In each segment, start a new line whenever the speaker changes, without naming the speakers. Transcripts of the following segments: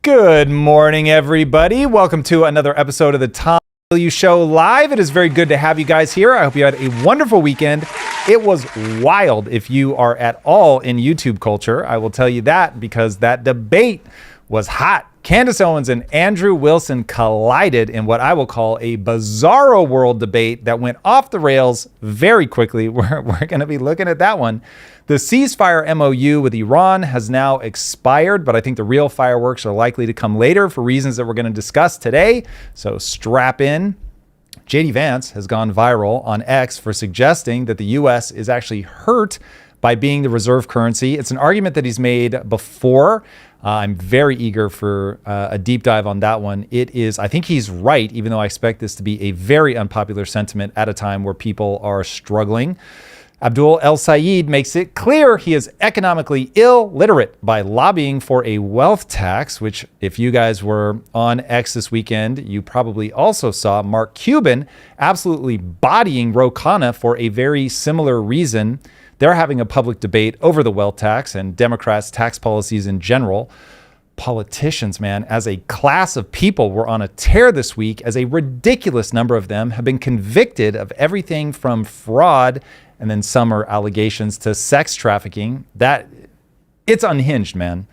Good morning, everybody. Welcome to another episode of the Tom Bilyeu Show live. It is very good to have you guys here. I hope you had a wonderful weekend. It was wild if you are at all in YouTube culture. I will tell you that because that debate was hot. Candace Owens and Andrew Wilson collided in what I will call a bizarro world debate that went off the rails very quickly. We're going to be looking at that one. The ceasefire MOU with Iran has now expired, but I think the real fireworks are likely to come later for reasons that we're going to discuss today. So strap in. JD Vance has gone viral on X for suggesting that the U.S. is actually hurt by being the reserve currency. It's an argument that he's made before. I'm very eager for a deep dive on that one. It is, I think he's right, even though I expect this to be a very unpopular sentiment at a time where people are struggling. Abdul El-Sayed makes it clear he is economically illiterate by lobbying for a wealth tax, which if you guys were on X this weekend, you probably also saw Mark Cuban absolutely bodying Khanna for a very similar reason. They're having a public debate over the wealth tax and Democrats' tax policies in general. Politicians, man, as a class of people, were on a tear this week as a ridiculous number of them have been convicted of everything from fraud, and then some are allegations, to sex trafficking. That it's unhinged, man.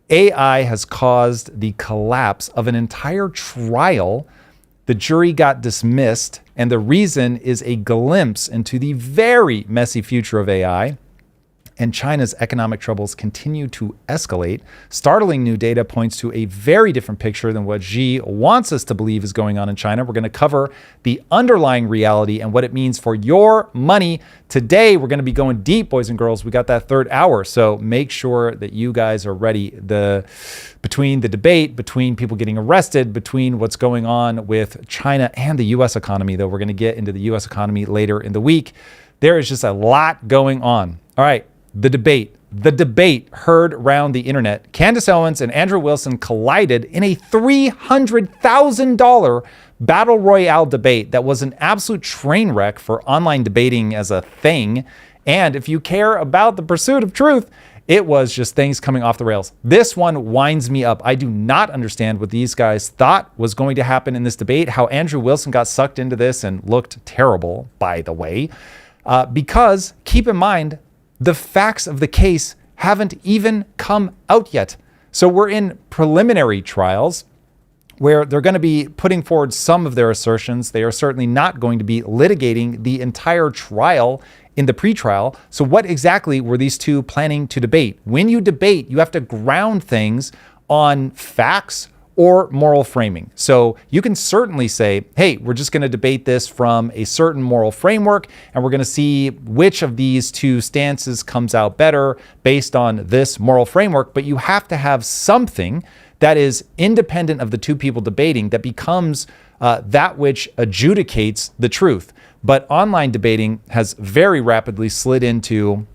AI has caused the collapse of an entire trial. The jury got dismissed, and the reason is a glimpse into the very messy future of AI. And China's economic troubles continue to escalate. Startling new data points to a very different picture than what Xi wants us to believe is going on in China. We're going to cover the underlying reality and what it means for your money. Today, we're going to be going deep, boys and girls. We got that third hour, so make sure that you guys are ready. Between the debate, between people getting arrested, between what's going on with China and the U.S. economy, though we're going to get into the U.S. economy later in the week. There is just a lot going on. All right. The debate heard around the internet. Candace Owens and Andrew Wilson collided in a $300,000 battle royale debate that was an absolute train wreck for online debating as a thing. And if you care about the pursuit of truth, it was just things coming off the rails. This one winds me up. I do not understand what these guys thought was going to happen in this debate, how Andrew Wilson got sucked into this and looked terrible, by the way, because keep in mind, the facts of the case haven't even come out yet. So we're in preliminary trials where they're going to be putting forward some of their assertions. They are certainly not going to be litigating the entire trial in the pretrial. So what exactly were these two planning to debate? When you debate, you have to ground things on facts or moral framing. So you can certainly say, hey, we're just going to debate this from a certain moral framework, and we're going to see which of these two stances comes out better based on this moral framework. But you have to have something that is independent of the two people debating that becomes that which adjudicates the truth. But online debating has very rapidly slid into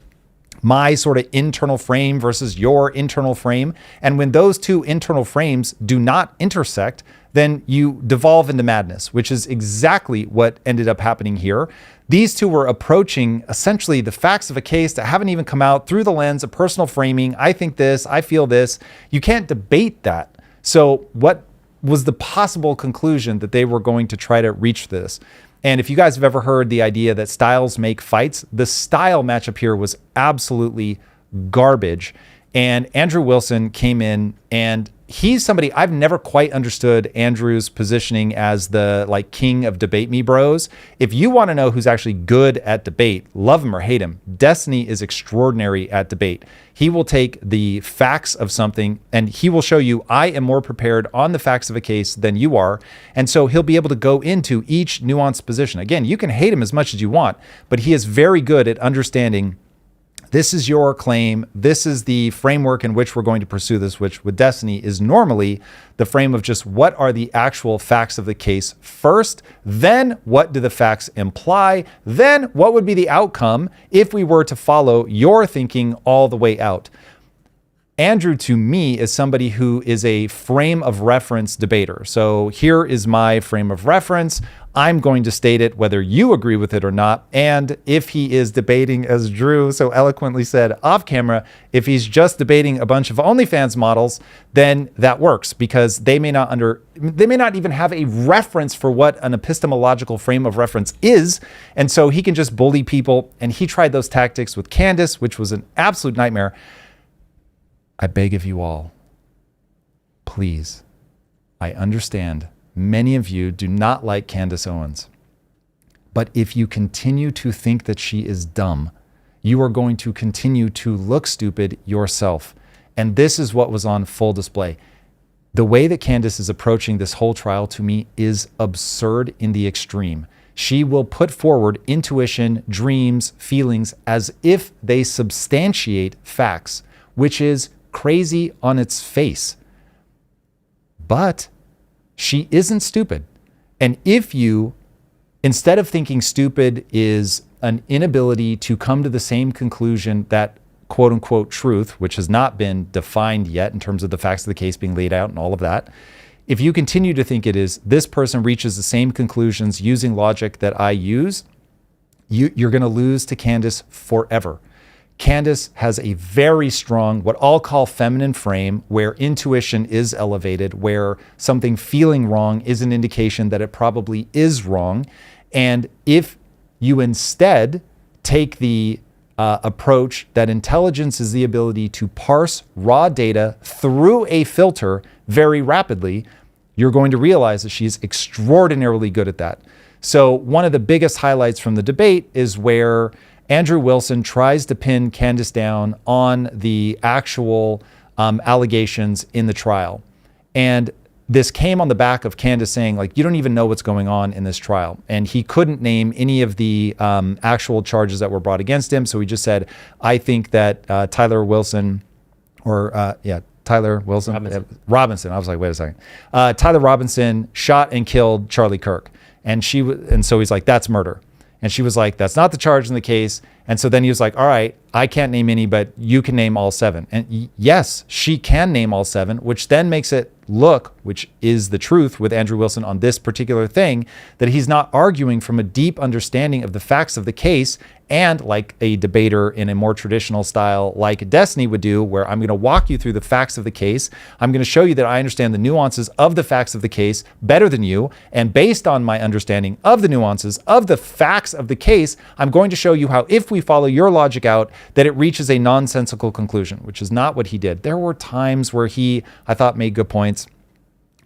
my sort of internal frame versus your internal frame. And when those two internal frames do not intersect, then you devolve into madness, which is exactly what ended up happening here. These two were approaching essentially the facts of a case that haven't even come out through the lens of personal framing. I think this, I feel this. You can't debate that. So what was the possible conclusion that they were going to try to reach this? And if you guys have ever heard the idea that styles make fights, the style matchup here was absolutely garbage. And Andrew Wilson came in, and he's somebody I've never quite understood Andrew's positioning as the king of debate me bros. If you want to know who's actually good at debate, love him or hate him, Destiny is extraordinary at debate. He will take the facts of something and he will show you, I am more prepared on the facts of a case than you are. And so he'll be able to go into each nuanced position. Again, you can hate him as much as you want, but he is very good at understanding this is your claim. This is the framework in which we're going to pursue this, which with Destiny is normally the frame of just what are the actual facts of the case first, then what do the facts imply, then what would be the outcome if we were to follow your thinking all the way out. Andrew, to me, is somebody who is a frame of reference debater. So here is my frame of reference. I'm going to state it whether you agree with it or not. And if he is debating, as Drew so eloquently said off camera, if he's just debating a bunch of OnlyFans models, then that works, because they may not even have a reference for what an epistemological frame of reference is. And so he can just bully people. And he tried those tactics with Candace, which was an absolute nightmare. I beg of you all, please, I understand many of you do not like Candace Owens, but if you continue to think that she is dumb, you are going to continue to look stupid yourself. And this is what was on full display. The way that Candace is approaching this whole trial, to me, is absurd in the extreme. She will put forward intuition, dreams, feelings as if they substantiate facts, which is crazy on its face. But she isn't stupid. And if you, instead of thinking stupid is an inability to come to the same conclusion that quote unquote truth, which has not been defined yet in terms of the facts of the case being laid out and all of that, if you continue to think it is, this person reaches the same conclusions using logic that I use, you're going to lose to Candace forever. Candace has a very strong, what I'll call feminine frame, where intuition is elevated, where something feeling wrong is an indication that it probably is wrong. And if you instead take the approach that intelligence is the ability to parse raw data through a filter very rapidly, you're going to realize that she's extraordinarily good at that. So one of the biggest highlights from the debate is where Andrew Wilson tries to pin Candace down on the actual allegations in the trial. And this came on the back of Candace saying, like, you don't even know what's going on in this trial. And he couldn't name any of the actual charges that were brought against him. So he just said, I think that Tyler Wilson. Robinson. I was like, wait a second. Tyler Robinson shot and killed Charlie Kirk. And so he's like, that's murder. And she was like, that's not the charge in the case. And so then he was like, all right, I can't name any, but you can name all 7. And yes, she can name all 7, which then makes it look, which is the truth with Andrew Wilson on this particular thing, that he's not arguing from a deep understanding of the facts of the case, and like a debater in a more traditional style like Destiny would do, where I'm going to walk you through the facts of the case. I'm going to show you that I understand the nuances of the facts of the case better than you. And based on my understanding of the nuances of the facts of the case, I'm going to show you how, if we follow your logic out, that it reaches a nonsensical conclusion, which is not what he did. There were times where he, I thought, made good points.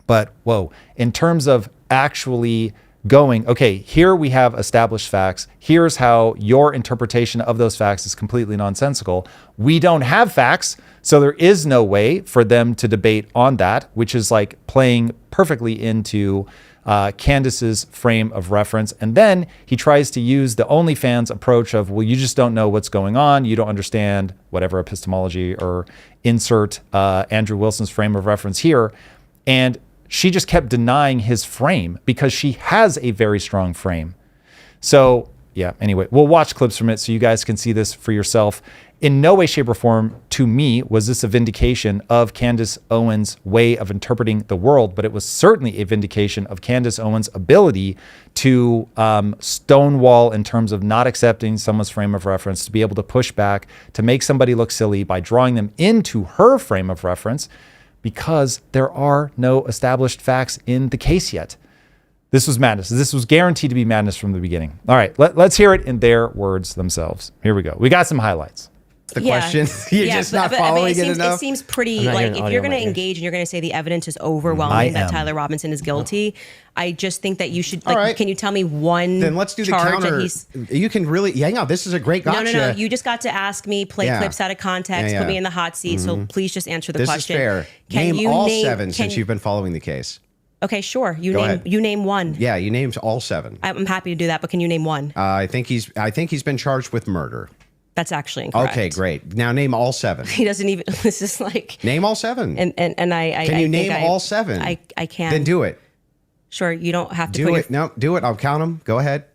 But whoa, in terms of actually going, okay, here we have established facts. Here's how your interpretation of those facts is completely nonsensical. We don't have facts, so there is no way for them to debate on that, which is like playing perfectly into Candace's frame of reference. And then he tries to use the OnlyFans approach of, well, you just don't know what's going on. You don't understand whatever epistemology, or insert Andrew Wilson's frame of reference here. And she just kept denying his frame because she has a very strong frame. So yeah, anyway, we'll watch clips from it so you guys can see this for yourself. In no way, shape, or form, to me, was this a vindication of Candace Owens' way of interpreting the world, but it was certainly a vindication of Candace Owens' ability to stonewall in terms of not accepting someone's frame of reference, to be able to push back, to make somebody look silly by drawing them into her frame of reference, because there are no established facts in the case yet. This was madness. This was guaranteed to be madness from the beginning. All right, let's hear it in their words themselves. Here we go. We got some highlights.
The question, you're just not following it enough.
It seems pretty, like, if you're going to engage and you're going to say the evidence is overwhelming that Tyler Robinson is guilty, I just think that you should, like, right. Can you tell me one
Then let's do the counter. You can really, no, this is a great gotcha.
No. You just got to ask me, play clips out of context, put me in the hot seat, so please just answer the question.
This is fair. Name all 7 since you've been following the case.
Okay, sure. You name one.
Yeah, you named all 7.
I'm happy to do that, but can you name one?
I think he's been charged with murder.
That's actually incorrect.
Okay, great. Now name all 7.
He doesn't even. This is like
name all 7.
And I
can you name all 7?
I can.
Then do it.
Sure. You don't have to
do it. No, do it. I'll count them. Go ahead.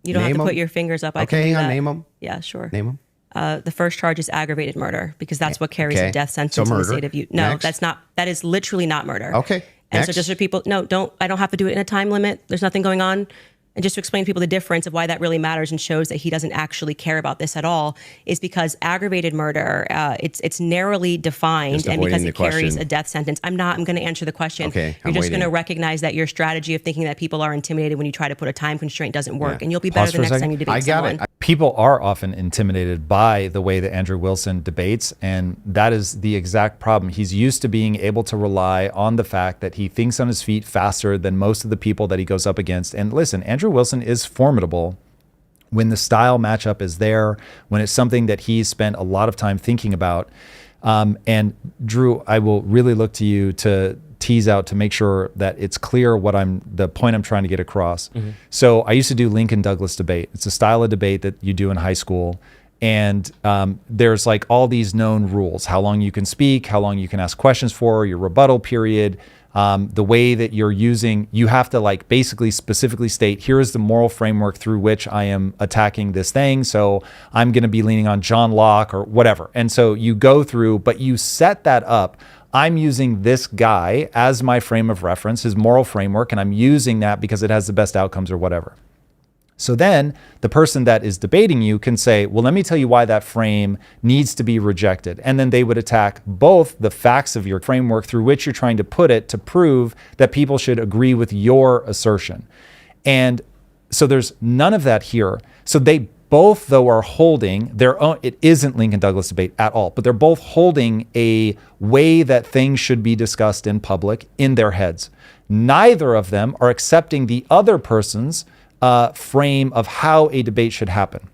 You don't have to put your fingers up.
Okay, hang on. Name them.
Yeah, sure.
Name them.
The first charge is aggravated murder, because that's what carries a death sentence in the state of Utah. No,
Next.
that's not. That is literally not murder.
Okay.
And so just for people, I don't have to do it in a time limit. There's nothing going on. And just to explain to people the difference of why that really matters and shows that he doesn't actually care about this at all is because aggravated murder, it's narrowly defined, and because it carries a death sentence. I'm going to answer the question.
Okay,
You're just going to recognize that your strategy of thinking that people are intimidated when you try to put a time constraint doesn't work, and you'll be better the next time you debate someone.
People are often intimidated by the way that Andrew Wilson debates, and that is the exact problem. He's used to being able to rely on the fact that he thinks on his feet faster than most of the people that he goes up against. And listen, Andrew Wilson is formidable when the style matchup is there, when it's something that he's spent a lot of time thinking about. And Drew, I will really look to you to tease out to make sure that it's clear the point I'm trying to get across. Mm-hmm. So I used to do Lincoln Douglas debate. It's a style of debate that you do in high school. And there's like all these known rules, how long you can speak, how long you can ask questions for, your rebuttal period, the way that you're using, you have to like basically specifically state, here is the moral framework through which I am attacking this thing. So I'm going to be leaning on John Locke or whatever. And so you go through, but you set that up. I'm using this guy as my frame of reference, his moral framework, and I'm using that because it has the best outcomes or whatever. So then the person that is debating you can say, well, let me tell you why that frame needs to be rejected. And then they would attack both the facts of your framework through which you're trying to put it to prove that people should agree with your assertion. And so there's none of that here. So they both, though, are holding their own, it isn't Lincoln Douglas debate at all, but they're both holding a way that things should be discussed in public in their heads. Neither of them are accepting the other person's frame of how a debate should happen.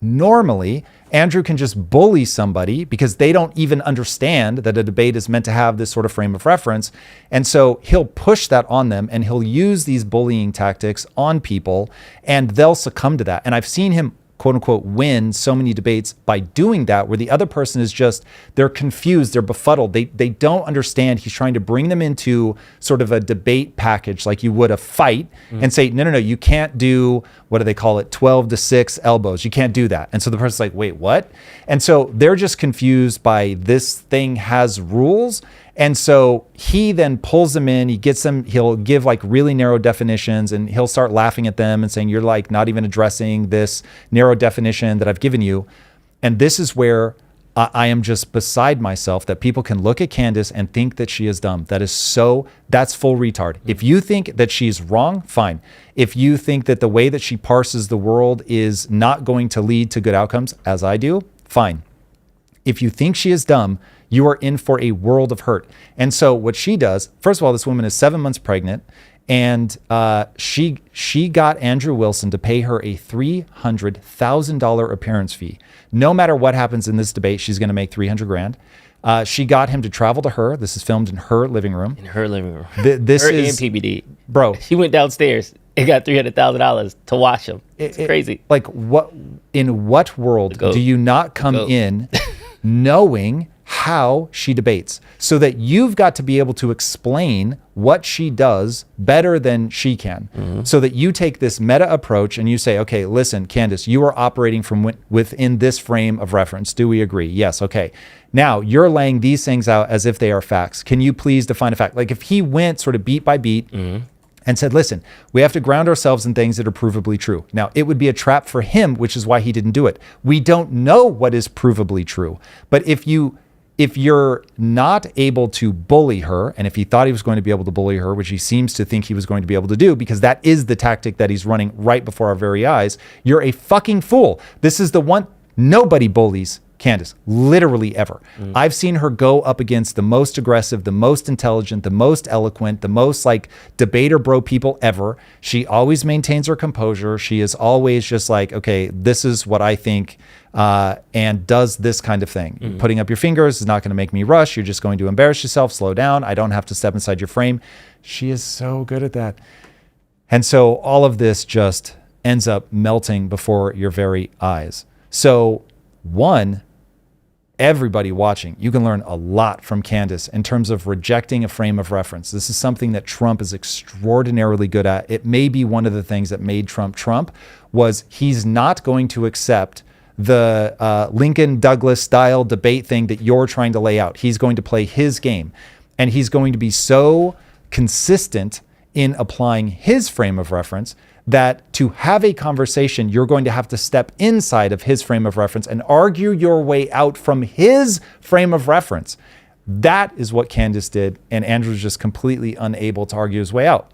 Normally, Andrew can just bully somebody because they don't even understand that a debate is meant to have this sort of frame of reference. And so he'll push that on them and he'll use these bullying tactics on people and they'll succumb to that. And I've seen him, quote unquote, win so many debates by doing that, where the other person is just, they're confused, they're befuddled, they don't understand. He's trying to bring them into sort of a debate package like you would a fight and say, no, you can't do, what do they call it, 12-6 elbows. You can't do that. And so the person's like, wait, what? And so they're just confused by this thing has rules. And so he then pulls them in, he gets them, he'll give like really narrow definitions and he'll start laughing at them and saying, you're like not even addressing this narrow definition that I've given you. And this is where I am just beside myself that people can look at Candace and think that she is dumb. That's full retard. If you think that she's wrong, fine. If you think that the way that she parses the world is not going to lead to good outcomes, as I do, fine. If you think she is dumb, you are in for a world of hurt. And so what she does, first of all, this woman is 7 months pregnant, and she got Andrew Wilson to pay her a $300,000 appearance fee. No matter what happens in this debate, she's going to make $300,000. She got him to travel to her. This is filmed in her living room.
In her living room.
This
her
is
and PBD.
Bro.
She went downstairs and got $300,000 to watch him. It's crazy.
Like what? In what world do you not come in knowing how she debates, so that you've got to be able to explain what she does better than she can, so that you take this meta approach and you say, okay, listen, Candace, you are operating from within this frame of reference. Do we agree? Yes. Okay. Now you're laying these things out as if they are facts. Can you please define a fact? Like if he went sort of beat by beat and said, listen, we have to ground ourselves in things that are provably true. Now, it would be a trap for him, which is why he didn't do it. We don't know what is provably true. But if you're not able to bully her, and if he thought he was going to be able to bully her, which he seems to think he was going to be able to do, because that is the tactic that he's running right before our very eyes, you're a fucking fool. This is the one, nobody bullies Candace, literally ever. I've seen her go up against the most aggressive, the most intelligent, the most eloquent, the most like debater bro people ever. She always maintains her composure. She is always just like, okay, this is what I think, and does this kind of thing. Putting up your fingers is not going to make me rush. You're just going to embarrass yourself. Slow down. I don't have to step inside your frame. She is so good at that. And so all of this just ends up melting before your very eyes. So one, everybody watching, you can learn a lot from Candace in terms of rejecting a frame of reference. This is something that Trump is extraordinarily good at. It may be one of the things that made Trump Trump, was he's not going to accept the Lincoln Douglas style debate thing that you're trying to lay out. He's going to play his game, and he's going to be so consistent in applying his frame of reference that to have a conversation, you're going to have to step inside of his frame of reference and argue your way out from his frame of reference. That is what Candace did, and Andrew's just completely unable to argue his way out.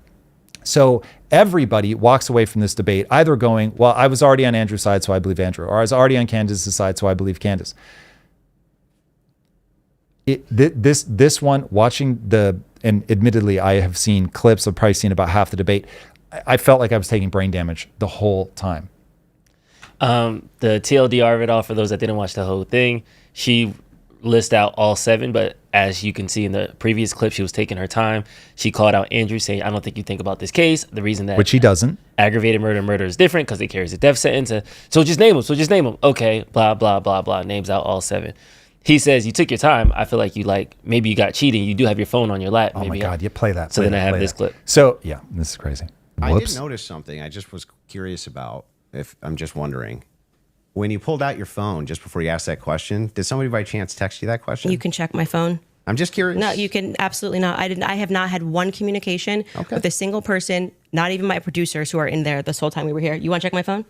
So everybody walks away from this debate either going, well, I was already on Andrew's side, so I believe Andrew, or I was already on Candace's side, so I believe Candace. This one, watching and admittedly, I have seen clips, I've probably seen about half the debate. I felt like I was taking brain damage the whole time.
The TLDR of it all, for those that didn't watch the whole thing, she lists out all 7, but as you can see in the previous clip, she was taking her time. She called out Andrew, saying, I don't think you think about this case. The reason that...
Which he doesn't.
Aggravated murder is different because it carries a death sentence. So just name them. Okay, blah, blah, blah, blah. Names out all 7. He says, you took your time. I feel like maybe you got cheating. You do have your phone on your lap.
Oh my God, you play that.
So then I have this clip.
So yeah, this is crazy.
I did notice something I just was curious about. If I'm just wondering, when you pulled out your phone just before you asked that question, did somebody by chance text you that question?
You can check my phone.
I'm just curious.
No, you can absolutely not. I have not had one communication with a single person, not even my producers who are in there this whole time we were here. You want to check my phone?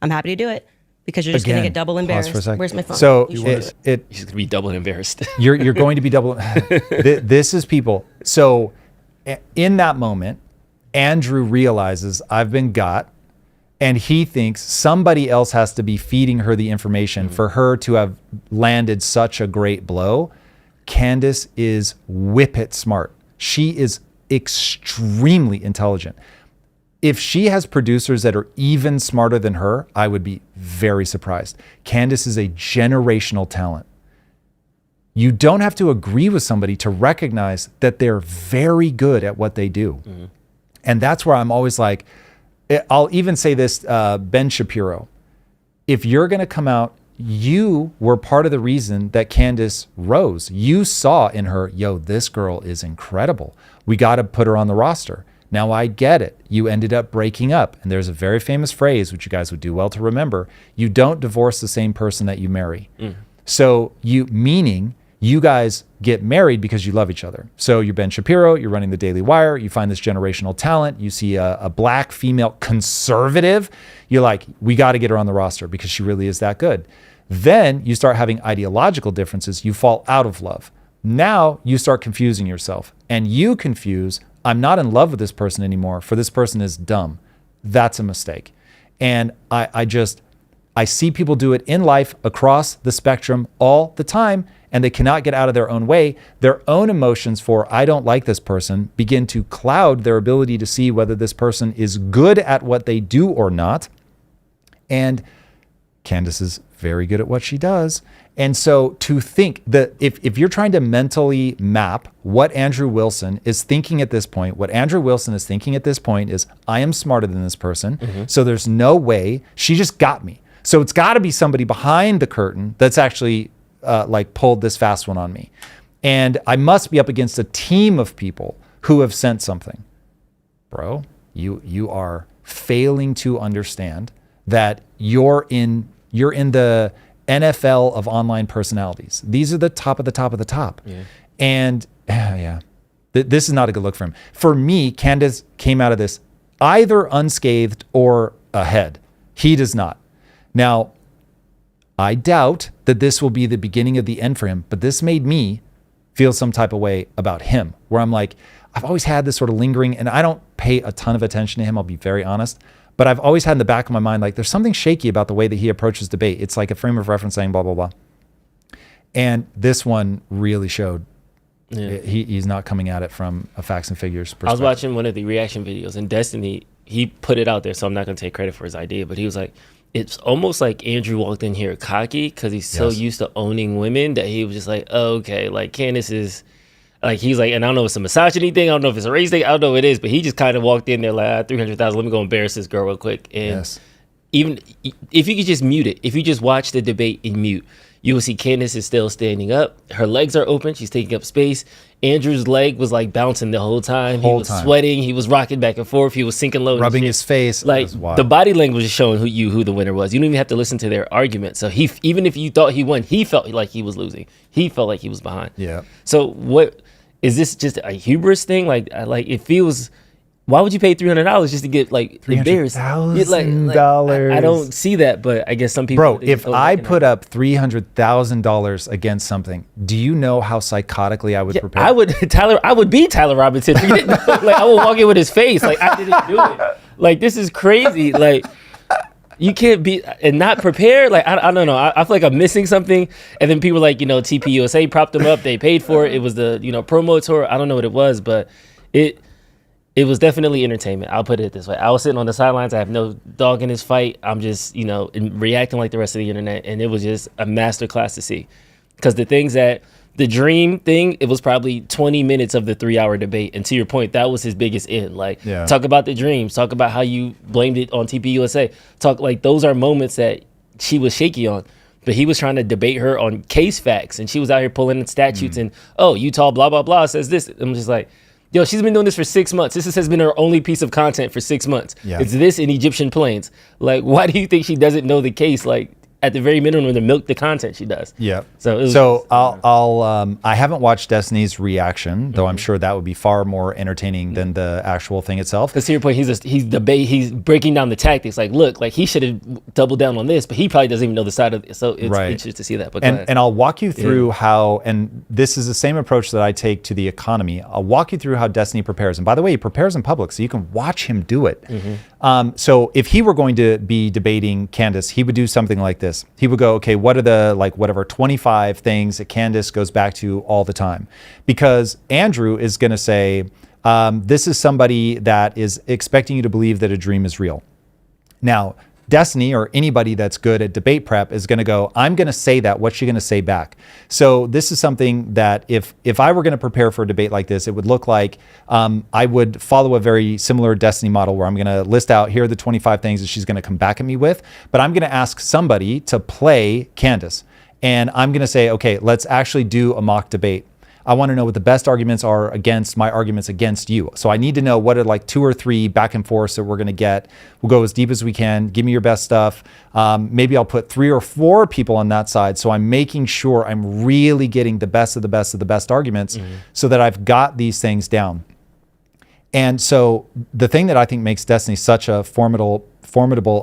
I'm happy to do it because you're just going to get double embarrassed. Where's my phone?
So
he's going to be double embarrassed.
You're going to be double. This is people. So in that moment, Andrew realizes I've been got. And he thinks somebody else has to be feeding her the information for her to have landed such a great blow. Candace is whippet smart. She is extremely intelligent. If she has producers that are even smarter than her, I would be very surprised. Candace is a generational talent. You don't have to agree with somebody to recognize that they're very good at what they do. Mm-hmm. And that's where I'm always like, I'll even say this, Ben Shapiro, if you're going to come out, you were part of the reason that Candace rose. You saw in her, this girl is incredible. We got to put her on the roster. Now I get it. You ended up breaking up. And there's a very famous phrase, which you guys would do well to remember. You don't divorce the same person that you marry. So meaning you guys get married because you love each other. So you're Ben Shapiro, you're running the Daily Wire, you find this generational talent, you see a black female conservative, you're like, we got to get her on the roster because she really is that good. Then you start having ideological differences, you fall out of love. Now you start confusing yourself and you confuse, I'm not in love with this person anymore, for this person is dumb. That's a mistake. And I see people do it in life across the spectrum all the time, and they cannot get out of their own way. Their own emotions for, I don't like this person, begin to cloud their ability to see whether this person is good at what they do or not. And Candace is very good at what she does. And so to think that if you're trying to mentally map what Andrew Wilson is thinking at this point, what Andrew Wilson is thinking at this point is, I am smarter than this person. So there's no way, she just got me. So it's got to be somebody behind the curtain that's actually pulled this fast one on me. And I must be up against a team of people who have sent something. Bro, you are failing to understand that you're in the NFL of online personalities. These are the top of the top of the top. Yeah. And this is not a good look for him. For me, Candace came out of this either unscathed or ahead. He does not. Now, I doubt that this will be the beginning of the end for him, but this made me feel some type of way about him, where I'm like, I've always had this sort of lingering, and I don't pay a ton of attention to him, I'll be very honest, but I've always had in the back of my mind, like, there's something shaky about the way that he approaches debate. It's like a frame of reference saying blah, blah, blah. And this one really showed he's not coming at it from a facts and figures perspective.
I was watching one of the reaction videos, and Destiny, he put it out there, so I'm not going to take credit for his idea, but he was like, it's almost like Andrew walked in here cocky because he's so used to owning women that he was just like, oh, okay, like Candace is, like, he's like, and I don't know if it's a misogyny thing, I don't know if it's a race thing, I don't know what it is, but he just kind of walked in there like, 300,000, let me go embarrass this girl real quick. And even if you could just mute it, if you just watch the debate in mute, you will see Candace is still standing up. Her legs are open. She's taking up space. Andrew's leg was like bouncing the whole time. He was sweating. He was rocking back and forth. He was sinking low.
Rubbing his face.
Like the body language is showing who the winner was. You don't even have to listen to their argument. So even if you thought he won, he felt like he was losing. He felt like he was behind.
Yeah.
So what is this, just a hubris thing? Like it feels why would you pay $300 just to get like embarrassed?
$300,000.
I don't see that, but I guess some people.
Bro, if I put up $300,000 against something, do you know how psychotically I would prepare?
I would be Tyler Robinson. You didn't know, like I would walk in with his face, like I didn't do it. Like this is crazy. Like you can't be and not prepared. Like I don't know. I feel like I'm missing something. And then people like TPUSA propped them up. They paid for it. It was the promo tour. I don't know what it was, but it was definitely entertainment. I'll put it this way. I was sitting on the sidelines. I have no dog in this fight. I'm just, reacting like the rest of the internet. And it was just a masterclass to see. Because the dream thing, it was probably 20 minutes of the 3-hour debate. And to your point, that was his biggest end. Talk about the dreams. Talk about how you blamed it on TPUSA. Those are moments that she was shaky on. But he was trying to debate her on case facts. And she was out here pulling in statutes and, Utah blah, blah, blah says this. I'm just like, yo, she's been doing this for 6 months. This has been her only piece of content for 6 months. Yeah. It's this in Egyptian plains. Like, why do you think she doesn't know the case? Like, at the very minimum, to milk the content she does.
Yeah. So I haven't watched Destiny's reaction, though I'm sure that would be far more entertaining than the actual thing itself.
Because to your point, he's breaking down the tactics. Like, look, like he should have doubled down on this, but he probably doesn't even know the side of it. So it's interesting to see that. But
and I'll walk you through how, and this is the same approach that I take to the economy. I'll walk you through how Destiny prepares. And by the way, he prepares in public, so you can watch him do it. So if he were going to be debating Candace, he would do something like this. He would go, okay, what are the 25 things that Candace goes back to all the time? Because Andrew is going to say, this is somebody that is expecting you to believe that a dream is real. Now, Destiny or anybody that's good at debate prep is going to go, I'm going to say that. What's she going to say back? So this is something that if I were going to prepare for a debate like this, it would look like I would follow a very similar Destiny model where I'm going to list out, here are the 25 things that she's going to come back at me with, but I'm going to ask somebody to play Candace. And I'm going to say, okay, let's actually do a mock debate. I want to know what the best arguments are against my arguments against you. So I need to know what are like 2 or 3 back and forth that we're going to get. We'll go as deep as we can. Give me your best stuff. Maybe I'll put 3 or 4 people on that side. So I'm making sure I'm really getting the best of the best of the best arguments so that I've got these things down. And so the thing that I think makes Destiny such a formidable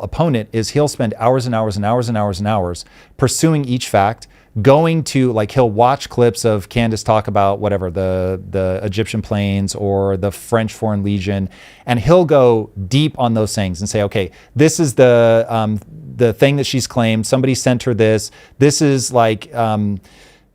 opponent is he'll spend hours and hours and hours and hours and hours pursuing each fact, going to, like, he'll watch clips of Candace talk about whatever, the Egyptian plains or the French Foreign Legion, and he'll go deep on those things and say, okay, this is the thing that she's claimed. Somebody sent her this. This is like,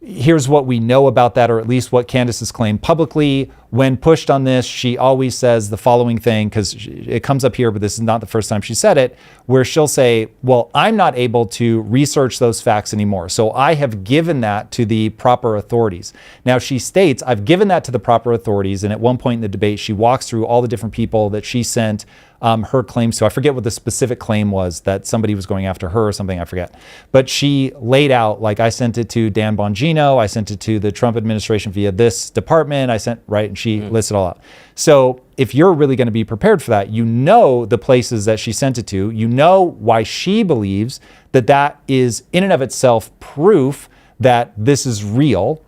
here's what we know about that, or at least what Candace has claimed publicly. When pushed on this, she always says the following thing, because it comes up here, but this is not the first time she said it, where she'll say, well, I'm not able to research those facts anymore, so I have given that to the proper authorities. Now, she states, I've given that to the proper authorities, and at one point in the debate, she walks through all the different people that she sent her claims to. I forget what the specific claim was, that somebody was going after her or something, I forget. But she laid out, like, I sent it to Dan Bongino, I sent it to the Trump administration via this department, and she lists it all out. So if you're really going to be prepared for that, you know the places that she sent it to, you know why she believes that that is in and of itself proof that this is real.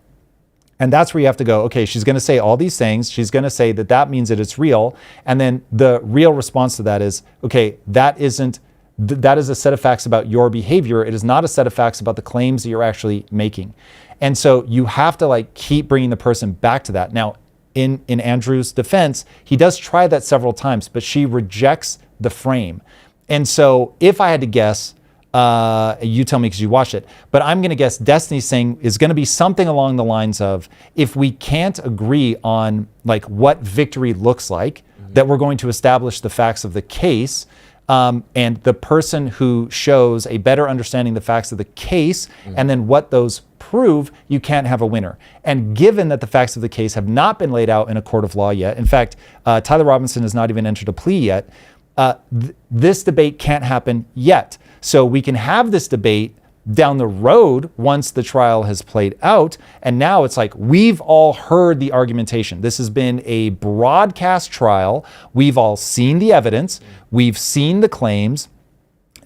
And that's where you have to go, okay, she's going to say all these things. She's going to say that that means that it's real. And then the real response to that is, okay, that is a set of facts about your behavior. It is not a set of facts about the claims that you're actually making. And so you have to, like, keep bringing the person back to that. Now, in Andrew's defense, he does try that several times, but she rejects the frame. And so if I had to guess, you tell me because you watched it, but I'm going to guess Destiny's saying is going to be something along the lines of, if we can't agree on, like, what victory looks like, that we're going to establish the facts of the case, and the person who shows a better understanding of the facts of the case and then what those prove, you can't have a winner. And given that the facts of the case have not been laid out in a court of law yet, in fact, Tyler Robinson has not even entered a plea yet, this debate can't happen yet. So we can have this debate down the road once the trial has played out. And now it's like, we've all heard the argumentation. This has been a broadcast trial. We've all seen the evidence. We've seen the claims.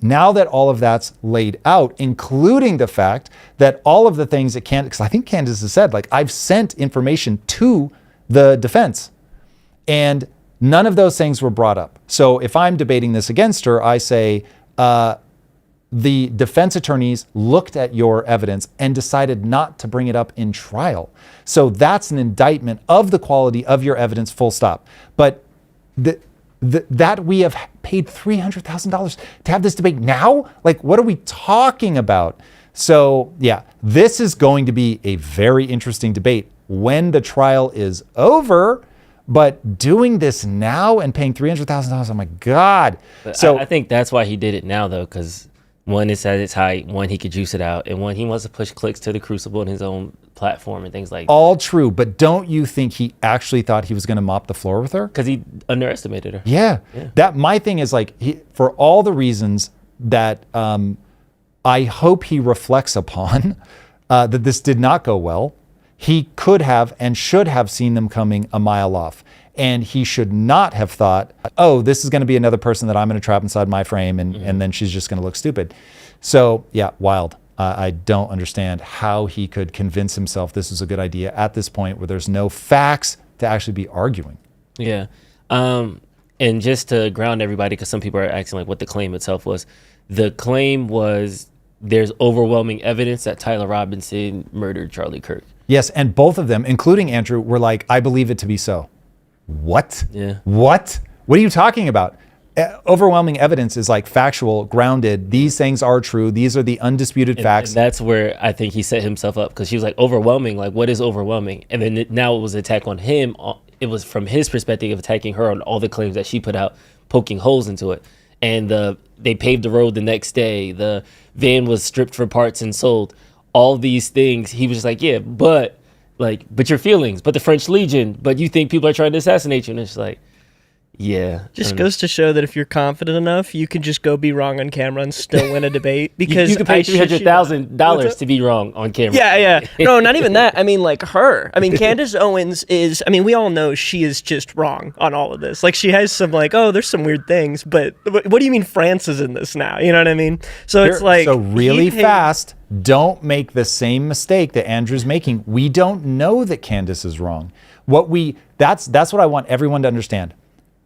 Now that all of that's laid out, including the fact that all of the things that because I think Candace has said, like, I've sent information to the defense. And None of those things were brought up. So if I'm debating this against her, I say, the defense attorneys looked at your evidence and decided not to bring it up in trial. So that's an indictment of the quality of your evidence, full stop. But that we have paid $300,000 to have this debate now? Like, what are we talking about? So yeah, this is going to be a very interesting debate when the trial is over. But doing this now and paying $300,000, oh my God.
But
so
I think that's why he did it now, though, because one, it's at its height, one, he could juice it out, and one, he wants to push clicks to the Crucible and his own platform and things like that.
All true, but don't you think he actually thought he was going to mop the floor with her?
Because he underestimated her.
Yeah. That my thing is like, for all the reasons that I hope he reflects upon, that this did not go well. He could have and should have seen them coming a mile off. And he should not have thought, oh, this is going to be another person that I'm going to trap inside my frame, and then she's just going to look stupid. So yeah, wild. I don't understand how he could convince himself this is a good idea at this point where there's no facts to actually be arguing.
Yeah. And just to ground everybody, because some people are asking like what the claim itself was. The claim was there's overwhelming evidence that Tyler Robinson murdered Charlie Kirk.
Yes, and both of them, including Andrew, were like, I believe it to be so. What?
Yeah.
What are you talking about? Overwhelming evidence is like factual, grounded. These things are true. These are the undisputed facts.
And that's where I think he set himself up, because she was like, overwhelming, like what is overwhelming? And then now it was an attack on him. It was from his perspective of attacking her on all the claims that she put out, poking holes into it. And they paved the road the next day. The van was stripped for parts and sold. All these things, he was just like, yeah, but your feelings, but the French Legion, but you think people are trying to assassinate you. And it's like, yeah.
Just goes to show that if you're confident enough, you can just go be wrong on camera and still win a debate. Because
you can pay $300,000 to be wrong on camera.
Yeah. No, not even that. I mean, like her. I mean, Candace Owens is, I mean, we all know she is just wrong on all of this. Like, she has some like, oh, there's some weird things, but what do you mean France is in this now? You know what I mean? So it's like.
So really fast, don't make the same mistake that Andrew's making. We don't know that Candace is wrong. That's what I want everyone to understand.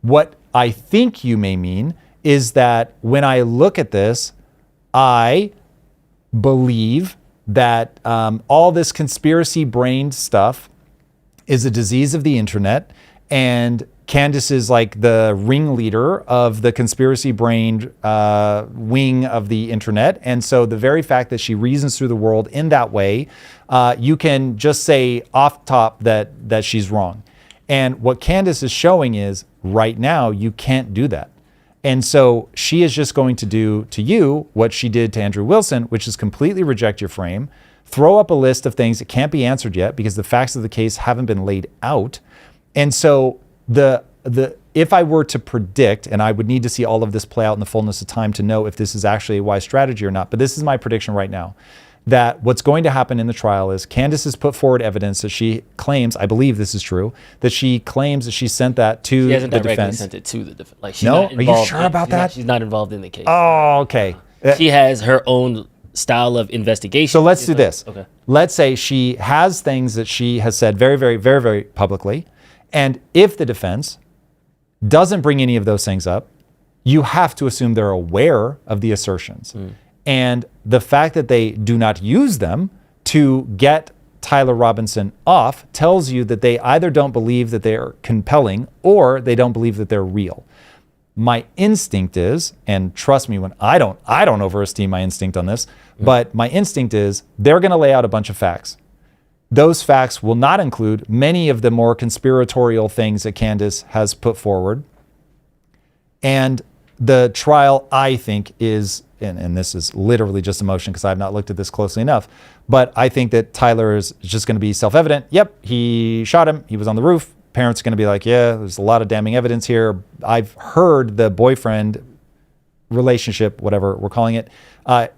What I think you may mean is that when I look at this, I believe that all this conspiracy-brained stuff is a disease of the internet, and Candace is like the ringleader of the conspiracy-brained wing of the internet. And so the very fact that she reasons through the world in that way, you can just say off top that she's wrong. And what Candace is showing is right now, you can't do that. And so she is just going to do to you what she did to Andrew Wilson, which is completely reject your frame, throw up a list of things that can't be answered yet because the facts of the case haven't been laid out. And so if I were to predict, and I would need to see all of this play out in the fullness of time to know if this is actually a wise strategy or not, but this is my prediction right now, that what's going to happen in the trial is Candace has put forward evidence that she claims, I believe this is true, that she claims that she sent that to the defense. She hasn't directly sent it
to the defense. Like,
no? Are you sure about that?
She's not involved in the case.
Oh, okay.
She has her own style of investigation.
So let's do this.
Okay.
Let's say she has things that she has said very, very, very, very publicly. And if the defense doesn't bring any of those things up, you have to assume they're aware of the assertions. And the fact that they do not use them to get Tyler Robinson off tells you that they either don't believe that they're compelling or they don't believe that they're real. My instinct is, and trust me when I don't overesteem my instinct on this, but my instinct is they're going to lay out a bunch of facts. Those facts will not include many of the more conspiratorial things that Candace has put forward. And the trial, I think, is, and this is literally just emotion because I have not looked at this closely enough, but I think that Tyler is just going to be self-evident. Yep, he shot him. He was on the roof. Parents are going to be like, yeah, there's a lot of damning evidence here. I've heard the boyfriend relationship, whatever we're calling it,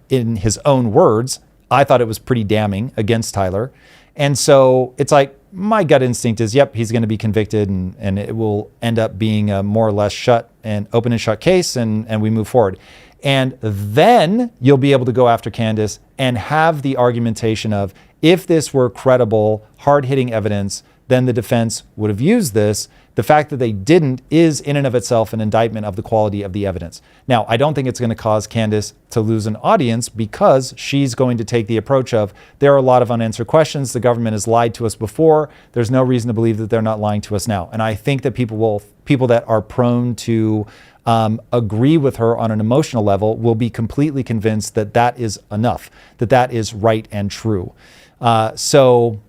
in his own words. I thought it was pretty damning against Tyler. And so it's like, my gut instinct is, yep, he's going to be convicted and it will end up being a more or less open and shut case and we move forward. And then you'll be able to go after Candace and have the argumentation of, if this were credible, hard-hitting evidence, then the defense would have used this The fact that they didn't is in and of itself an indictment of the quality of the evidence. Now, I don't think it's going to cause Candace to lose an audience because she's going to take the approach of there are a lot of unanswered questions. The government has lied to us before. There's no reason to believe that they're not lying to us now. And I think that people that are prone to agree with her on an emotional level will be completely convinced that that is enough, that that is right and true. So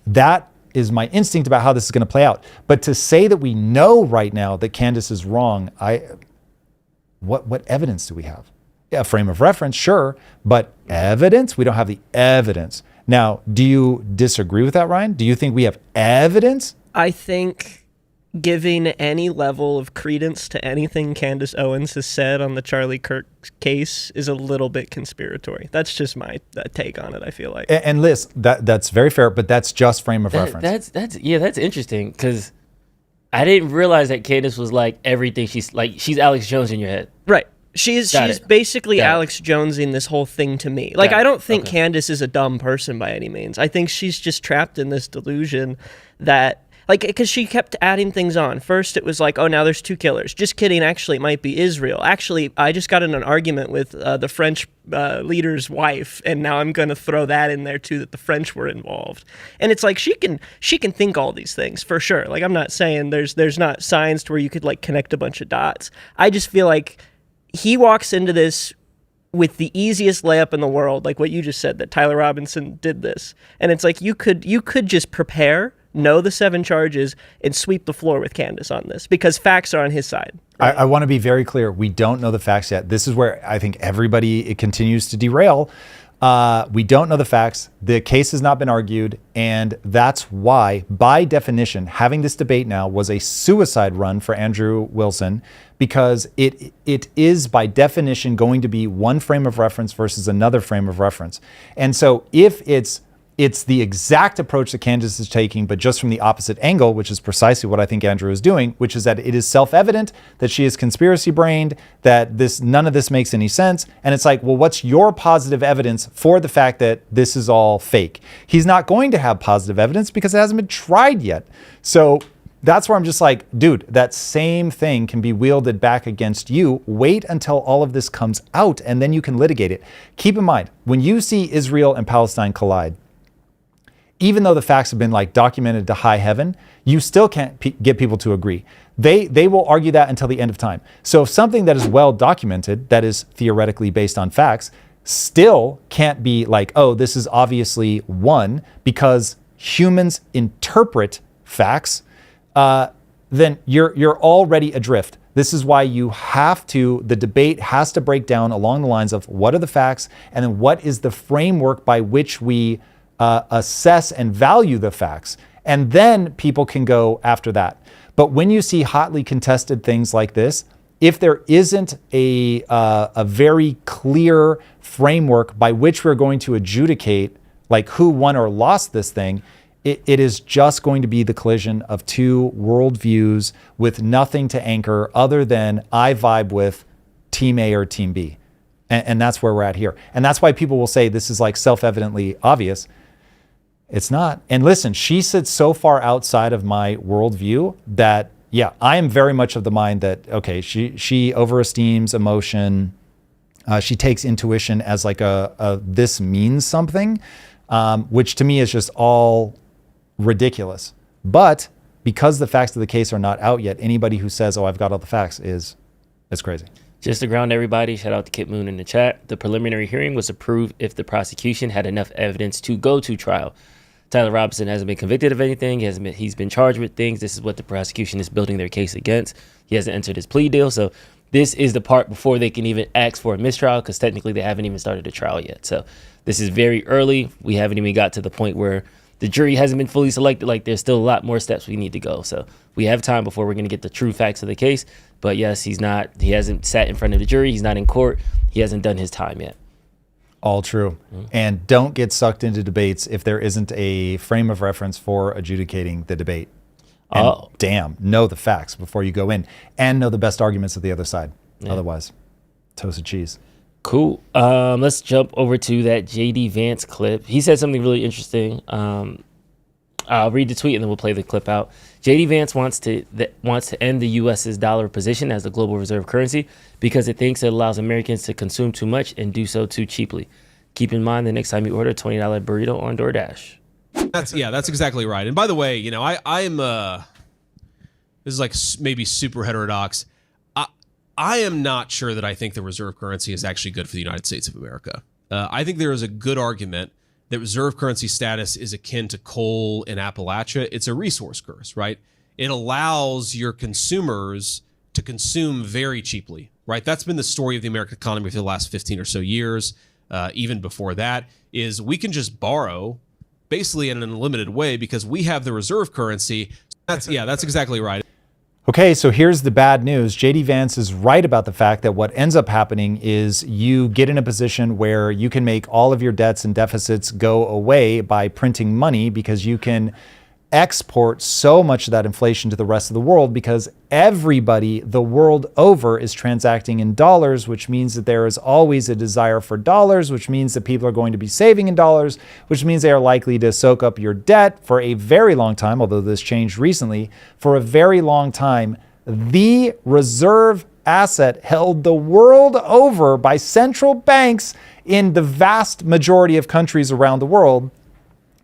that is my instinct about how this is going to play out. But to say that we know right now that Candace is wrong, what evidence do we have? Yeah, a frame of reference, sure, but evidence? We don't have the evidence. Now, do you disagree with that, Ryan? Do you think we have evidence?
I think giving any level of credence to anything Candace Owens has said on the Charlie Kirk case is a little bit conspiratory. That's just my take on it, I feel like.
And Liz, that's very fair, but that's just frame of reference.
That's interesting because I didn't realize that Candace was like everything. She's Alex Jones in your head.
Right. She's basically Alex Jonesing this whole thing to me. Like, I don't think Candace is a dumb person by any means. I think she's just trapped in this delusion that, like, because she kept adding things on. First, it was like, oh, now there's 2 killers. Just kidding. Actually, it might be Israel. Actually, I just got in an argument with the French leader's wife, and now I'm going to throw that in there, too, that the French were involved. And it's like she can think all these things, for sure. Like, I'm not saying there's not signs to where you could, like, connect a bunch of dots. I just feel like he walks into this with the easiest layup in the world, like what you just said, that Tyler Robinson did this. And it's like you could just prepare, know the 7 charges, and sweep the floor with Candace on this because facts are on his side. Right?
I want to be very clear. We don't know the facts yet. This is where I think it continues to derail. We don't know the facts. The case has not been argued. And that's why, by definition, having this debate now was a suicide run for Andrew Wilson, because it is by definition going to be one frame of reference versus another frame of reference. And so if it's the exact approach that Candace is taking, but just from the opposite angle, which is precisely what I think Andrew is doing, which is that it is self-evident that she is conspiracy-brained, that none of this makes any sense. And it's like, well, what's your positive evidence for the fact that this is all fake? He's not going to have positive evidence because it hasn't been tried yet. So that's where I'm just like, dude, that same thing can be wielded back against you. Wait until all of this comes out, and then you can litigate it. Keep in mind, when you see Israel and Palestine collide, even though the facts have been like documented to high heaven, you still can't get people to agree. They will argue that until the end of time. So if something that is well documented, that is theoretically based on facts, still can't be like, oh, this is obviously one, because humans interpret facts, then you're already adrift. This is why the debate has to break down along the lines of what are the facts, and then what is the framework by which we assess and value the facts, and then people can go after that. But when you see hotly contested things like this, if there isn't a very clear framework by which we're going to adjudicate like who won or lost this thing, it is just going to be the collision of 2 worldviews with nothing to anchor other than I vibe with Team A or Team B. And that's where we're at here. And that's why people will say this is like self-evidently obvious. It's not. And listen, she sits so far outside of my worldview that, yeah, I am very much of the mind that, okay, she overesteems emotion. She takes intuition as like this means something, which to me is just all ridiculous. But because the facts of the case are not out yet, anybody who says, oh, I've got all the facts is crazy.
Just to ground everybody, shout out to Kip Moon in the chat. The preliminary hearing was approved if the prosecution had enough evidence to go to trial. Tyler Robinson hasn't been convicted of anything. He's been charged with things. This is what the prosecution is building their case against. He hasn't entered his plea deal. So this is the part before they can even ask for a mistrial, because technically they haven't even started a trial yet. So this is very early. We haven't even got to the point where the jury hasn't been fully selected. Like, there's still a lot more steps we need to go. So we have time before we're going to get the true facts of the case. But yes, he hasn't sat in front of the jury. He's not in court. He hasn't done his time yet.
All true. And don't get sucked into debates if there isn't a frame of reference for adjudicating the debate. And know the facts before you go in, and know the best arguments of the other side. Yeah. Otherwise, toasted cheese.
Cool. Let's jump over to that JD Vance clip. He said something really interesting. I'll read the tweet and then we'll play the clip out. JD Vance wants to end the U.S.'s dollar position as the global reserve currency because it thinks it allows Americans to consume too much and do so too cheaply. Keep in mind the next time you order a $20 burrito on DoorDash.
That's exactly right. And by the way, you know, I'm this is like maybe super heterodox. I am not sure that I think the reserve currency is actually good for the United States of America. I think there is a good argument that reserve currency status is akin to coal in Appalachia. It's a resource curse, right? It allows your consumers to consume very cheaply, right? That's been the story of the American economy for the last 15 or so years. Even before that, is we can just borrow basically in an unlimited way because we have the reserve currency. That's exactly right.
Okay, so here's the bad news. JD Vance is right about the fact that what ends up happening is you get in a position where you can make all of your debts and deficits go away by printing money because you can export so much of that inflation to the rest of the world because everybody the world over is transacting in dollars, which means that there is always a desire for dollars, which means that people are going to be saving in dollars, which means they are likely to soak up your debt for a very long time, although this changed recently. For a very long time, the reserve asset held the world over by central banks in the vast majority of countries around the world.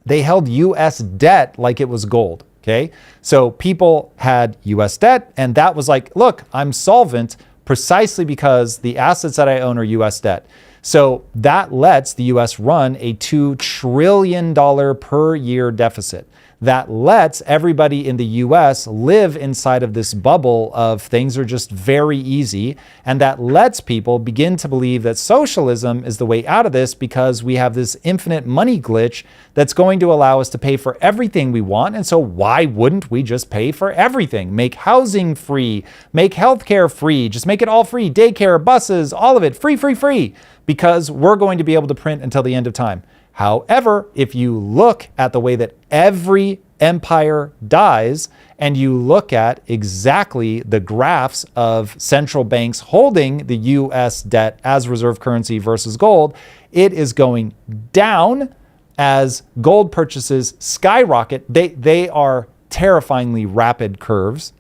They held U.S. debt like it was gold, okay? So people had U.S. debt, and that was like, look, I'm solvent precisely because the assets that I own are U.S. debt. So that lets the U.S. run a $2 trillion per year deficit. That lets everybody in the U.S. live inside of this bubble of things are just very easy. And that lets people begin to believe that socialism is the way out of this because we have this infinite money glitch that's going to allow us to pay for everything we want. And so why wouldn't we just pay for everything? Make housing free, make healthcare free, just make it all free, daycare, buses, all of it free, because we're going to be able to print until the end of time. However, if you look at the way that every empire dies and you look at exactly the graphs of central banks holding the US debt as reserve currency versus gold, it is going down as gold purchases skyrocket. They are terrifyingly rapid curves.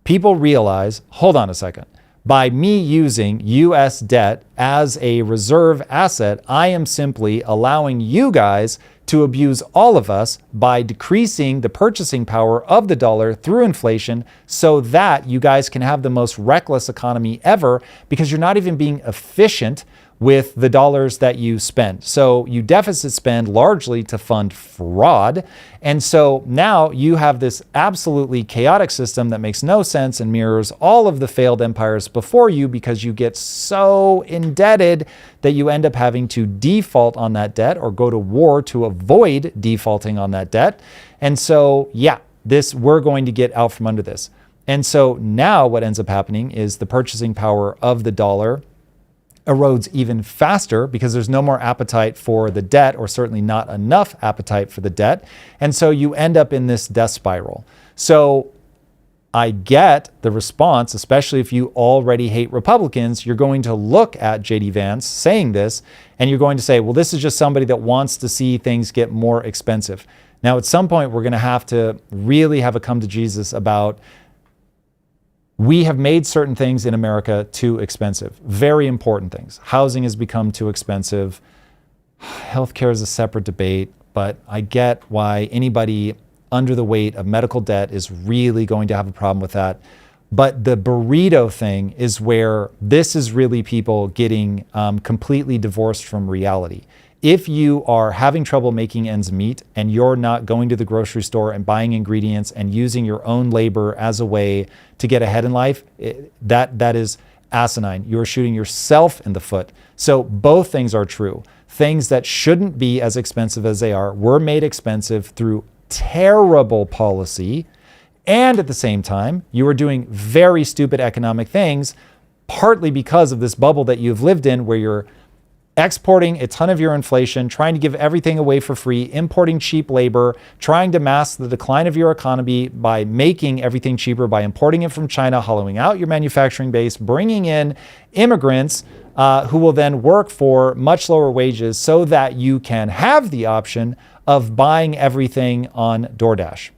People realize, hold on a second. By me using US debt as a reserve asset, I am simply allowing you guys to abuse all of us by decreasing the purchasing power of the dollar through inflation so that you guys can have the most reckless economy ever because you're not even being efficient with the dollars that you spend. So you deficit spend largely to fund fraud. And so now you have this absolutely chaotic system that makes no sense and mirrors all of the failed empires before you because you get so indebted that you end up having to default on that debt or go to war to avoid defaulting on that debt. And so, we're going to get out from under this. And so now what ends up happening is the purchasing power of the dollar erodes even faster because there's no more appetite for the debt, or certainly not enough appetite for the debt. And so you end up in this death spiral. So I get the response, especially if you already hate Republicans, you're going to look at JD Vance saying this and you're going to say, well, this is just somebody that wants to see things get more expensive. Now, at some point, we're going to have to really have a come to Jesus about we have made certain things in America too expensive, very important things. Housing has become too expensive. Healthcare is a separate debate, but I get why anybody under the weight of medical debt is really going to have a problem with that. But the burrito thing is where this is really people getting completely divorced from reality. If you are having trouble making ends meet and you're not going to the grocery store and buying ingredients and using your own labor as a way to get ahead in life, that is asinine. You're shooting yourself in the foot. So both things are true. Things that shouldn't be as expensive as they are were made expensive through terrible policy. And at the same time, you are doing very stupid economic things, partly because of this bubble that you've lived in where you're exporting a ton of your inflation, trying to give everything away for free, importing cheap labor, trying to mask the decline of your economy by making everything cheaper, by importing it from China, hollowing out your manufacturing base, bringing in immigrants who will then work for much lower wages so that you can have the option of buying everything on DoorDash.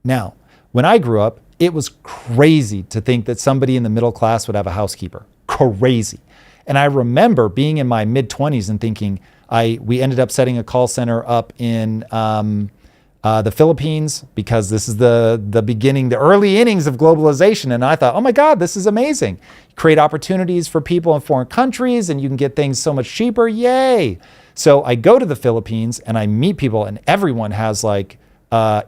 Now, when I grew up, it was crazy to think that somebody in the middle class would have a housekeeper. Crazy. And I remember being in my mid-20s and thinking, we ended up setting a call center up in the Philippines because this is the beginning, the early innings of globalization. And I thought, oh my God, this is amazing. Create opportunities for people in foreign countries and you can get things so much cheaper. Yay. So I go to the Philippines and I meet people and everyone has like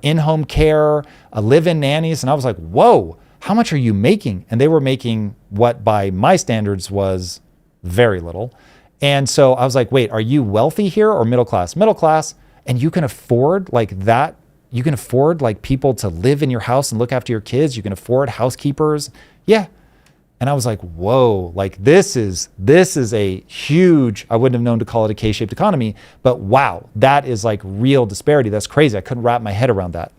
in-home care, live-in nannies. And I was like, whoa, how much are you making? And they were making what by my standards was very little. And so I was like, wait, are you wealthy here or middle class? Middle class. And you can afford like that. You can afford like people to live in your house and look after your kids. You can afford housekeepers. Yeah. And I was like, whoa, like this is a huge, I wouldn't have known to call it a K-shaped economy, but wow, that is like real disparity. That's crazy. I couldn't wrap my head around that.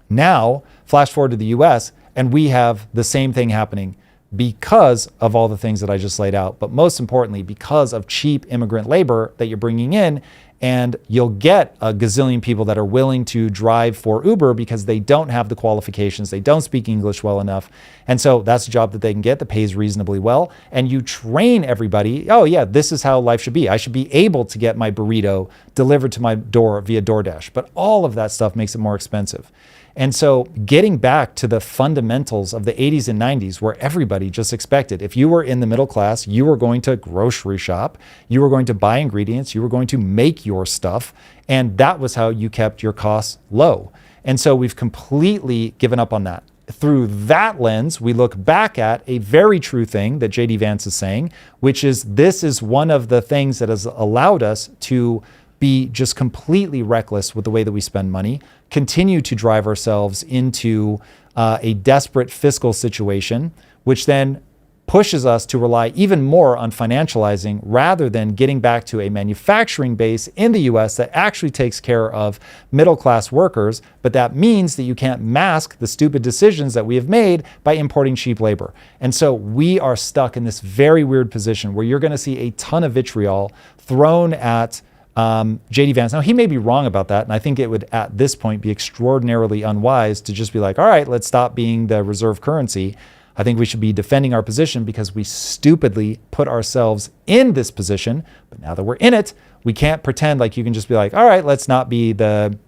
Now, flash forward to the US, and we have the same thing happening because of all the things that I just laid out, but most importantly, because of cheap immigrant labor that you're bringing in. And you'll get a gazillion people that are willing to drive for Uber because they don't have the qualifications. They don't speak English well enough. And so that's a job that they can get that pays reasonably well. And you train everybody, oh yeah, this is how life should be. I should be able to get my burrito delivered to my door via DoorDash. But all of that stuff makes it more expensive. And so getting back to the fundamentals of the 80s and 90s where everybody just expected, if you were in the middle class, you were going to grocery shop, you were going to buy ingredients, you were going to make your stuff, and that was how you kept your costs low. And so we've completely given up on that. Through that lens, we look back at a very true thing that JD Vance is saying, which is this is one of the things that has allowed us to be just completely reckless with the way that we spend money, continue to drive ourselves into a desperate fiscal situation, which then pushes us to rely even more on financializing rather than getting back to a manufacturing base in the US that actually takes care of middle-class workers. But that means that you can't mask the stupid decisions that we have made by importing cheap labor. And so we are stuck in this very weird position where you're going to see a ton of vitriol thrown at JD Vance. Now, he may be wrong about that, and I think it would, at this point, be extraordinarily unwise to just be like, all right, let's stop being the reserve currency. I think we should be defending our position because we stupidly put ourselves in this position. But now that we're in it, we can't pretend like you can just be like, all right, let's not be the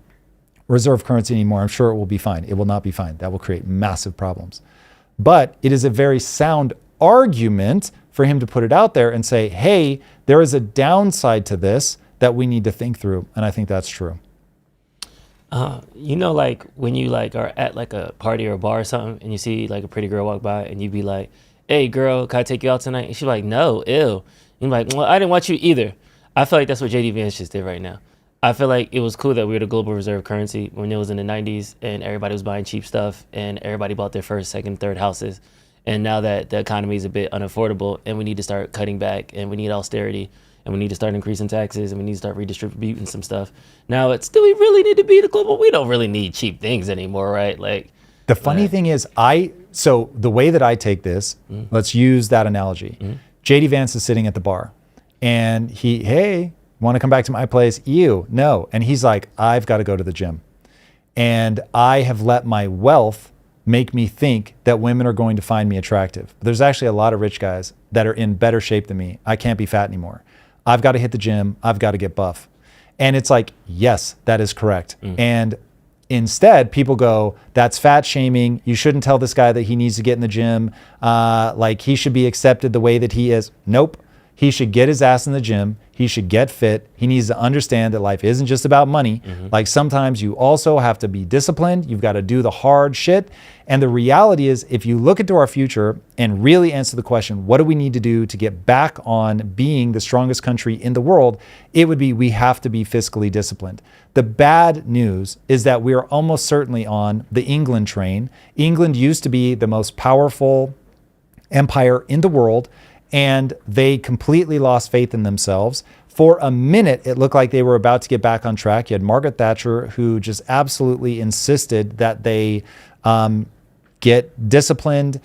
reserve currency anymore. I'm sure it will be fine. It will not be fine. That will create massive problems. But it is a very sound argument for him to put it out there and say, hey, there is a downside to this that we need to think through. And I think that's true.
You know, like when you like are at like a party or a bar or something and you see like a pretty girl walk by and you be like, hey girl, can I take you out tonight? And she's like, no, ew. And you're like, well, I didn't want you either. I feel like that's what JD Vance just did right now. I feel like it was cool that we were the global reserve currency when it was in the 90s and everybody was buying cheap stuff and everybody bought their first, second, third houses. And now that the economy is a bit unaffordable and we need to start cutting back and we need austerity, and we need to start increasing taxes, and we need to start redistributing some stuff. Now, do we really need to be the global? We don't really need cheap things anymore, right? Like
the funny thing is, so the way that I take this, let's use that analogy. JD Vance is sitting at the bar, and hey, want to come back to my place? You, no. And he's like, I've got to go to the gym. And I have let my wealth make me think that women are going to find me attractive. There's actually a lot of rich guys that are in better shape than me. I can't be fat anymore. I've got to hit the gym. I've got to get buff. And it's like, yes, that is correct. And instead, people go, that's fat shaming. You shouldn't tell this guy that he needs to get in the gym. Like he should be accepted the way that he is. Nope. He should get his ass in the gym. He should get fit. He needs to understand that life isn't just about money. Like sometimes you also have to be disciplined. You've got to do the hard shit. And the reality is, if you look into our future and really answer the question, what do we need to do to get back on being the strongest country in the world? It would be, we have to be fiscally disciplined. The bad news is that we are almost certainly on the England train. England used to be the most powerful empire in the world, and they completely lost faith in themselves. For a minute, it looked like they were about to get back on track. You had Margaret Thatcher, who just absolutely insisted that they get disciplined,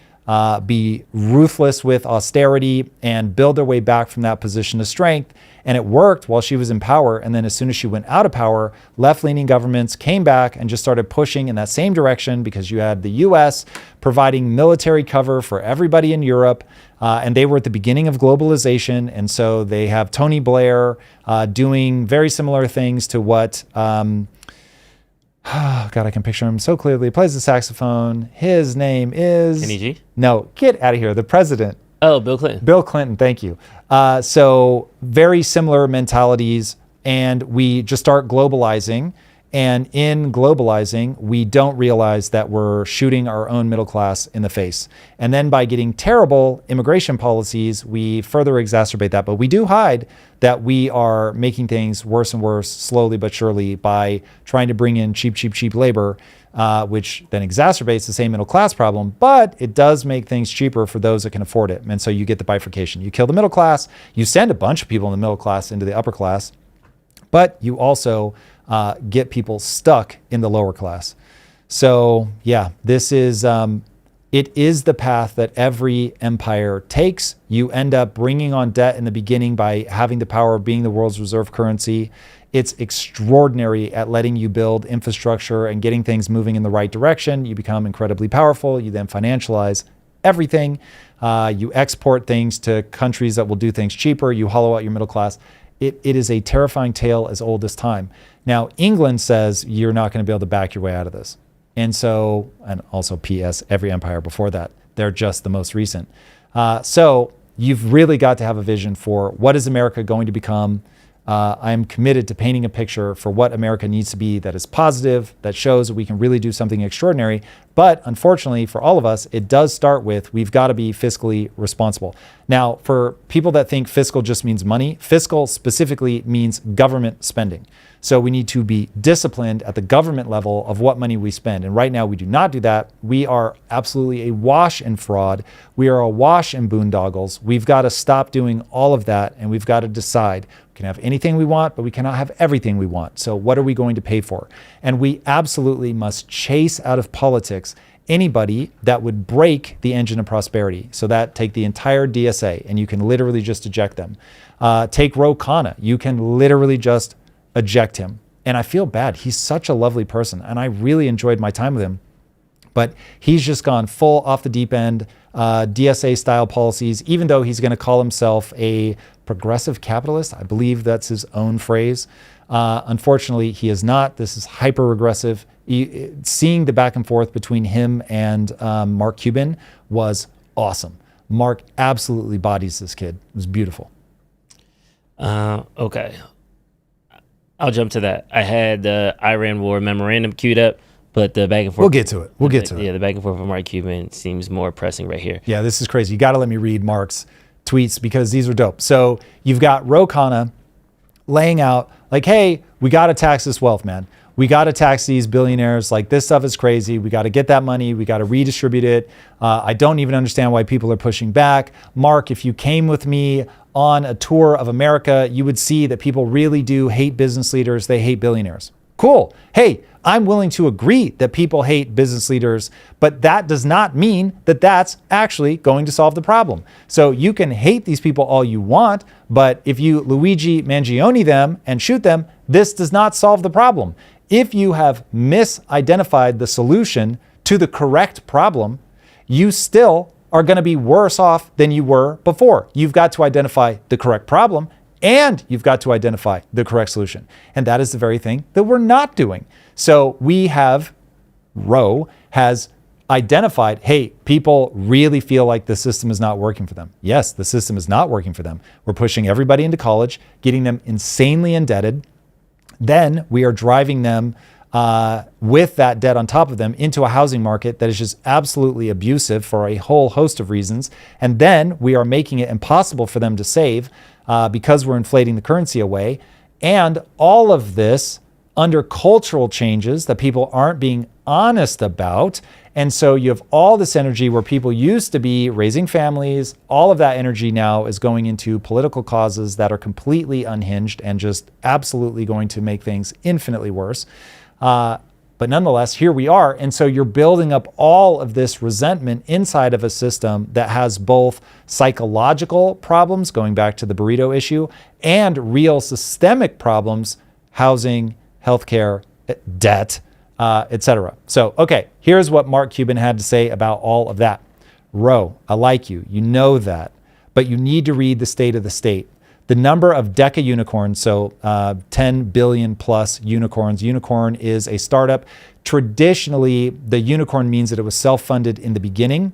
be ruthless with austerity, and build their way back from that position of strength. And it worked while she was in power. And then as soon as she went out of power, left-leaning governments came back and just started pushing in that same direction, because you had the US providing military cover for everybody in Europe. And they were at the beginning of globalization. And so they have Tony Blair doing very similar things to what, God, I can picture him so clearly. He plays the saxophone. His name is...
Kenny G?
No, get out of here. The president.
Oh, Bill Clinton.
Bill Clinton, thank you. So very similar mentalities, and we just start globalizing. And in globalizing, we don't realize that we're shooting our own middle class in the face. And then by getting terrible immigration policies, we further exacerbate that. But we do hide that we are making things worse and worse, slowly but surely, by trying to bring in cheap labor, which then exacerbates the same middle class problem. But it does make things cheaper for those that can afford it. And so you get the bifurcation. You kill the middle class, you send a bunch of people in the middle class into the upper class, but you also get people stuck in the lower class. So yeah, this is, it is the path that every empire takes. You end up bringing on debt in the beginning by having the power of being the world's reserve currency. It's extraordinary at letting you build infrastructure and getting things moving in the right direction. You become incredibly powerful. You then financialize everything. You export things to countries that will do things cheaper. You hollow out your middle class. It is a terrifying tale as old as time. Now, England says you're not going to be able to back your way out of this. And so, and also PS, every empire before that, they're just the most recent. So you've really got to have a vision for what is America going to become. I'm committed to painting a picture for what America needs to be that is positive, that shows that we can really do something extraordinary. But unfortunately for all of us, it does start with, we've got to be fiscally responsible. Now, for people that think fiscal just means money, fiscal specifically means government spending. So we need to be disciplined at the government level of what money we spend. And right now we do not do that. We are absolutely awash in fraud. We are awash in boondoggles. We've got to stop doing all of that. And we've got to decide, we can have anything we want, but we cannot have everything we want. So what are we going to pay for? And we absolutely must chase out of politics anybody that would break the engine of prosperity. So that, take the entire DSA and you can literally just eject them. Take Khanna. You can literally just eject him. And I feel bad. He's such a lovely person. And I really enjoyed my time with him. But he's just gone full off the deep end, DSA style policies, even though he's going to call himself a progressive capitalist. I believe that's his own phrase. Unfortunately, he is not. This is hyper regressive. Seeing the back and forth between him and Mark Cuban was awesome. Mark absolutely bodies this kid. It was beautiful.
Okay. I'll jump to that. I had the Iran war memorandum queued up, but the back and forth.
We'll get to it.
Yeah, the back and forth from Mark Cuban seems more pressing right here.
Yeah, this is crazy. You got to let me read Mark's tweets because these are dope. So you've got Khanna laying out like, hey, we got to tax this wealth, man. We got to tax these billionaires. Like, this stuff is crazy. We got to get that money. We got to redistribute it. I don't even understand why people are pushing back. Mark, if you came with me on a tour of America, you would see that people really do hate business leaders. They hate billionaires. Cool. Hey, I'm willing to agree that people hate business leaders, but that does not mean that that's actually going to solve the problem. So you can hate these people all you want, but if you Luigi Mangione them and shoot them, this does not solve the problem. If you have misidentified the solution to the correct problem, you still are going to be worse off than you were before. You've got to identify the correct problem and you've got to identify the correct solution. And that is the very thing that we're not doing. So we have, Roe has identified, hey, people really feel like the system is not working for them. Yes, the system is not working for them. We're pushing everybody into college, getting them insanely indebted. Then we are driving them with that debt on top of them into a housing market that is just absolutely abusive for a whole host of reasons. And then we are making it impossible for them to save because we're inflating the currency away. And all of this under cultural changes that people aren't being honest about. And so you have all this energy where people used to be raising families. All of that energy now is going into political causes that are completely unhinged and just absolutely going to make things infinitely worse. But nonetheless, here we are. And so you're building up all of this resentment inside of a system that has both psychological problems, going back to the burrito issue, and real systemic problems, housing, healthcare, debt, etc. So, okay, here's what Mark Cuban had to say about all of that. Ro, I like you. You know that. But you need to read The State of the State. The number of deca unicorns, so 10 billion plus unicorns. Unicorn is a startup. Traditionally, the unicorn means that it was self-funded in the beginning.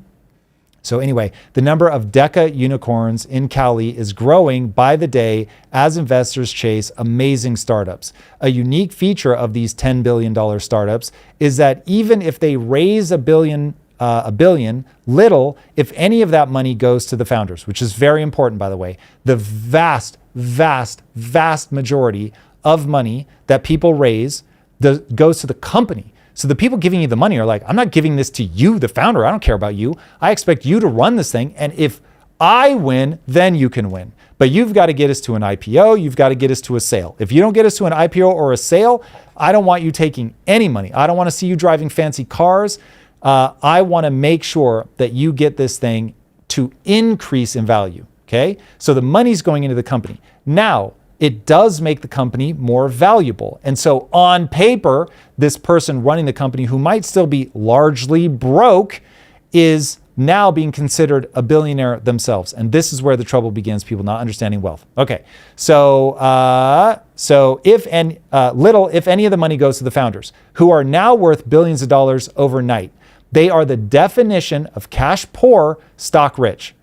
So anyway, the number of deca unicorns in Cali is growing by the day as investors chase amazing startups. A unique feature of these $10 billion startups is that even if they raise a billion, little, if any of that money goes to the founders, which is very important, by the way. The vast majority of money that people raise goes to the company. So the people giving you the money are like, I'm not giving this to you, the founder. I don't care about you. I expect you to run this thing. And if I win, then you can win. But you've got to get us to an IPO. You've got to get us to a sale. If you don't get us to an IPO or a sale, I don't want you taking any money. I don't want to see you driving fancy cars. I want to make sure that you get this thing to increase in value. Okay. So the money's going into the company. Now, it does make the company more valuable. And so on paper, this person running the company who might still be largely broke is now being considered a billionaire themselves. And this is where the trouble begins, people not understanding wealth. Okay, so if any of the money goes to the founders, who are now worth billions of dollars overnight, they are the definition of cash poor, stock rich.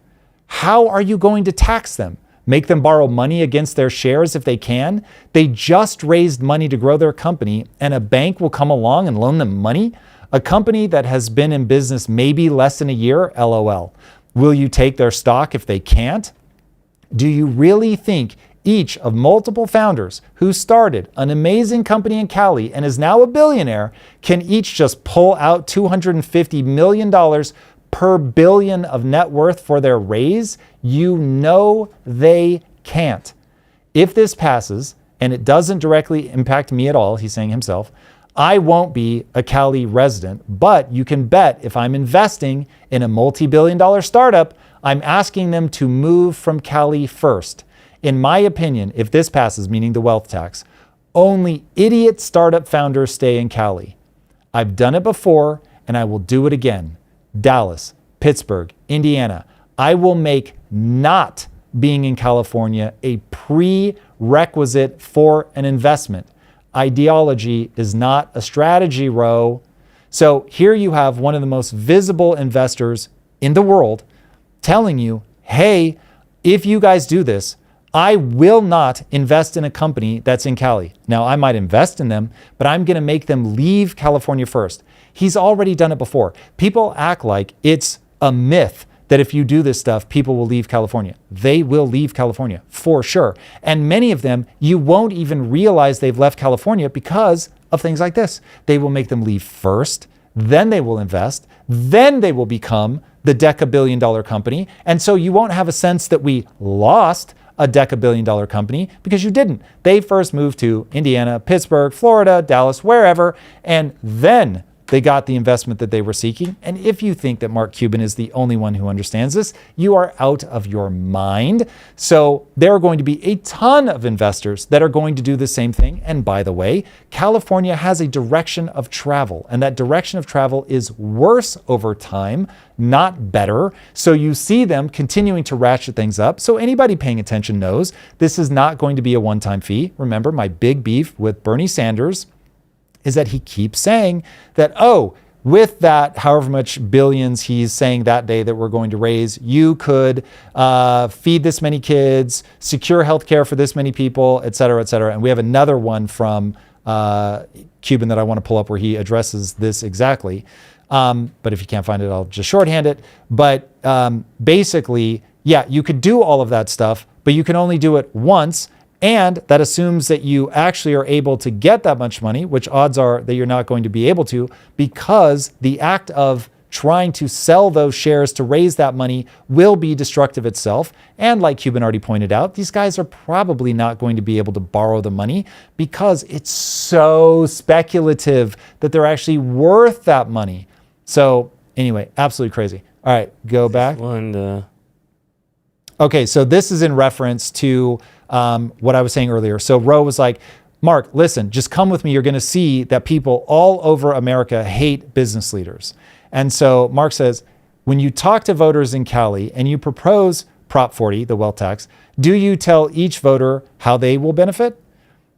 How are you going to tax them? Make them borrow money against their shares if they can? They just raised money to grow their company, and a bank will come along and loan them money? A company that has been in business maybe less than a year? LOL. Will you take their stock if they can't? Do you really think each of multiple founders who started an amazing company in Cali and is now a billionaire can each just pull out $250 million per billion of net worth for their raise? You know they can't. If this passes, and it doesn't directly impact me at all, he's saying himself, I won't be a Cali resident, but you can bet if I'm investing in a multi-billion dollar startup, I'm asking them to move from Cali first. In my opinion, if this passes, meaning the wealth tax, only idiot startup founders stay in Cali. I've done it before, and I will do it again. Dallas, Pittsburgh, Indiana. I will make not being in California a prerequisite for an investment. Ideology is not a strategy, Ro. So here you have one of the most visible investors in the world telling you, hey, if you guys do this, I will not invest in a company that's in Cali. Now, I might invest in them, but I'm going to make them leave California first. He's already done it before. People act like it's a myth that if you do this stuff, people will leave California. They will leave California for sure. And many of them, you won't even realize they've left California because of things like this. They will make them leave first, then they will invest, then they will become the deca-billion-dollar company. And so you won't have a sense that we lost a deca-billion-dollar company because you didn't. They first moved to Indiana, Pittsburgh, Florida, Dallas, wherever, and then they got the investment that they were seeking. And if you think that Mark Cuban is the only one who understands this, you are out of your mind. So there are going to be a ton of investors that are going to do the same thing. And by the way, California has a direction of travel, and that direction of travel is worse over time, not better. So you see them continuing to ratchet things up. So anybody paying attention knows this is not going to be a one-time fee. Remember, my big beef with Bernie Sanders is that he keeps saying that, oh, with that however much billions he's saying that day that we're going to raise, you could feed this many kids, secure healthcare for this many people, et cetera, et cetera. And we have another one from Cuban that I want to pull up where he addresses this exactly. But if you can't find it, I'll just shorthand it. But basically, yeah, you could do all of that stuff, but you can only do it once. And that assumes that you actually are able to get that much money, which odds are that you're not going to be able to, because the act of trying to sell those shares to raise that money will be destructive itself. And like Cuban already pointed out, these guys are probably not going to be able to borrow the money because it's so speculative that they're actually worth that money. So anyway, absolutely crazy. All right, go back. Okay, so this is in reference to what I was saying earlier. So Roe was like, Mark, listen, just come with me. You're going to see that people all over America hate business leaders. And so Mark says, when you talk to voters in Cali and you propose Prop 40, the wealth tax, do you tell each voter how they will benefit?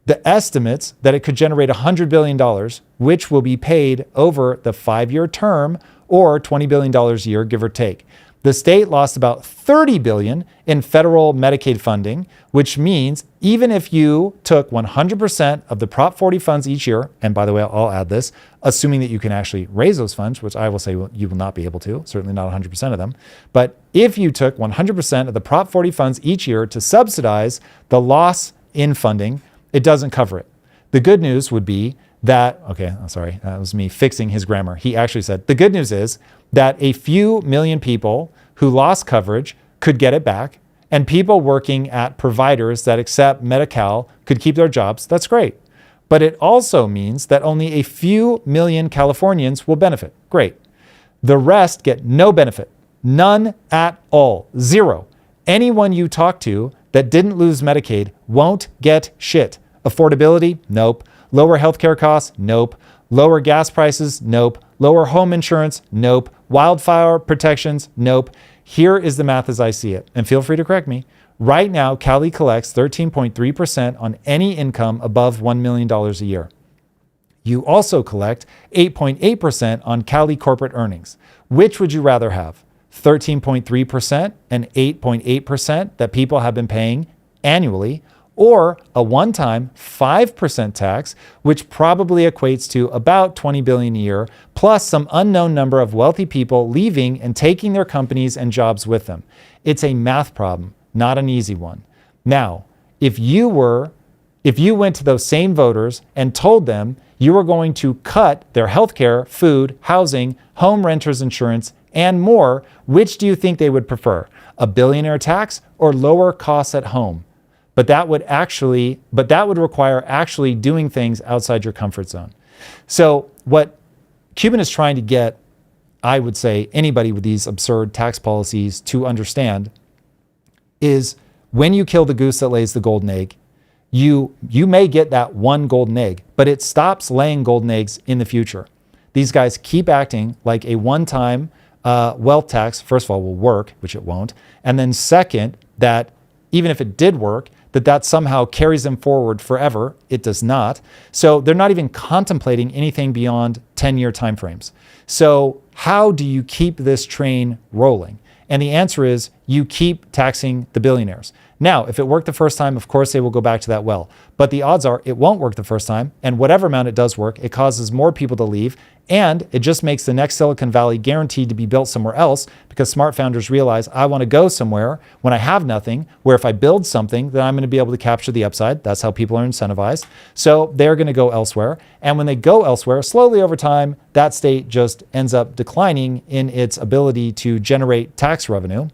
The estimates that it could generate $100 billion, which will be paid over the 5-year term or $20 billion a year, give or take. The state lost about $30 billion in federal Medicaid funding, which means even if you took 100% of the Prop 40 funds each year, and by the way, I'll add this, assuming that you can actually raise those funds, which I will say you will not be able to, certainly not 100% of them. But if you took 100% of the Prop 40 funds each year to subsidize the loss in funding, it doesn't cover it. The good news would be that, okay, I'm sorry, that was me fixing his grammar. He actually said, the good news is that a few million people who lost coverage could get it back, and people working at providers that accept Medi-Cal could keep their jobs. That's great. But it also means that only a few million Californians will benefit. Great. The rest get no benefit. None at all. Zero. Anyone you talk to that didn't lose Medicaid won't get shit. Affordability? Nope. Lower healthcare costs? Nope. Lower gas prices? Nope. Lower home insurance? Nope. Wildfire protections? Nope. Here is the math as I see it, and feel free to correct me. Right now, Cali collects 13.3% on any income above $1 million a year. You also collect 8.8% on Cali corporate earnings. Which would you rather have? 13.3% and 8.8% that people have been paying annually, or a one-time 5% tax, which probably equates to about $20 billion a year, plus some unknown number of wealthy people leaving and taking their companies and jobs with them. It's a math problem, not an easy one. Now, if you went to those same voters and told them you were going to cut their healthcare, food, housing, home renters insurance, and more, which do you think they would prefer? A billionaire tax or lower costs at home? But that would require actually doing things outside your comfort zone. So what Cuban is trying to get, I would say, anybody with these absurd tax policies to understand is when you kill the goose that lays the golden egg, you may get that one golden egg, but it stops laying golden eggs in the future. These guys keep acting like a one-time wealth tax, first of all, will work, which it won't. And then second, that even if it did work, that somehow carries them forward forever. It does not. So they're not even contemplating anything beyond 10-year timeframes. So how do you keep this train rolling? And the answer is you keep taxing the billionaires. Now, if it worked the first time, of course, they will go back to that well. But the odds are it won't work the first time. And whatever amount it does work, it causes more people to leave. And it just makes the next Silicon Valley guaranteed to be built somewhere else because smart founders realize I want to go somewhere when I have nothing, where if I build something, then I'm going to be able to capture the upside. That's how people are incentivized. So they're going to go elsewhere. And when they go elsewhere, slowly over time, that state just ends up declining in its ability to generate tax revenue.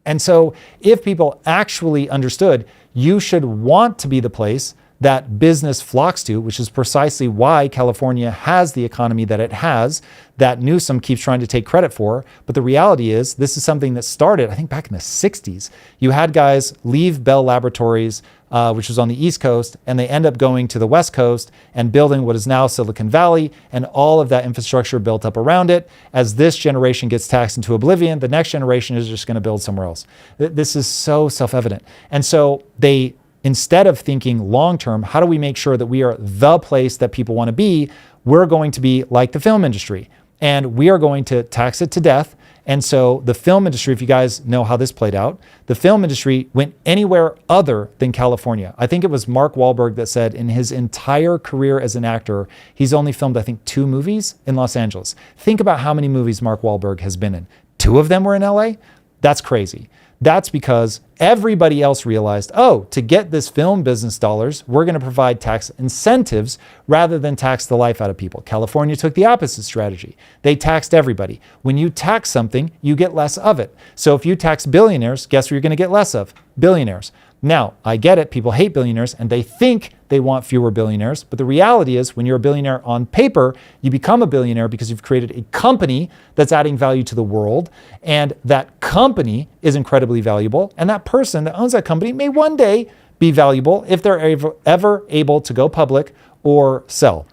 And so if people actually understood, you should want to be the place that business flocks to, which is precisely why California has the economy that it has, that Newsom keeps trying to take credit for. But the reality is this is something that started, I think, back in the 60s. You had guys leave Bell Laboratories, which was on the East Coast, and they end up going to the West Coast and building what is now Silicon Valley, and all of that infrastructure built up around it. As this generation gets taxed into oblivion, the next generation is just going to build somewhere else. This is so self-evident. And so they, instead of thinking long-term, how do we make sure that we are the place that people want to be? We're going to be like the film industry, and we are going to tax it to death. And so the film industry, if you guys know how this played out, the film industry went anywhere other than California. I think it was Mark Wahlberg that said in his entire career as an actor, he's only filmed, I think, 2 movies in Los Angeles. Think about how many movies Mark Wahlberg has been in. 2 of them were in LA. That's crazy. That's because everybody else realized, oh, to get this film business dollars, we're going to provide tax incentives rather than tax the life out of people. California took the opposite strategy. They taxed everybody. When you tax something, you get less of it. So if you tax billionaires, guess what you're going to get less of? Billionaires. Now, I get it. People hate billionaires and they think they want fewer billionaires. But the reality is when you're a billionaire on paper, you become a billionaire because you've created a company that's adding value to the world. And that company is incredibly valuable. And that person that owns that company may one day be valuable if they're ever able to go public or sell.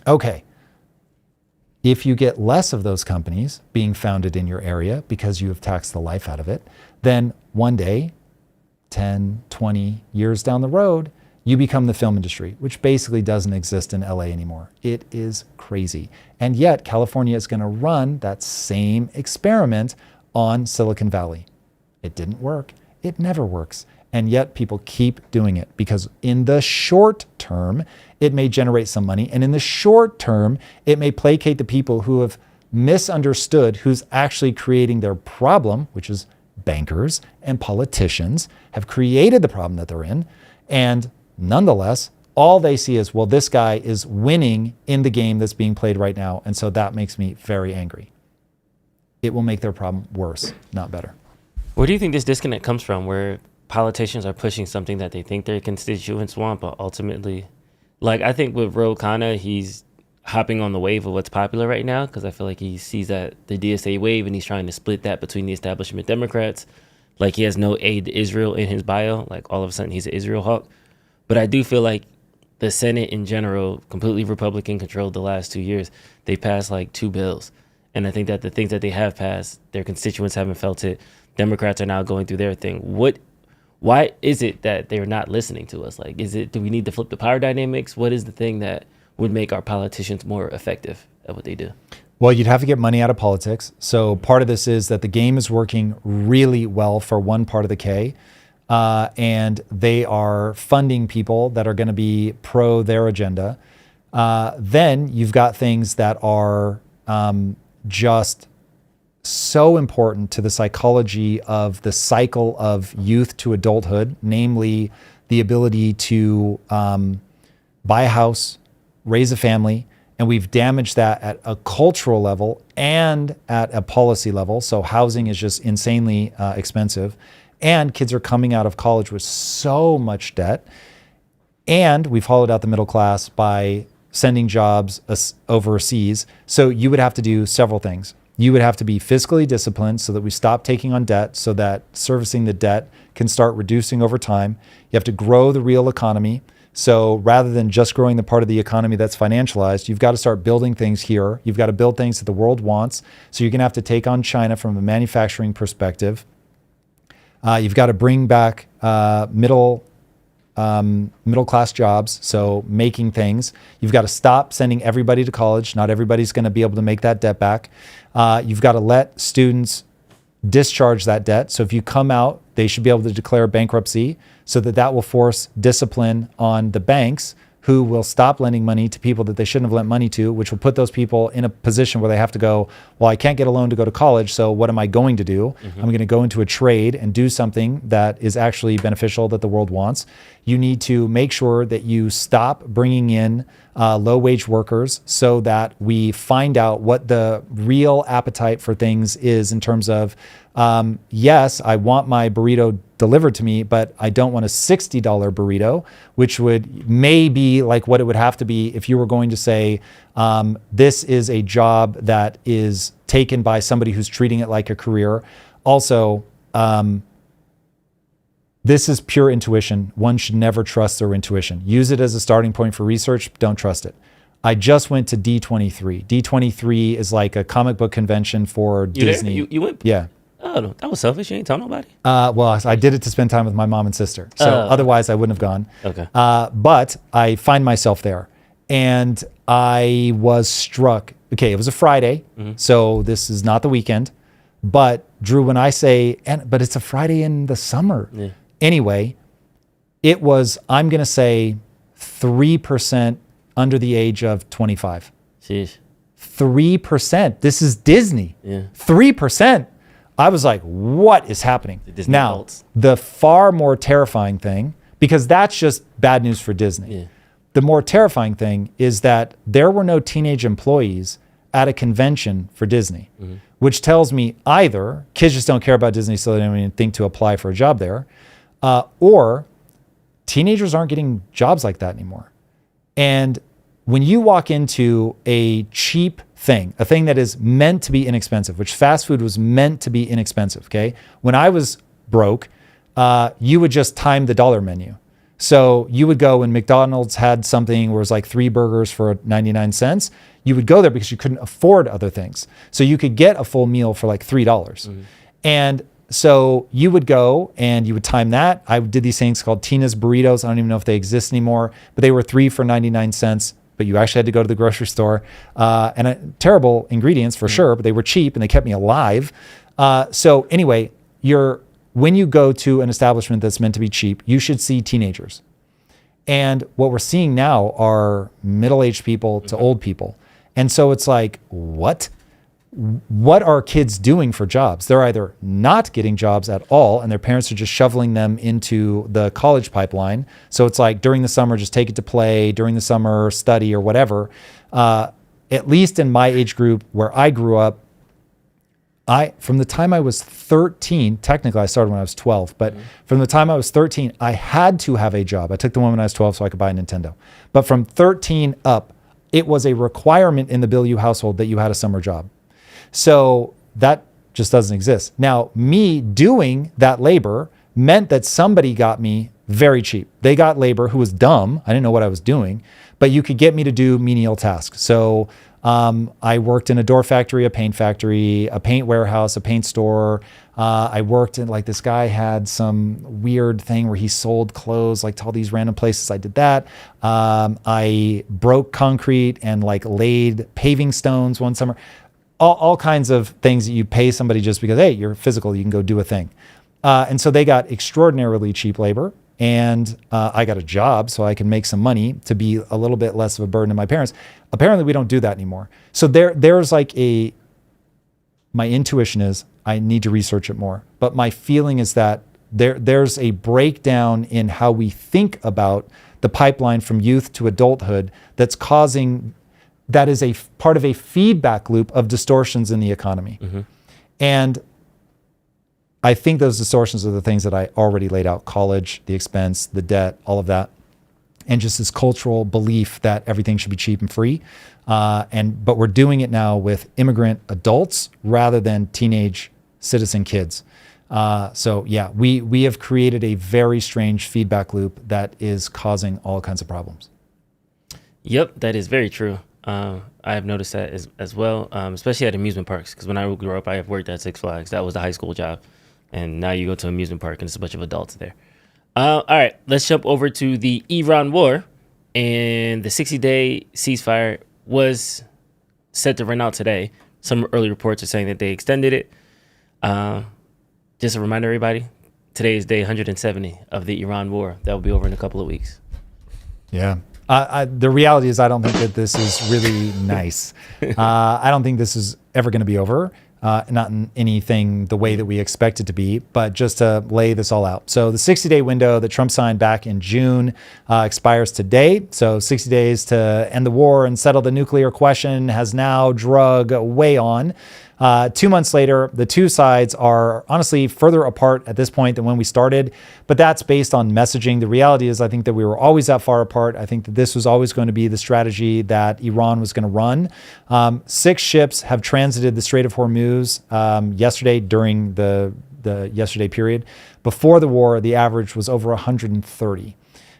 Okay. If you get less of those companies being founded in your area because you have taxed the life out of it, then one day, 10, 20 years down the road, you become the film industry, which basically doesn't exist in LA anymore. It is crazy. And yet California is going to run that same experiment on Silicon Valley. It didn't work. It never works. And yet people keep doing it because in the short term, it may generate some money. And in the short term, it may placate the people who have misunderstood who's actually creating their problem, which is bankers and politicians have created the problem that they're in. And nonetheless, all they see is, well, this guy is winning in the game that's being played right now. And so that makes me very angry. It will make their problem worse, not better.
Where do you think this disconnect comes from, where politicians are pushing something that they think their constituents want, but ultimately, like I think with Khanna, he's hopping on the wave of what's popular right now because I feel like he sees that the DSA wave and he's trying to split that between the establishment Democrats. Like he has no aid to Israel in his bio. Like all of a sudden he's an Israel hawk. But I do feel like the Senate in general, completely Republican controlled the last 2 years. They passed like 2 bills. And I think that the things that they have passed, their constituents haven't felt it. Democrats are now going through their thing. Why is it that they're not listening to us? Like, do we need to flip the power dynamics? What is the thing that would make our politicians more effective at what they do?
Well, you'd have to get money out of politics. So part of this is that the game is working really well for one part of the K, and they are funding people that are going to be pro their agenda. Then you've got things that are just so important to the psychology of the cycle of youth to adulthood, namely the ability to buy a house, raise a family, and we've damaged that at a cultural level and at a policy level. So housing is just insanely expensive, and kids are coming out of college with so much debt, and we've hollowed out the middle class by sending jobs overseas. So you would have to do several things. You would have to be fiscally disciplined so that we stop taking on debt, so that servicing the debt can start reducing over time. You have to grow the real economy. So rather than just growing the part of the economy that's financialized, you've got to start building things here. You've got to build things that the world wants. So you're going to have to take on China from a manufacturing perspective. You've got to bring back middle class jobs, so making things. You've got to stop sending everybody to college. Not everybody's going to be able to make that debt back. You've got to let students discharge that debt. So if you come out, they should be able to declare bankruptcy, so that will force discipline on the banks, who will stop lending money to people that they shouldn't have lent money to, which will put those people in a position where they have to go, well, I can't get a loan to go to college, so what am I going to do? Mm-hmm. I'm going to go into a trade and do something that is actually beneficial, that the world wants. You need to make sure that you stop bringing in low-wage workers, so that we find out what the real appetite for things is in terms of, yes, I want my burrito delivered to me, but I don't want a $60 burrito, which would maybe like what it would have to be if you were going to say, this is a job that is taken by somebody who's treating it like a career. Also, this is pure intuition. One should never trust their intuition. Use it as a starting point for research. Don't trust it. I just went to D23. D23 is like a comic book convention for Disney.
You went?
Yeah.
Oh, that was selfish. You ain't telling nobody.
Well, I did it to spend time with my mom and sister. So otherwise I wouldn't have gone.
Okay.
But I find myself there, and I was struck. Okay, it was a Friday, so this is not the weekend. But Drew, when I say, but it's a Friday in the summer. Yeah. Anyway, it was, I'm going to say 3% under the age of 25.
Sheesh.
3%. This is Disney.
Yeah.
3%. I was like, what is happening?
Disney
Now,
adults.
the far more terrifying thing, because that's just bad news for Disney.
Yeah.
The more terrifying thing is that there were no teenage employees at a convention for Disney, which tells me either kids just don't care about Disney, so they don't even think to apply for a job there, or teenagers aren't getting jobs like that anymore. And when you walk into a cheap thing, a thing that is meant to be inexpensive, which fast food was meant to be inexpensive, okay? When I was broke, you would just time the dollar menu. So you would go when McDonald's had something where it was like 3 burgers for 99 cents. You would go there because you couldn't afford other things. So you could get a full meal for like $3. And so you would go and you would time that. I did these things called Tina's Burritos. I don't even know if they exist anymore, but they were 3 for 99 cents. But you actually had to go to the grocery store. And terrible ingredients for sure, but they were cheap and they kept me alive. So anyway, when you go to an establishment that's meant to be cheap, you should see teenagers. And what we're seeing now are middle-aged people to old people. And so it's like, what are kids doing for jobs? They're either not getting jobs at all, and their parents are just shoveling them into the college pipeline. So it's like during the summer, just take it to play, during the summer, study or whatever. At least in my age group where I grew up, from the time I was 13, technically I started when I was 12, but from the time I was 13, I had to have a job. I took the one when I was 12 so I could buy a Nintendo. But from 13 up, it was a requirement in the Bilyeu household that you had a summer job. So that just doesn't exist. Now, me doing that labor meant that somebody got me very cheap. They got labor who was dumb. I didn't know what I was doing, but you could get me to do menial tasks. So I worked in a door factory, a paint warehouse, a paint store. I worked in, like, this guy had some weird thing where he sold clothes like to all these random places. I did that. I broke concrete and like laid paving stones one summer. All kinds of things that you pay somebody just because, hey, you're physical, you can go do a thing. And so they got extraordinarily cheap labor. And I got a job so I can make some money to be a little bit less of a burden to my parents. Apparently, we don't do that anymore. So there's like my intuition is I need to research it more. But my feeling is that there's a breakdown in how we think about the pipeline from youth to adulthood that is a part of a feedback loop of distortions in the economy. And I think those distortions are the things that I already laid out: college, the expense, the debt, all of that. And just this cultural belief that everything should be cheap and free. But we're doing it now with immigrant adults rather than teenage citizen kids. So yeah, we have created a very strange feedback loop that is causing all kinds of problems.
Yep, that is very true. I have noticed that as well, especially at amusement parks. Because when I grew up, I have worked at Six Flags. That was the high school job. And now you go to an amusement park and it's a bunch of adults there. All right, let's jump over to the Iran war. And the 60-day ceasefire was set to run out today. Some early reports are saying that they extended it. Just a reminder, everybody, today is day 170 of the Iran war. That will be over in a couple of weeks.
Yeah. The reality is I don't think that this is really nice. I don't think this is ever going to be over. Not in anything the way that we expect it to be, but just to lay this all out. So the 60-day window that Trump signed back in June expires today. So 60 days to end the war and settle the nuclear question has now drug way on. 2 months later, the two sides are honestly further apart at this point than when we started, but that's based on messaging. The reality is I think that we were always that far apart. I think that this was always going to be the strategy that Iran was going to run. 6 ships have transited the Strait of Hormuz yesterday during the yesterday period. Before the war, the average was over 130.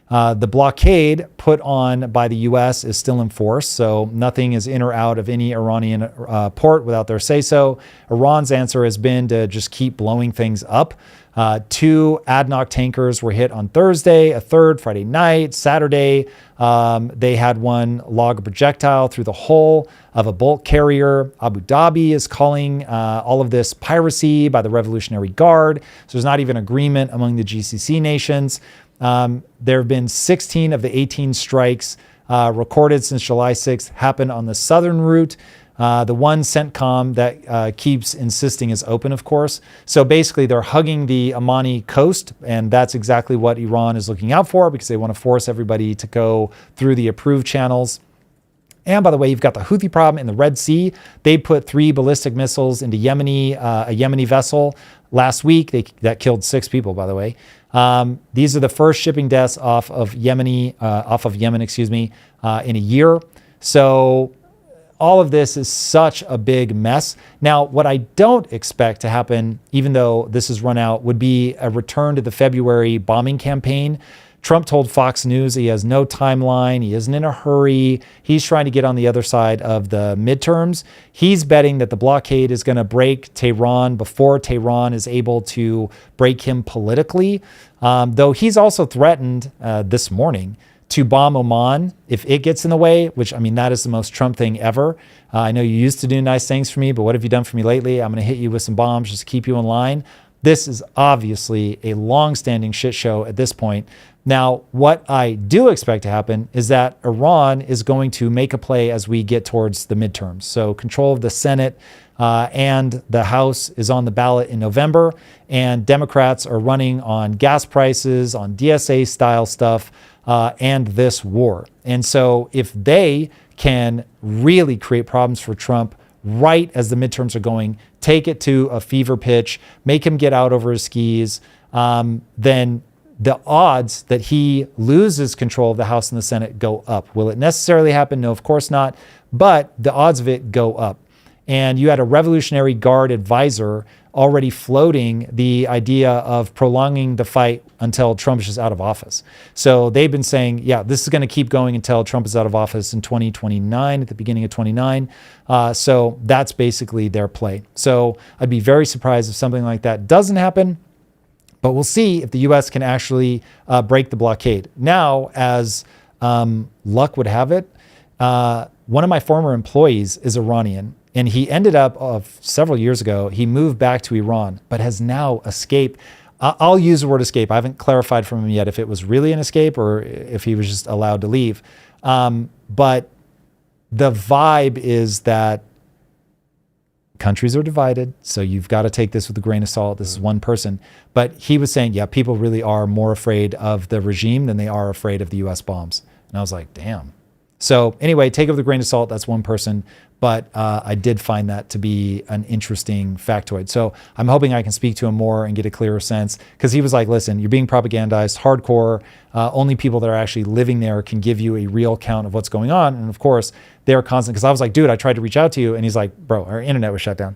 The blockade put on by the U.S. is still in force, so nothing is in or out of any Iranian port without their say-so. Iran's answer has been to just keep blowing things up. 2 ADNOC tankers were hit on Thursday, a third Friday night. Saturday, they had one log a projectile through the hull of a bulk carrier. Abu Dhabi is calling all of this piracy by the Revolutionary Guard. So there's not even agreement among the GCC nations. There have been 16 of the 18 strikes recorded since July 6th happen on the southern route. The one CENTCOM that keeps insisting is open, of course. So basically, they're hugging the Omani coast, and that's exactly what Iran is looking out for because they want to force everybody to go through the approved channels. And by the way, you've got the Houthi problem in the Red Sea. They put 3 ballistic missiles into a Yemeni vessel last week. That killed 6 people, by the way. These are the first shipping deaths off of Yemen, in a year. So all of this is such a big mess. Now, what I don't expect to happen, even though this is run out, would be a return to the February bombing campaign. Trump told Fox News he has no timeline. He isn't in a hurry. He's trying to get on the other side of the midterms. He's betting that the blockade is going to break Tehran before Tehran is able to break him politically. Though he's also threatened this morning to bomb Oman if it gets in the way, which, I mean, that is the most Trump thing ever. I know you used to do nice things for me, but what have you done for me lately? I'm going to hit you with some bombs just to keep you in line. This is obviously a long-standing shit show at this point. Now, what I do expect to happen is that Iran is going to make a play as we get towards the midterms. So control of the Senate and the House is on the ballot in November, and Democrats are running on gas prices, on DSA-style stuff, and this war. And so if they can really create problems for Trump right as the midterms are going, take it to a fever pitch, make him get out over his skis, then the odds that he loses control of the House and the Senate go up. Will it necessarily happen? No, of course not. But the odds of it go up. And you had a Revolutionary Guard advisor already floating the idea of prolonging the fight until Trump is out of office. So they've been saying, yeah, this is going to keep going until Trump is out of office in 2029, at the beginning of 29. So that's basically their play. So I'd be very surprised if something like that doesn't happen. But we'll see if the U.S. can actually break the blockade. Now, as luck would have it, one of my former employees is Iranian. And he ended up, several years ago, he moved back to Iran, but has now escaped. I'll use the word escape. I haven't clarified from him yet if it was really an escape or if he was just allowed to leave. But the vibe is that countries are divided, so you've got to take this with a grain of salt. This is one person. But he was saying, yeah, people really are more afraid of the regime than they are afraid of the U.S. bombs. And I was like, damn. So anyway, take it with a grain of salt. That's one person. But I did find that to be an interesting factoid. So I'm hoping I can speak to him more and get a clearer sense. Because he was like, listen, you're being propagandized hardcore. Only people that are actually living there can give you a real count of what's going on. And of course, they're constant. Because I was like, dude, I tried to reach out to you. And he's like, bro, our internet was shut down.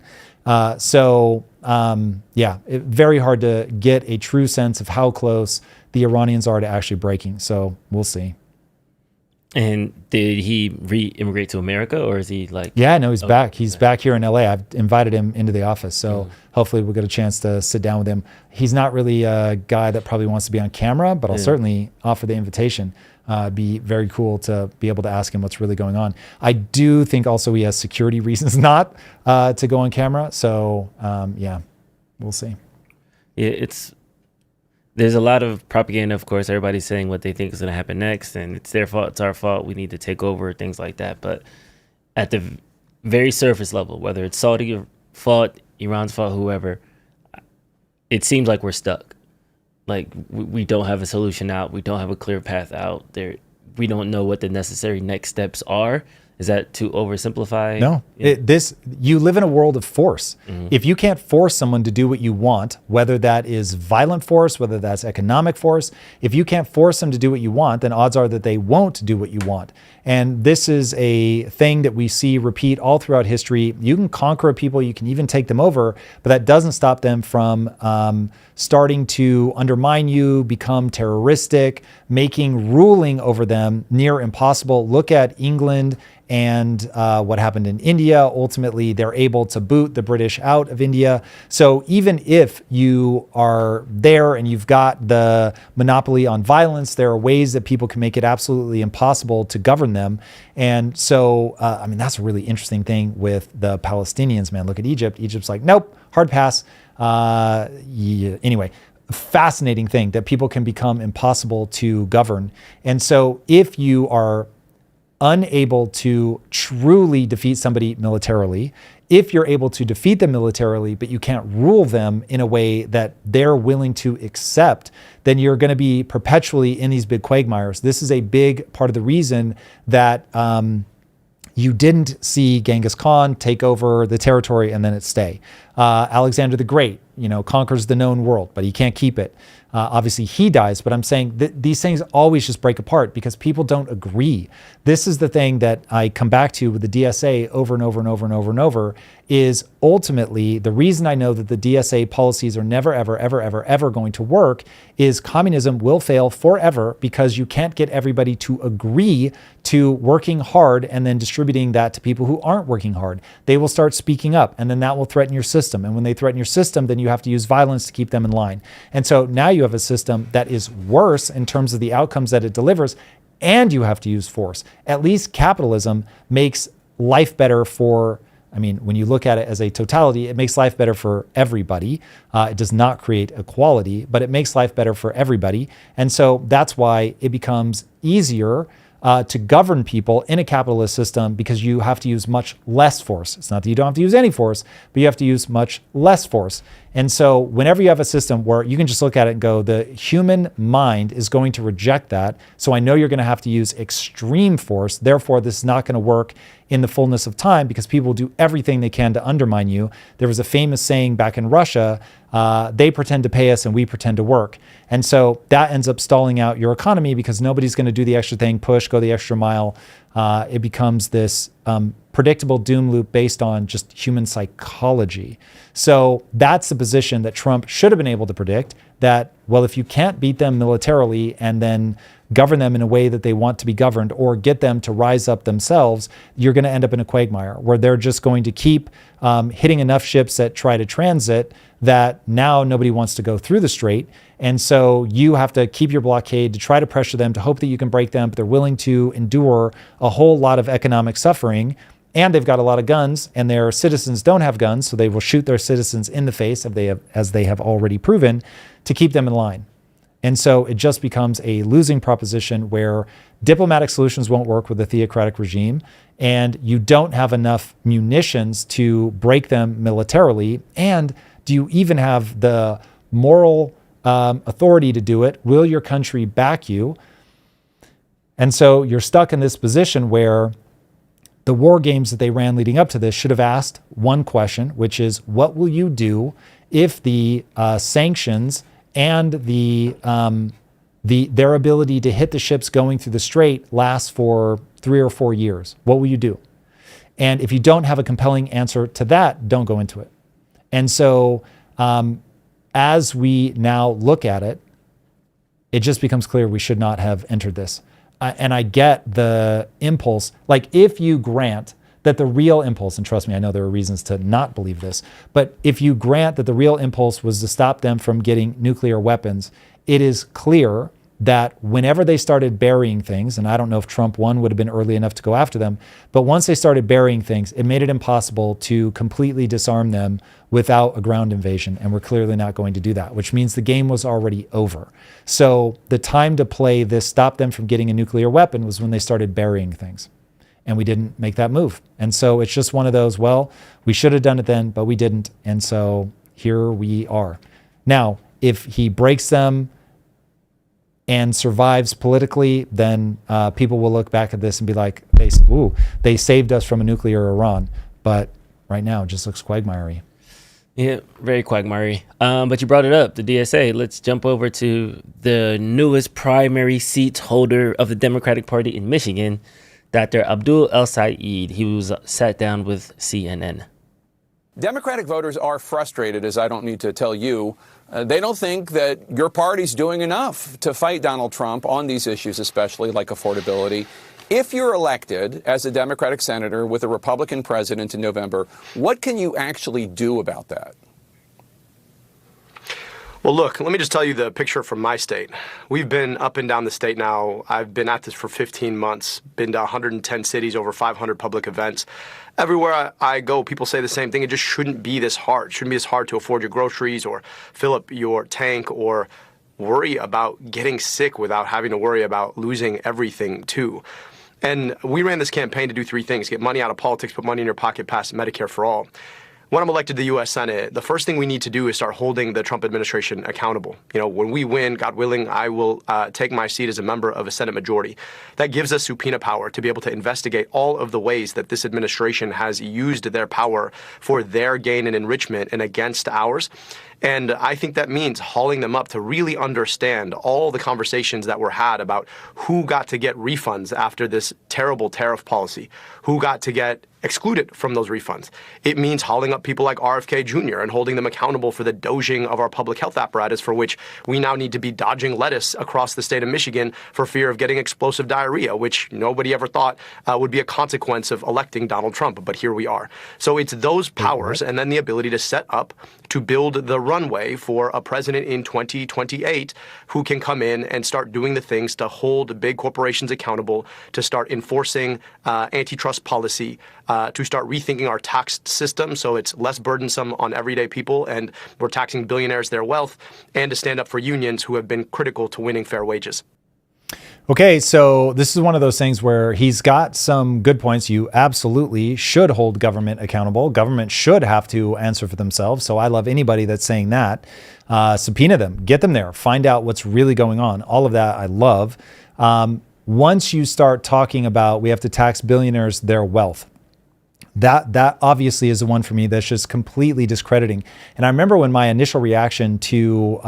Very hard to get a true sense of how close the Iranians are to actually breaking. So we'll see.
And did he re-immigrate to America, or is he like?
Yeah, no, he's back. He's back here in LA. I've invited him into the office, so hopefully we'll get a chance to sit down with him. He's not really a guy that probably wants to be on camera, but I'll certainly offer the invitation. Be very cool to be able to ask him what's really going on. I do think also he has security reasons not to go on camera. So we'll see.
Yeah, there's a lot of propaganda, of course. Everybody's saying what they think is going to happen next, and it's their fault, it's our fault, we need to take over, things like that. But at the very surface level, whether it's Saudi fault, Iran's fault, whoever, it seems like we're stuck. Like, we don't have a solution out. We don't have a clear path out. We don't know what the necessary next steps are. Is that too oversimplify?
No, you live in a world of force. Mm-hmm. If you can't force someone to do what you want, whether that is violent force, whether that's economic force, if you can't force them to do what you want, then odds are that they won't do what you want. And this is a thing that we see repeat all throughout history. You can conquer people, you can even take them over, but that doesn't stop them from starting to undermine you, become terroristic, making ruling over them near impossible. Look at England and what happened in India. Ultimately, they're able to boot the British out of India. So even if you are there and you've got the monopoly on violence, there are ways that people can make it absolutely impossible to govern them. And so, that's a really interesting thing with the Palestinians, man. Look at Egypt. Egypt's like, nope, hard pass. Anyway, fascinating thing that people can become impossible to govern. And so if you are unable to truly defeat somebody militarily. If you're able to defeat them militarily, but you can't rule them in a way that they're willing to accept, then you're going to be perpetually in these big quagmires. This is a big part of the reason that you didn't see Genghis Khan take over the territory and then it stay. Alexander the Great, conquers the known world, but he can't keep it. Obviously he dies, but I'm saying that these things always just break apart because people don't agree. This is the thing that I come back to with the DSA over and over and over and over and over, is ultimately the reason I know that the DSA policies are never, ever, ever, ever, ever going to work is communism will fail forever because you can't get everybody to agree to working hard and then distributing that to people who aren't working hard. They will start speaking up, and then that will threaten your system. And when they threaten your system, then you have to use violence to keep them in line. And so now you have a system that is worse in terms of the outcomes that it delivers, and you have to use force. At least capitalism makes life better for, when you look at it as a totality, it makes life better for everybody. It does not create equality, but it makes life better for everybody. And so that's why it becomes easier to govern people in a capitalist system because you have to use much less force. It's not that you don't have to use any force, but you have to use much less force. And so whenever you have a system where you can just look at it and go, the human mind is going to reject that. So I know you're going to have to use extreme force. Therefore, this is not going to work in the fullness of time because people will do everything they can to undermine you. There was a famous saying back in Russia, they pretend to pay us and we pretend to work. And so that ends up stalling out your economy because nobody's going to do the extra thing, push, go the extra mile. It becomes this predictable doom loop based on just human psychology. So that's the position that Trump should have been able to predict, that, well, if you can't beat them militarily and then govern them in a way that they want to be governed or get them to rise up themselves, you're going to end up in a quagmire where they're just going to keep hitting enough ships that try to transit that now nobody wants to go through the strait. And so you have to keep your blockade to try to pressure them, to hope that you can break them, but they're willing to endure a whole lot of economic suffering. And they've got a lot of guns, and their citizens don't have guns, so they will shoot their citizens in the face, as they have already proven, to keep them in line. And so it just becomes a losing proposition where diplomatic solutions won't work with a theocratic regime, and you don't have enough munitions to break them militarily. And do you even have the moral authority to do it? Will your country back you? And so you're stuck in this position where the war games that they ran leading up to this should have asked one question, which is, what will you do if the sanctions and their ability to hit the ships going through the strait lasts for 3 or 4 years? What will you do? And if you don't have a compelling answer to that, don't go into it. And so as we now look at it, it just becomes clear we should not have entered this. And I get the impulse, like if you grant that the real impulse, and trust me, I know there are reasons to not believe this, but if you grant that the real impulse was to stop them from getting nuclear weapons, it is clear that whenever they started burying things, and I don't know if Trump 1 would have been early enough to go after them, but once they started burying things, it made it impossible to completely disarm them without a ground invasion. And we're clearly not going to do that, which means the game was already over. So the time to play this, stop them from getting a nuclear weapon, was when they started burying things. And we didn't make that move. And so it's just one of those, well, we should have done it then, but we didn't. And so here we are. Now, if he breaks them and survives politically, then people will look back at this and be like, they saved us from a nuclear Iran. But right now, it just looks quagmire-y.
Yeah, very quagmire. But you brought it up, the DSA. Let's jump over to the newest primary seat holder of the Democratic Party in Michigan, Dr. Abdul El-Sayed. He was sat down with CNN.
Democratic voters are frustrated, as I don't need to tell you. They don't think that your party's doing enough to fight Donald Trump on these issues, especially like affordability. If you're elected as a Democratic senator with a Republican president in November, what can you actually do about that?
Well, look, let me just tell you the picture from my state. We've been up and down the state now. I've been at this for 15 months, been to 110 cities, over 500 public events. Everywhere I go, people say the same thing. It just shouldn't be this hard. It shouldn't be this hard to afford your groceries or fill up your tank or worry about getting sick without having to worry about losing everything, too. And we ran this campaign to do three things: get money out of politics, put money in your pocket, pass Medicare for all. When I'm elected to the U.S. Senate, the first thing we need to do is start holding the Trump administration accountable. When we win, God willing, I will take my seat as a member of a Senate majority. That gives us subpoena power to be able to investigate all of the ways that this administration has used their power for their gain and enrichment and against ours. And I think that means hauling them up to really understand all the conversations that were had about who got to get refunds after this terrible tariff policy, who got to get excluded from those refunds. It means hauling up people like RFK Jr. and holding them accountable for the doging of our public health apparatus, for which we now need to be dodging lettuce across the state of Michigan for fear of getting explosive diarrhea, which nobody ever thought would be a consequence of electing Donald Trump. But here we are. So it's those powers and then the ability to set up to build the runway for a president in 2028 who can come in and start doing the things to hold big corporations accountable, to start enforcing antitrust policy, to start rethinking our tax system so it's less burdensome on everyday people and we're taxing billionaires their wealth, and to stand up for unions who have been critical to winning fair wages.
Okay, so this is one of those things where he's got some good points. You absolutely should hold government accountable. Government should have to answer for themselves. So I love anybody that's saying that. Subpoena them, get them there, find out what's really going on. All of that I love. Once you start talking about we have to tax billionaires their wealth, that obviously is the one for me that's just completely discrediting. And I remember when my initial reaction to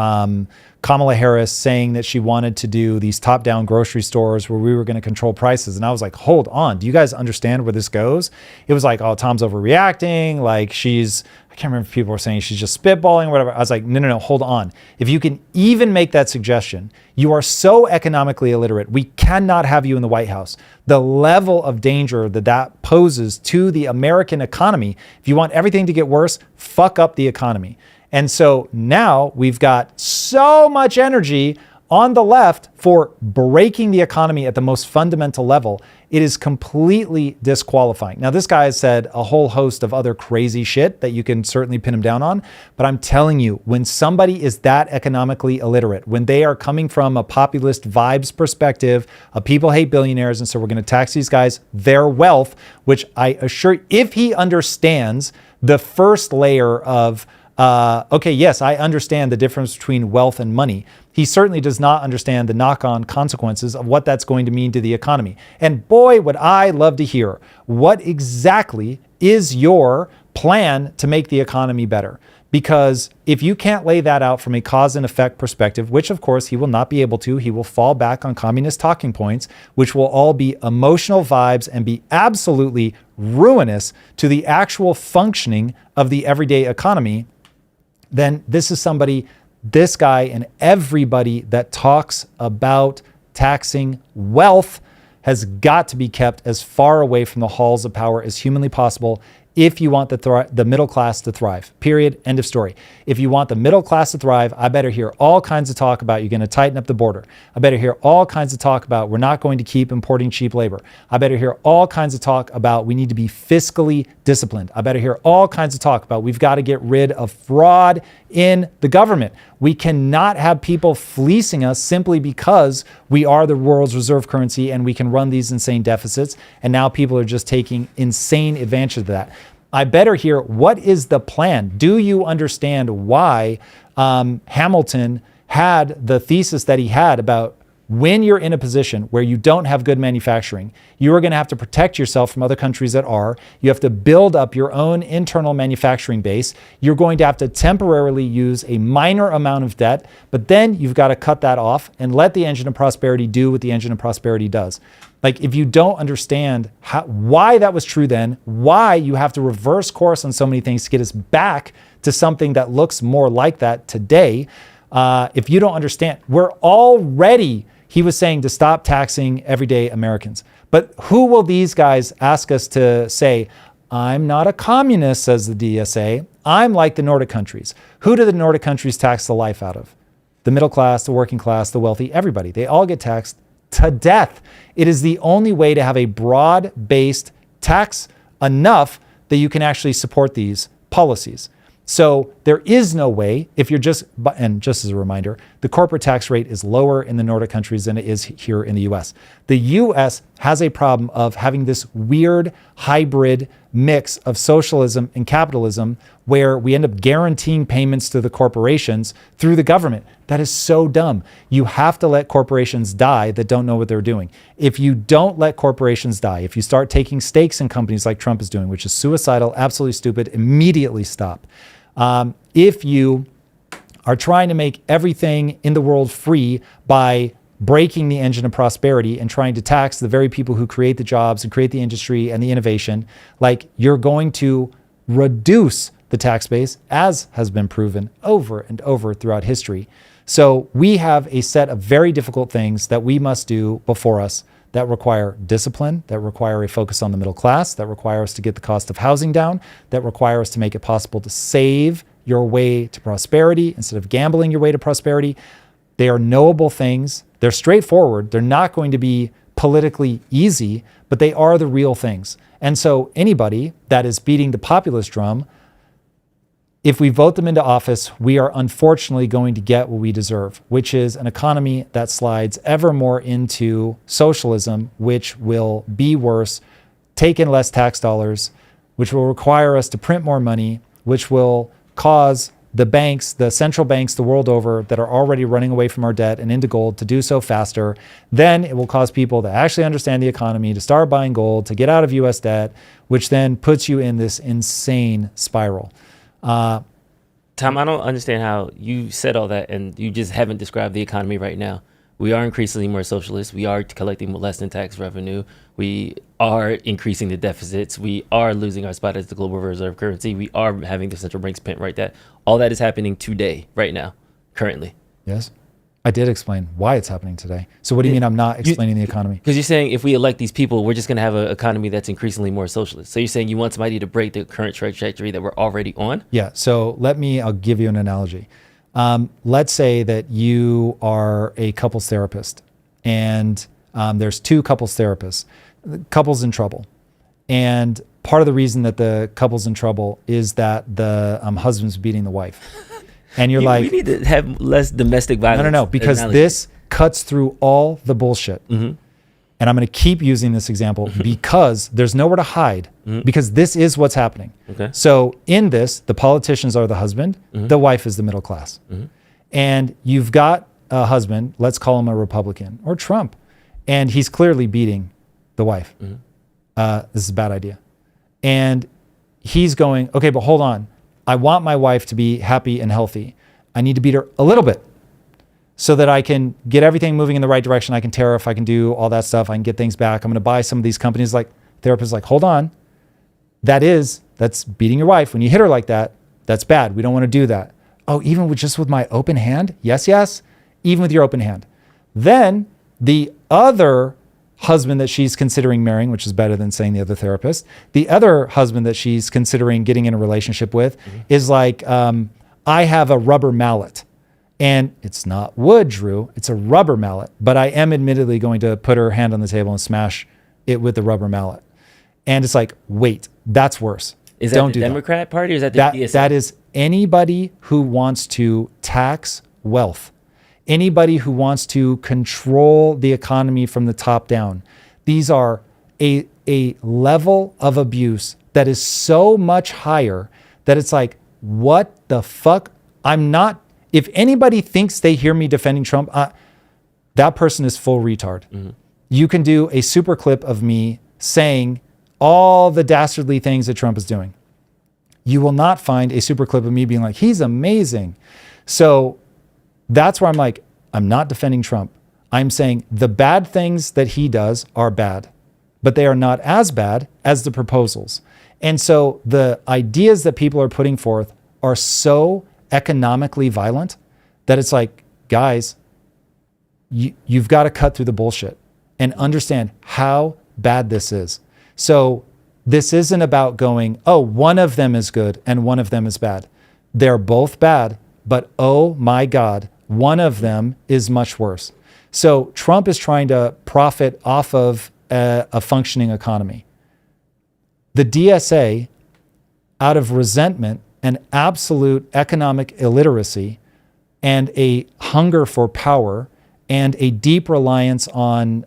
Kamala Harris saying that she wanted to do these top-down grocery stores where we were going to control prices. And I was like, hold on, do you guys understand where this goes? It was like, oh, Tom's overreacting. Like I can't remember if people were saying she's just spitballing or whatever. I was like, no, hold on. If you can even make that suggestion, you are so economically illiterate. We cannot have you in the White House. The level of danger that poses to the American economy. If you want everything to get worse, fuck up the economy. And so now we've got so much energy on the left for breaking the economy at the most fundamental level. It is completely disqualifying. Now, this guy has said a whole host of other crazy shit that you can certainly pin him down on. But I'm telling you, when somebody is that economically illiterate, when they are coming from a populist vibes perspective, people hate billionaires, and so we're going to tax these guys their wealth, which I assure you, if he understands the first layer of okay, yes, I understand the difference between wealth and money. He certainly does not understand the knock-on consequences of what that's going to mean to the economy. And boy, would I love to hear what exactly is your plan to make the economy better. Because if you can't lay that out from a cause and effect perspective, which of course he will not be able to, he will fall back on communist talking points, which will all be emotional vibes and be absolutely ruinous to the actual functioning of the everyday economy, then this guy and everybody that talks about taxing wealth has got to be kept as far away from the halls of power as humanly possible if you want the middle class to thrive. Period. End of story. If you want the middle class to thrive, I better hear all kinds of talk about you're going to tighten up the border. I better hear all kinds of talk about we're not going to keep importing cheap labor. I better hear all kinds of talk about we need to be fiscally disciplined. I better hear all kinds of talk about we've got to get rid of fraud in the government. We cannot have people fleecing us simply because we are the world's reserve currency and we can run these insane deficits. And now people are just taking insane advantage of that. I better hear what is the plan? Do you understand why Hamilton had the thesis that he had about when you're in a position where you don't have good manufacturing, you are going to have to protect yourself from other countries that are. You have to build up your own internal manufacturing base. You're going to have to temporarily use a minor amount of debt, but then you've got to cut that off and let the engine of prosperity do what the engine of prosperity does. Like, if you don't understand why that was true then, why you have to reverse course on so many things to get us back to something that looks more like that today, if you don't understand, he was saying to stop taxing everyday Americans. But who will these guys ask us to say, I'm not a communist, says the DSA. I'm like the Nordic countries. Who do the Nordic countries tax the life out of? The middle class, the working class, the wealthy, everybody. They all get taxed to death. It is the only way to have a broad-based tax enough that you can actually support these policies. So there is no way, and just as a reminder, the corporate tax rate is lower in the Nordic countries than it is here in the US. The US has a problem of having this weird hybrid mix of socialism and capitalism where we end up guaranteeing payments to the corporations through the government. That is so dumb. You have to let corporations die that don't know what they're doing. If you don't let corporations die, if you start taking stakes in companies like Trump is doing, which is suicidal, absolutely stupid, immediately stop. If you are trying to make everything in the world free by breaking the engine of prosperity and trying to tax the very people who create the jobs and create the industry and the innovation, like you're going to reduce the tax base, as has been proven over and over throughout history. So we have a set of very difficult things that we must do before us that require discipline, that require a focus on the middle class, that require us to get the cost of housing down, that require us to make it possible to save your way to prosperity instead of gambling your way to prosperity. They are knowable things. They're straightforward. They're not going to be politically easy, but they are the real things. And so anybody that is beating the populist drum, if we vote them into office, we are unfortunately going to get what we deserve, which is an economy that slides ever more into socialism, which will be worse, take in less tax dollars, which will require us to print more money, which will cause the banks, the central banks the world over that are already running away from our debt and into gold to do so faster. Then it will cause people to actually understand the economy, to start buying gold, to get out of US debt, which then puts you in this insane spiral.
Tom, I don't understand how you said all that and you just haven't described the economy right now. We are increasingly more socialist. We are collecting less than tax revenue. We are increasing the deficits. We are losing our spot as the global reserve currency. We are having the central banks print right that. All that is happening today, right now, currently.
Yes. I did explain why it's happening today. So what do you mean I'm not explaining the economy?
Because you're saying if we elect these people, we're just going to have an economy that's increasingly more socialist. So you're saying you want somebody to break the current trajectory that we're already on?
Yeah. So I'll give you an analogy. Let's say that you are a couples therapist and there's two couples therapists. The couple's in trouble. And part of the reason that the couple's in trouble is that the husband's beating the wife. And you're like,
we need to have less domestic violence.
No, because this cuts through all the bullshit. Mm-hmm. And I'm going to keep using this example because there's nowhere to hide, because this is what's happening.
Okay.
So in this, the politicians are the husband, the wife is the middle class. And you've got a husband, let's call him a Republican or Trump, and he's clearly beating the wife. This is a bad idea. And he's going, okay, but hold on. I want my wife to be happy and healthy. I need to beat her a little bit so that I can get everything moving in the right direction. I can tariff, I can do all that stuff. I can get things back. I'm going to buy some of these companies. Like therapists like, hold on. That's beating your wife. When you hit her like that, that's bad. We don't want to do that. Oh, even with my open hand? Yes. Even with your open hand. Then the other husband that she's considering marrying, which is better than saying the other therapist, the other husband that she's considering getting in a relationship with is like, I have a rubber mallet. And it's not wood, Drew. It's a rubber mallet. But I am admittedly going to put her hand on the table and smash it with the rubber mallet. And it's like, wait, that's worse.
Is that the Democrat Party or is that the DSA?
That is anybody who wants to tax wealth. Anybody who wants to control the economy from the top down. These are a level of abuse that is so much higher that it's like, what the fuck? If anybody thinks they hear me defending Trump, that person is full retard. You can do a super clip of me saying all the dastardly things that Trump is doing. You will not find a super clip of me being like, he's amazing. So that's where I'm like, I'm not defending Trump. I'm saying the bad things that he does are bad, but they are not as bad as the proposals. And so the ideas that people are putting forth are so economically violent that it's like, guys, you've got to cut through the bullshit and understand how bad this is. So this isn't about going, oh, one of them is good and one of them is bad. They're both bad, but oh my God, one of them is much worse. So Trump is trying to profit off of a functioning economy. The DSA, out of resentment and absolute economic illiteracy and a hunger for power and a deep reliance on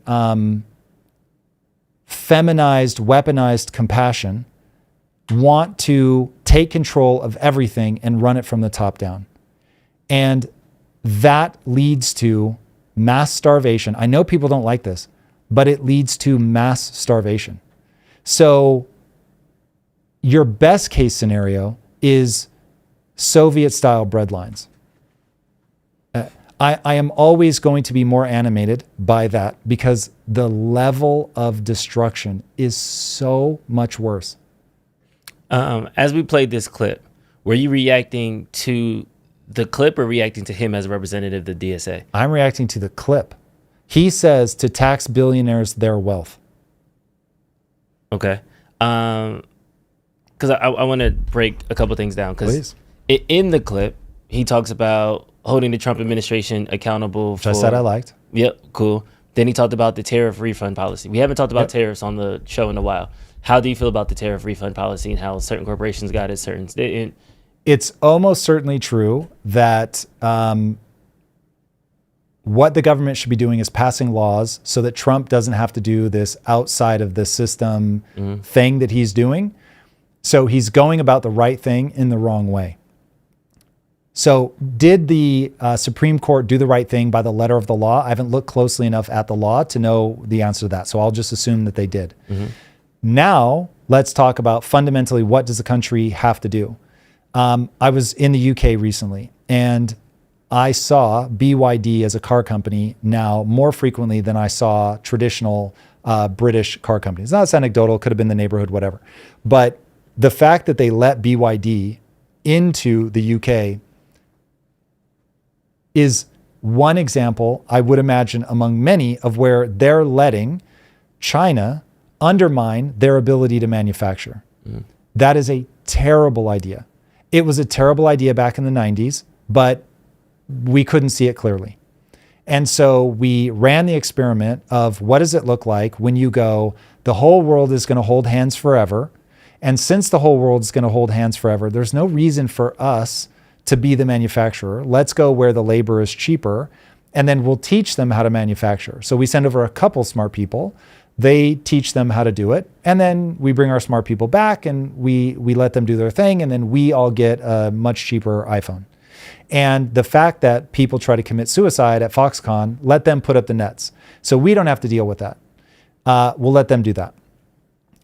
feminized, weaponized compassion want to take control of everything and run it from the top down. And that leads to mass starvation. I know people don't like this, but it leads to mass starvation. So your best case scenario is Soviet-style breadlines. I am always going to be more animated by that because the level of destruction is so much worse.
As we played this clip, were you reacting to the clip or reacting to him as a representative of the DSA?
I'm reacting to the clip. He says to tax billionaires their wealth.
Okay. Because I want to break a couple things down. Because in the clip, he talks about holding the Trump administration accountable.
Which I said I liked.
Yep, cool. Then he talked about the tariff refund policy. We haven't talked about tariffs on the show in a while. How do you feel about the tariff refund policy and how certain corporations got it, certain didn't?
It's almost certainly true that what the government should be doing is passing laws so that Trump doesn't have to do this outside of the system thing that he's doing. So he's going about the right thing in the wrong way. So did the Supreme Court do the right thing by the letter of the law? I haven't looked closely enough at the law to know the answer to that. So I'll just assume that they did. Now let's talk about fundamentally, what does the country have to do? I was in the UK recently and I saw BYD as a car company now more frequently than I saw traditional British car companies. Now, it's anecdotal, could have been the neighborhood, whatever. But the fact that they let BYD into the UK is one example, I would imagine, among many of where they're letting China undermine their ability to manufacture. That is a terrible idea. It was a terrible idea back in the 90s, but we couldn't see it clearly. And so we ran the experiment of what does it look like when you go, the whole world is going to hold hands forever. And since the whole world is going to hold hands forever, there's no reason for us to be the manufacturer. Let's go where the labor is cheaper, and then we'll teach them how to manufacture. So we send over a couple smart people. They teach them how to do it. And then we bring our smart people back and we let them do their thing. And then we all get a much cheaper iPhone. And the fact that people try to commit suicide at Foxconn, let them put up the nets. So we don't have to deal with that. We'll let them do that.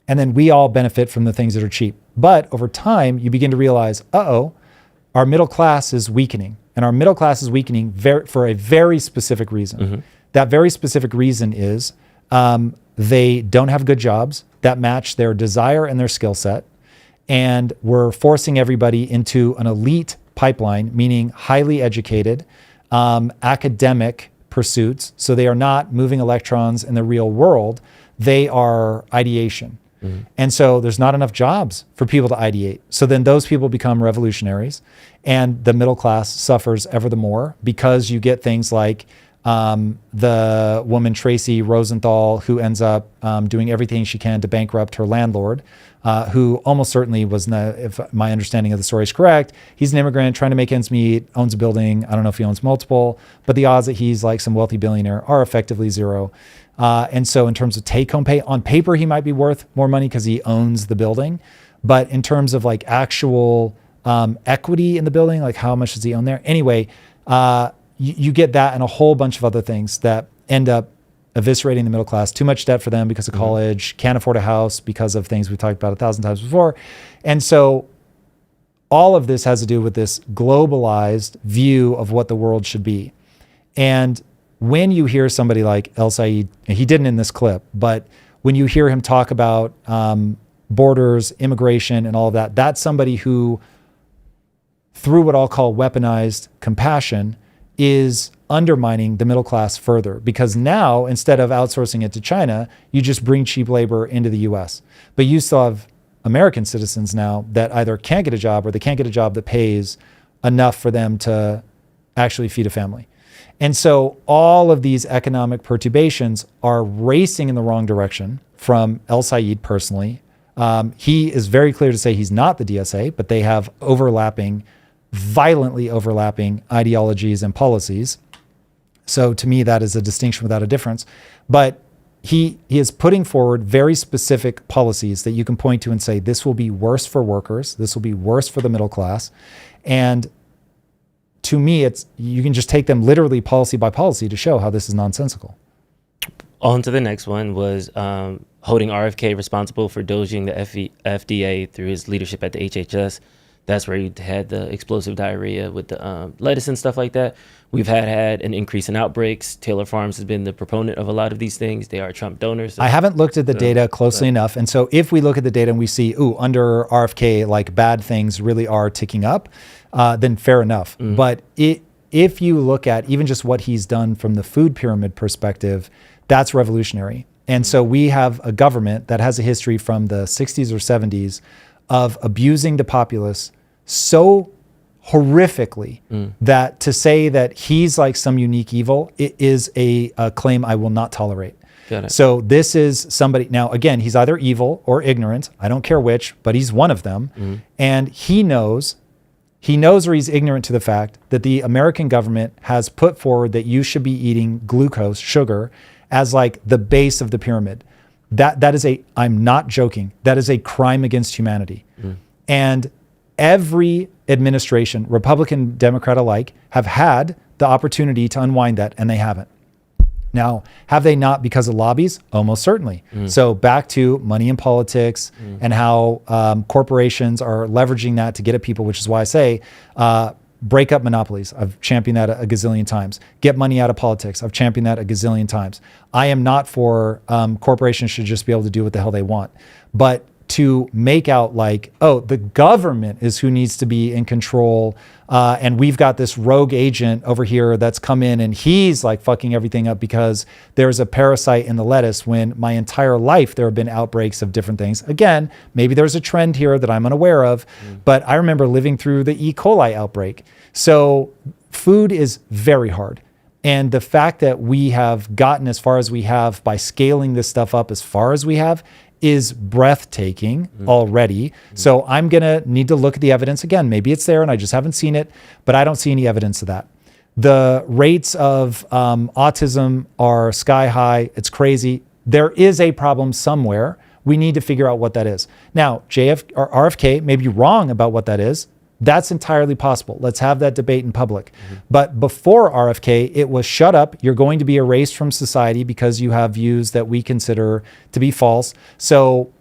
And then we all benefit from the things that are cheap. But over time, you begin to realize, our middle class is weakening. And our middle class is weakening for a very specific reason. That very specific reason is they don't have good jobs that match their desire and their skill set. And we're forcing everybody into an elite pipeline, meaning highly educated, academic pursuits. So they are not moving electrons in the real world. They are ideation. And so there's not enough jobs for people to ideate. So then those people become revolutionaries and the middle class suffers ever the more because you get things like the woman, Tracy Rosenthal, who ends up doing everything she can to bankrupt her landlord, who almost certainly was, if my understanding of the story is correct, he's an immigrant trying to make ends meet, owns a building. I don't know if he owns multiple, but the odds that he's like some wealthy billionaire are effectively zero. And so in terms of take-home pay, on paper, he might be worth more money because he owns the building. But in terms of like actual equity in the building, like how much does he own there? Anyway, you get that and a whole bunch of other things that end up eviscerating the middle class. Too much debt for them because of college, can't afford a house because of things we've talked about 1,000 times before. And so all of this has to do with this globalized view of what the world should be. And when you hear somebody like El Sayed, he didn't in this clip, but when you hear him talk about borders, immigration, and all of that, that's somebody who, through what I'll call weaponized compassion, is undermining the middle class further. Because now, instead of outsourcing it to China, you just bring cheap labor into the US. But you still have American citizens now that either can't get a job or they can't get a job that pays enough for them to actually feed a family. And so all of these economic perturbations are racing in the wrong direction from El Sayed personally. He is very clear to say he's not the DSA, but they have violently overlapping ideologies and policies. So to me, that is a distinction without a difference. But he is putting forward very specific policies that you can point to and say, this will be worse for workers. This will be worse for the middle class. And to me, you can just take them literally policy by policy to show how this is nonsensical.
On to the next one was holding RFK responsible for doging the FDA through his leadership at the HHS. That's where he had the explosive diarrhea with the lettuce and stuff like that. We've had an increase in outbreaks. Taylor Farms has been the proponent of a lot of these things. They are Trump donors. So,
I haven't looked at the data closely enough. And so if we look at the data and we see, under RFK, like bad things really are ticking up, then fair enough. But if you look at even just what he's done from the food pyramid perspective, that's revolutionary. And so we have a government that has a history from the 60s or 70s of abusing the populace so horrifically that to say that he's like some unique evil, it is a claim I will not tolerate.
Got it.
So this is somebody, now again, he's either evil or ignorant. I don't care which, but he's one of them. And he knows or he's ignorant to the fact that the American government has put forward that you should be eating glucose, sugar, as like the base of the pyramid. That is I'm not joking, that is a crime against humanity. And every administration, Republican, Democrat alike, have had the opportunity to unwind that, and they haven't. Now, have they not because of lobbies? Almost certainly. So back to money in politics and how corporations are leveraging that to get at people, which is why I say, break up monopolies. I've championed that a gazillion times. Get money out of politics. I've championed that a gazillion times. I am not for corporations should just be able to do what the hell they want. But to make out like, the government is who needs to be in control, and we've got this rogue agent over here that's come in and he's like fucking everything up because there's a parasite in the lettuce, when my entire life there have been outbreaks of different things. Again, maybe there's a trend here that I'm unaware of, but I remember living through the E. coli outbreak. So food is very hard. And the fact that we have gotten as far as we have by scaling this stuff up as far as we have is breathtaking already. So I'm going to need to look at the evidence again. Maybe it's there and I just haven't seen it, but I don't see any evidence of that. The rates of autism are sky high. It's crazy. There is a problem somewhere. We need to figure out what that is. Now, RFK may be wrong about what that is. That's entirely possible. Let's have that debate in public. But before RFK, it was shut up. You're going to be erased from society because you have views that we consider to be false. So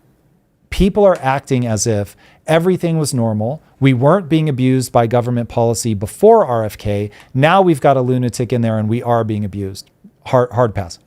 people are acting as if everything was normal. We weren't being abused by government policy before RFK. Now we've got a lunatic in there and we are being abused. Hard pass.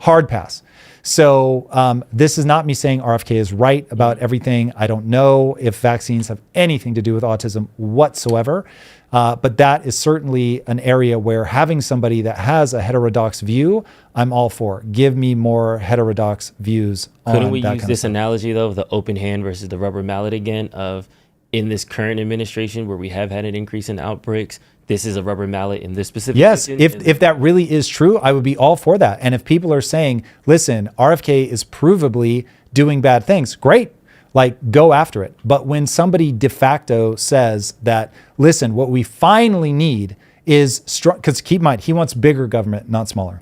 So this is not me saying RFK is right about everything. I don't know if vaccines have anything to do with autism whatsoever. But that is certainly an area where having somebody that has a heterodox view, I'm all for. Give me more heterodox views on that kind of stuff.
Couldn't we use this analogy, though, of the open hand versus the rubber mallet again, of in this current administration where we have had an increase in outbreaks, this is a rubber mallet in this specific
Yes, if that really is true, I would be all for that. And if people are saying, listen, RFK is provably doing bad things, great, like go after it. But when somebody de facto says that, listen, what we finally need is strong, because keep in mind, he wants bigger government, not smaller.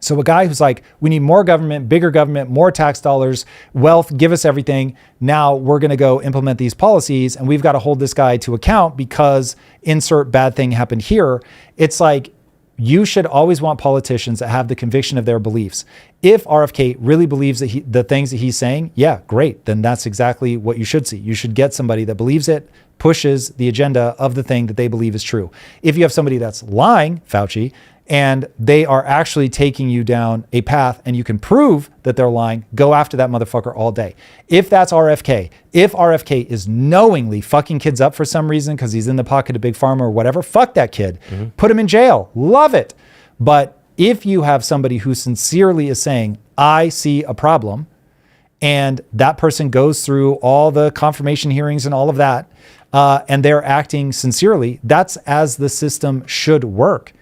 So a guy who's like, we need more government, bigger government, more tax dollars, wealth, give us everything. Now we're going to go implement these policies and we've got to hold this guy to account because insert bad thing happened here. It's like, you should always want politicians that have the conviction of their beliefs. If RFK really believes that the things that he's saying, yeah, great. Then that's exactly what you should see. You should get somebody that believes it, pushes the agenda of the thing that they believe is true. If you have somebody that's lying, Fauci, and they are actually taking you down a path and you can prove that they're lying, go after that motherfucker all day. If that's RFK, if RFK is knowingly fucking kids up for some reason because he's in the pocket of Big Pharma or whatever, fuck that kid. Put him in jail. Love it. But if you have somebody who sincerely is saying, I see a problem, and that person goes through all the confirmation hearings and all of that, and they're acting sincerely, that's as the system should work.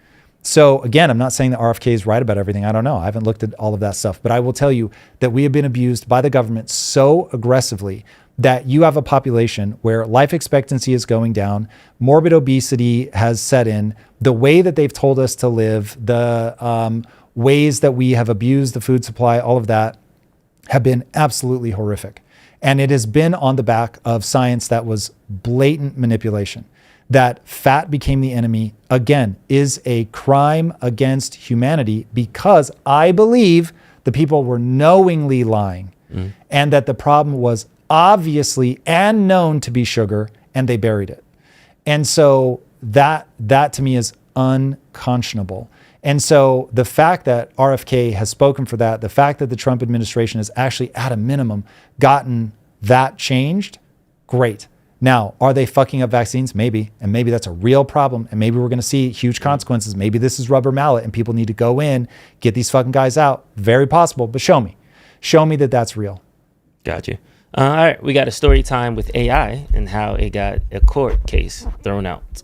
So again, I'm not saying that RFK is right about everything. I don't know. I haven't looked at all of that stuff, but I will tell you that we have been abused by the government so aggressively that you have a population where life expectancy is going down, morbid obesity has set in, the way that they've told us to live, the ways that we have abused the food supply, all of that. have been absolutely horrific. And it has been on the back of science that was blatant manipulation. That fat became the enemy, again, is a crime against humanity because I believe the people were knowingly lying and that the problem was obviously and known to be sugar and they buried it. And so that to me is unconscionable. And so the fact that RFK has spoken for that, the fact that the Trump administration has actually at a minimum gotten that changed, great. Now, are they fucking up vaccines? Maybe. And maybe that's a real problem. And maybe we're going to see huge consequences. Maybe this is rubber mallet and people need to go in, get these fucking guys out. Very possible, but show me. Show me that that's real.
Got you. All right, we got a story time with AI and how it got a court case thrown out.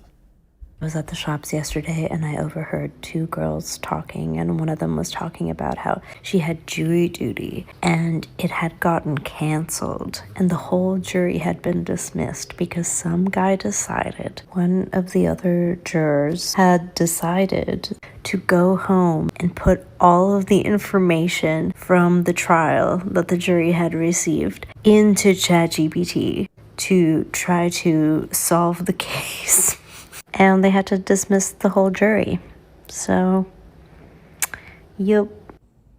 I was at the shops yesterday and I overheard two girls talking, and one of them was talking about how she had jury duty and it had gotten canceled and the whole jury had been dismissed because some guy decided, one of the other jurors had decided to go home and put all of the information from the trial that the jury had received into ChatGPT to try to solve the case. And they had to dismiss the whole jury. So, yep.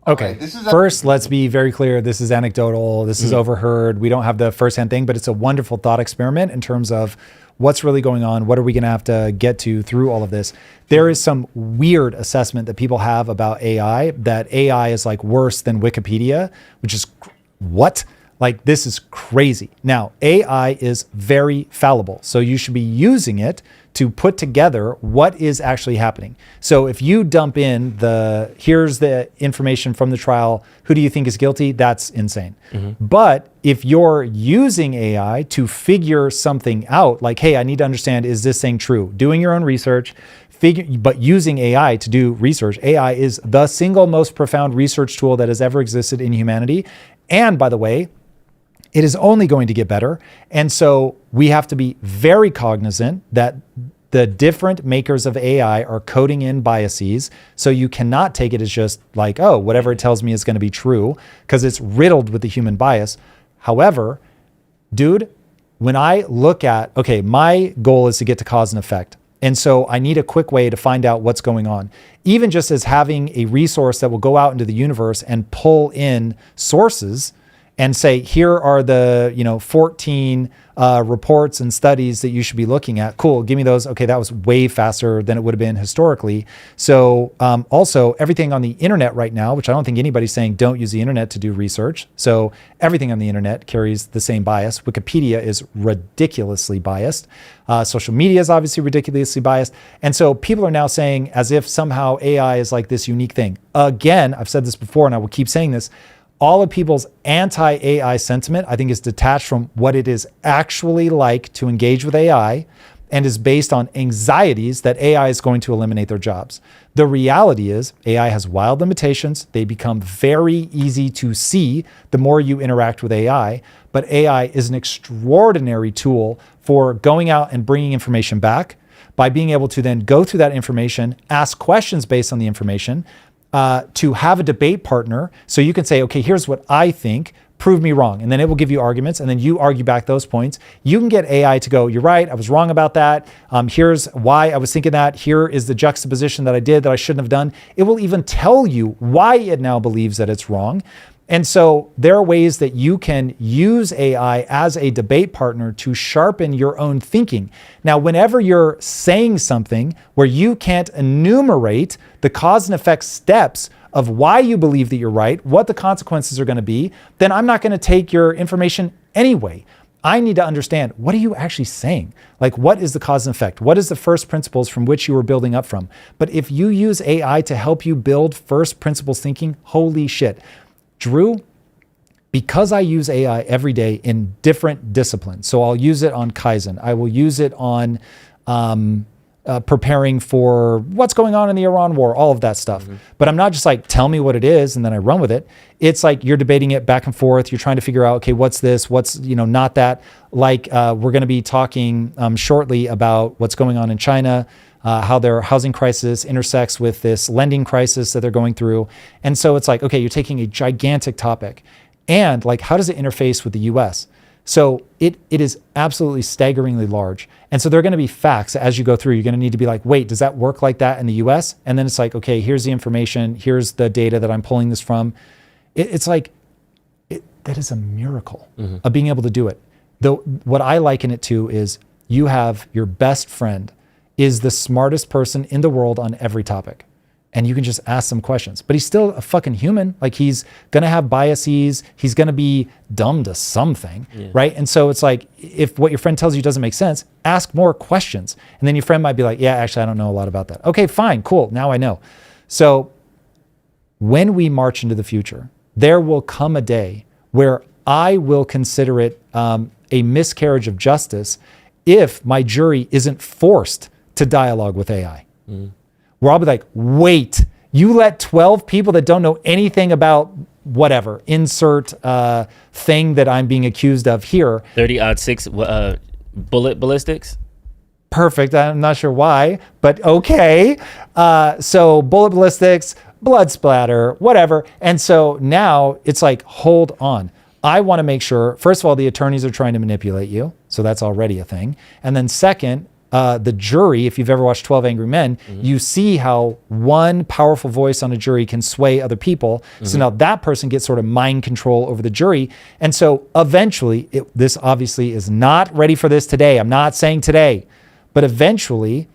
Okay, first, let's be very clear. This is anecdotal. This is overheard. We don't have the firsthand thing, but it's a wonderful thought experiment in terms of what's really going on. What are we going to have to get to through all of this? There is some weird assessment that people have about AI, that AI is like worse than Wikipedia, which is what? Like, this is crazy. Now, AI is very fallible. So you should be using it to put together what is actually happening. So if you dump in here's the information from the trial, who do you think is guilty? That's insane. But if you're using AI to figure something out, like, hey, I need to understand, is this thing true? Doing your own research, but using AI to do research. AI is the single most profound research tool that has ever existed in humanity. And by the way, it is only going to get better. And so we have to be very cognizant that the different makers of AI are coding in biases. So you cannot take it as just like, oh, whatever it tells me is going to be true, because it's riddled with the human bias. However, dude, when I look at, okay, my goal is to get to cause and effect. And so I need a quick way to find out what's going on. Even just as having a resource that will go out into the universe and pull in sources and say, here are the 14 reports and studies that you should be looking at. Cool, give me those. Okay, that was way faster than it would have been historically. So also everything on the internet right now, which I don't think anybody's saying don't use the internet to do research. So everything on the internet carries the same bias. Wikipedia is ridiculously biased. Social media is obviously ridiculously biased. And so people are now saying as if somehow AI is like this unique thing. Again, I've said this before and I will keep saying this, all of people's anti-AI sentiment, I think, is detached from what it is actually like to engage with AI and is based on anxieties that AI is going to eliminate their jobs. The reality is AI has wild limitations. They become very easy to see the more you interact with AI, but AI is an extraordinary tool for going out and bringing information back by being able to then go through that information, ask questions based on the information, to have a debate partner. So you can say, okay, here's what I think, prove me wrong. And then it will give you arguments and then you argue back those points. You can get AI to go, you're right, I was wrong about that. Here's why I was thinking that. Here is the juxtaposition that I did that I shouldn't have done. It will even tell you why it now believes that it's wrong. And so there are ways that you can use AI as a debate partner to sharpen your own thinking. Now, whenever you're saying something where you can't enumerate the cause and effect steps of why you believe that you're right, what the consequences are going to be, then I'm not going to take your information anyway. I need to understand, what are you actually saying? Like, what is the cause and effect? What is the first principles from which you were building up from? But if you use AI to help you build first principles thinking, holy shit. Drew, because I use AI every day in different disciplines, so I'll use it on Kaizen, I will use it on preparing for what's going on in the Iran war, all of that stuff. But I'm not just like, tell me what it is and then I run with it. It's like you're debating it back and forth. You're trying to figure out, okay, what's this? What's, not that. Like we're going to be talking shortly about what's going on in China, how their housing crisis intersects with this lending crisis that they're going through. And so it's like, okay, you're taking a gigantic topic And like, how does it interface with the US? So it is absolutely staggeringly large. And so there are going to be facts as you go through. You're going to need to be like, wait, does that work like that in the US? And then it's like, okay, here's the information. Here's the data that I'm pulling this from. It's like, that is a miracle of being able to do it. Though what I liken it to is you have your best friend is the smartest person in the world on every topic. And you can just ask some questions, but he's still a fucking human. Like, he's going to have biases. He's going to be dumb to something, right? And so it's like, if what your friend tells you doesn't make sense, ask more questions. And then your friend might be like, yeah, actually, I don't know a lot about that. Okay, fine, cool. Now I know. So when we march into the future, there will come a day where I will consider it a miscarriage of justice if my jury isn't forced to dialogue with AI. Where I'll be like, wait, you let 12 people that don't know anything about whatever, insert thing that I'm being accused of here.
30-06 bullet ballistics?
Perfect. I'm not sure why, but okay. So bullet ballistics, blood splatter, whatever. And so now it's like, hold on. I want to make sure, first of all, the attorneys are trying to manipulate you. So that's already a thing. And then second, the jury, if you've ever watched 12 Angry Men, you see how one powerful voice on a jury can sway other people. So now that person gets sort of mind control over the jury. And so eventually, this obviously is not ready for this today. I'm not saying today, but eventually,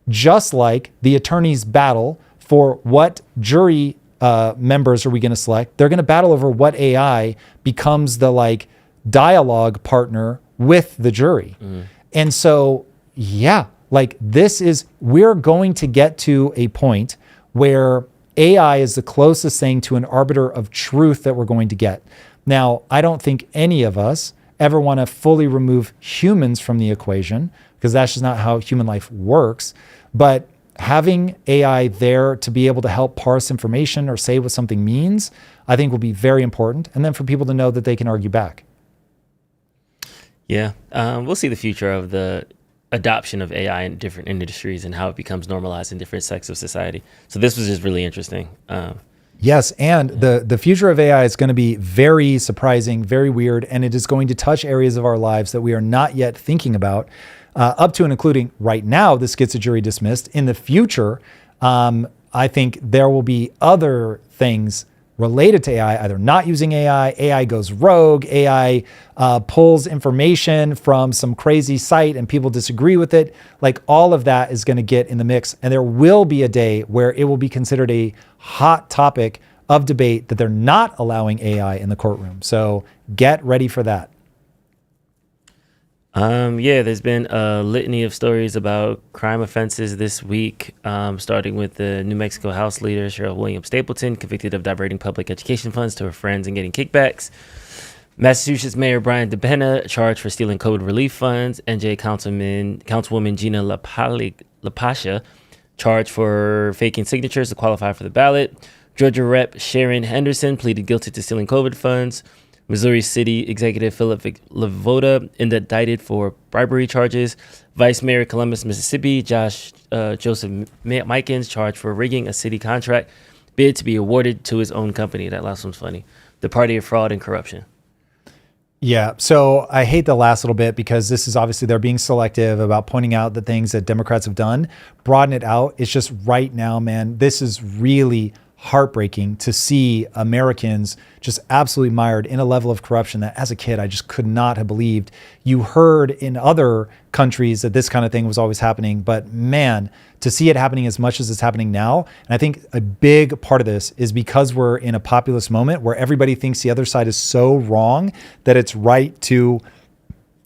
just like the attorneys battle for what jury members are we going to select, they're going to battle over what AI becomes the like dialogue partner with the jury. And so, yeah, like we're going to get to a point where AI is the closest thing to an arbiter of truth that we're going to get. Now, I don't think any of us ever want to fully remove humans from the equation, because that's just not how human life works. But having AI there to be able to help parse information or say what something means, I think will be very important. And then for people to know that they can argue back.
Yeah, we'll see the future of the adoption of AI in different industries and how it becomes normalized in different sects of society. So this was just really interesting.
Yes, and the future of AI is going to be very surprising, very weird, and it is going to touch areas of our lives that we are not yet thinking about, up to and including right now, this gets a jury dismissed. In the future, I think there will be other things related to AI, either not using AI goes rogue, AI pulls information from some crazy site and people disagree with it. Like, all of that is going to get in the mix. And there will be a day where it will be considered a hot topic of debate that they're not allowing AI in the courtroom. So get ready for that.
Yeah, there's been a litany of stories about crime offenses this week, starting with the New Mexico House leader, Cheryl Williams Stapleton, convicted of diverting public education funds to her friends and getting kickbacks. Massachusetts Mayor Brian DePena, charged for stealing COVID relief funds. NJ Councilwoman Gina LaPasha, charged for faking signatures to qualify for the ballot. Georgia Rep. Sharon Henderson pleaded guilty to stealing COVID funds. Missouri City Executive Philip Levoda indicted for bribery charges. Vice Mayor Columbus, Mississippi, Joseph Mikens, charged for rigging a city contract bid to be awarded to his own company. That last one's funny. The party of fraud and corruption.
Yeah, so I hate the last little bit because this is obviously they're being selective about pointing out the things that Democrats have done. Broaden it out. It's just right now, man, this is really heartbreaking to see Americans just absolutely mired in a level of corruption that as a kid, I just could not have believed. You heard in other countries that this kind of thing was always happening, but man, to see it happening as much as it's happening now. And I think a big part of this is because we're in a populist moment where everybody thinks the other side is so wrong that it's right to,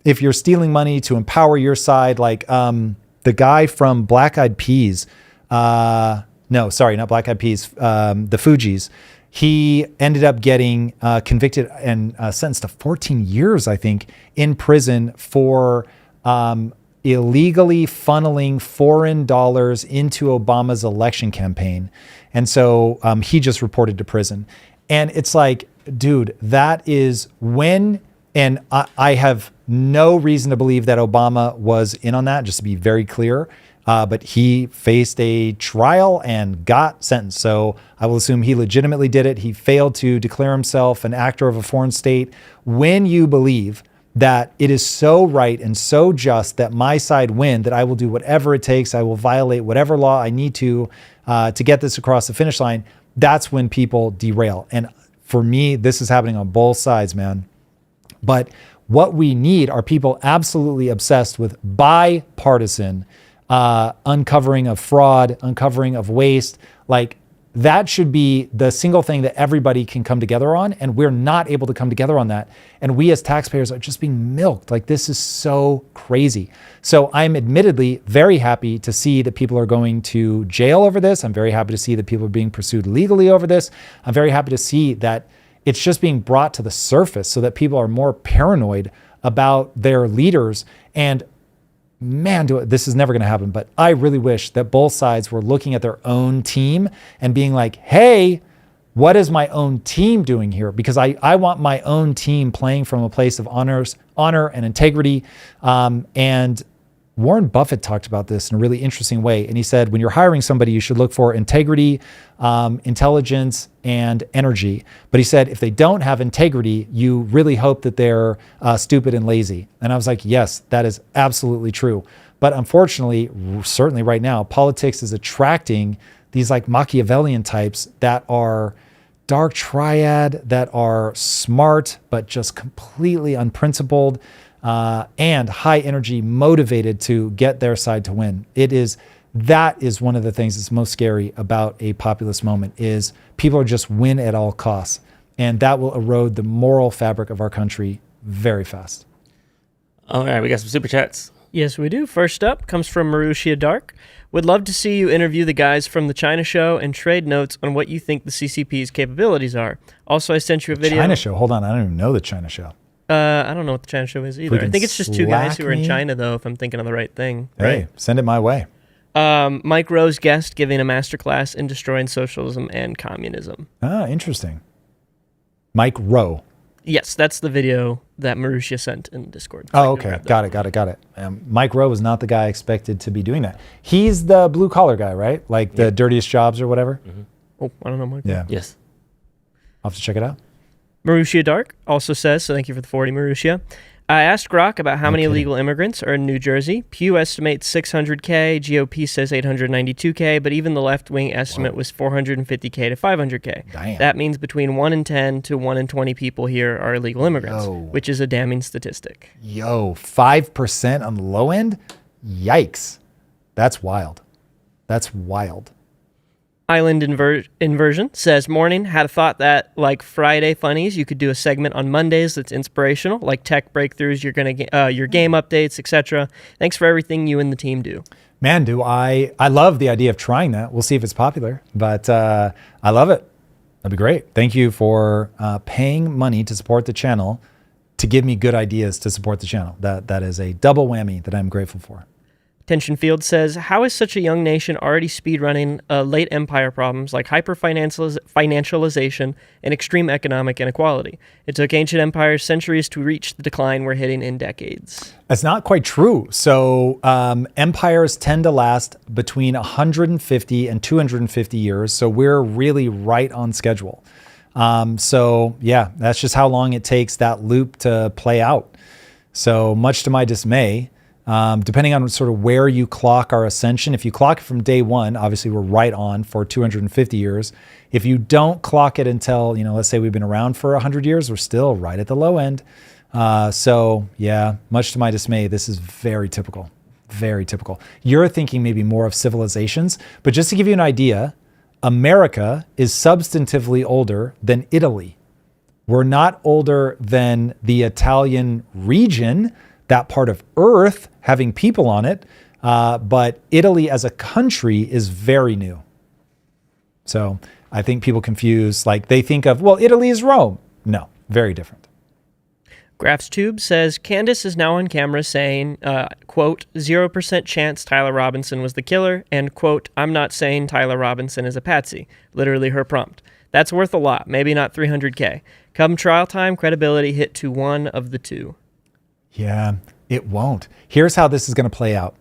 if you're stealing money, to empower your side. Like the guy from Black Eyed Peas, no, sorry, not Black Eyed Peas, the Fugees. He ended up getting convicted and sentenced to 14 years, I think, in prison for illegally funneling foreign dollars into Obama's election campaign. And so he just reported to prison. And it's like, dude, that is when, and I have no reason to believe that Obama was in on that, just to be very clear. but he faced a trial and got sentenced. So I will assume he legitimately did it. He failed to declare himself an actor of a foreign state. When you believe that it is so right and so just that my side win, that I will do whatever it takes, I will violate whatever law I need to get this across the finish line, that's when people derail. And for me, this is happening on both sides, man. But what we need are people absolutely obsessed with bipartisan uncovering of fraud, uncovering of waste. Like, that should be the single thing that everybody can come together on. And we're not able to come together on that. And we as taxpayers are just being milked. Like, this is so crazy. So I'm admittedly very happy to see that people are going to jail over this. I'm very happy to see that people are being pursued legally over this. I'm very happy to see that it's just being brought to the surface so that people are more paranoid about their leaders. And man, this is never going to happen. But I really wish that both sides were looking at their own team and being like, hey, what is my own team doing here? Because I want my own team playing from a place of honor and integrity. And Warren Buffett talked about this in a really interesting way. And he said, when you're hiring somebody, you should look for integrity, intelligence, and energy. But he said, if they don't have integrity, you really hope that they're stupid and lazy. And I was like, yes, that is absolutely true. But unfortunately, certainly right now, politics is attracting these like Machiavellian types that are dark triad, that are smart, but just completely unprincipled, and high energy, motivated to get their side to win. That is one of the things that's most scary about a populist moment, is people are just win at all costs. And that will erode the moral fabric of our country very fast.
All right, we got some super chats.
Yes, we do. First up comes from Marussia Dark. Would love to see you interview the guys from the China show and trade notes on what you think the CCP's capabilities are. Also, I sent you a video.
China show? Hold on, I don't even know the China show.
I don't know what the China show is either. I think it's just two guys who are in China, though, if I'm thinking of the right thing.
Hey,
right?
Send it my way.
Mike Rowe's guest giving a masterclass in destroying socialism and communism.
Ah, interesting. Mike Rowe.
Yes, that's the video that Marussia sent in Discord.
Oh, okay. Got it. Mike Rowe is not the guy expected to be doing that. He's the blue collar guy, right? Like the dirtiest jobs or whatever.
Mm-hmm. Oh, I don't know, Mike.
Yeah.
Yes.
I'll have to check it out.
Marussia Dark also says, so thank you for the 40, Marussia. I asked Grok about how many illegal immigrants are in New Jersey. Pew estimates 600K, GOP says 892K, but even the left-wing estimate was 450K to 500K.
Damn.
That means between 1 in 10 to 1 in 20 people here are illegal immigrants, which is a damning statistic.
5% on the low end? Yikes. That's wild.
Island Inversion says, morning, had a thought that, like Friday Funnies, you could do a segment on Mondays that's inspirational, like tech breakthroughs, your game updates, etc. Thanks for everything you and the team do.
Man, I love the idea of trying that. We'll see if it's popular, but I love it. That'd be great. Thank you for paying money to support the channel, to give me good ideas to support the channel. That is a double whammy that I'm grateful for.
Tension Field says, how is such a young nation already speedrunning late empire problems like hyper-financialization and extreme economic inequality? It took ancient empires centuries to reach the decline we're hitting in decades.
That's not quite true. So empires tend to last between 150 and 250 years. So we're really right on schedule. So yeah, that's just how long it takes that loop to play out. So much to my dismay, depending on sort of where you clock our ascension, if you clock it from day one, obviously we're right on for 250 years. If you don't clock it until, let's say we've been around for 100 years, we're still right at the low end. So yeah, much to my dismay, this is very typical, very typical. You're thinking maybe more of civilizations, but just to give you an idea, America is substantively older than Italy. We're not older than the Italian region, that part of Earth having people on it, but Italy as a country is very new. So I think people confuse, like they think of, well, Italy is Rome. No, very different.
GraphsTube says, Candace is now on camera saying, quote, 0% chance Tyler Robinson was the killer, and quote, I'm not saying Tyler Robinson is a patsy. Literally her prompt. That's worth a lot, maybe not 300K. Come trial time, credibility hit to one of the two.
Yeah, it won't. Here's how this is going to play out.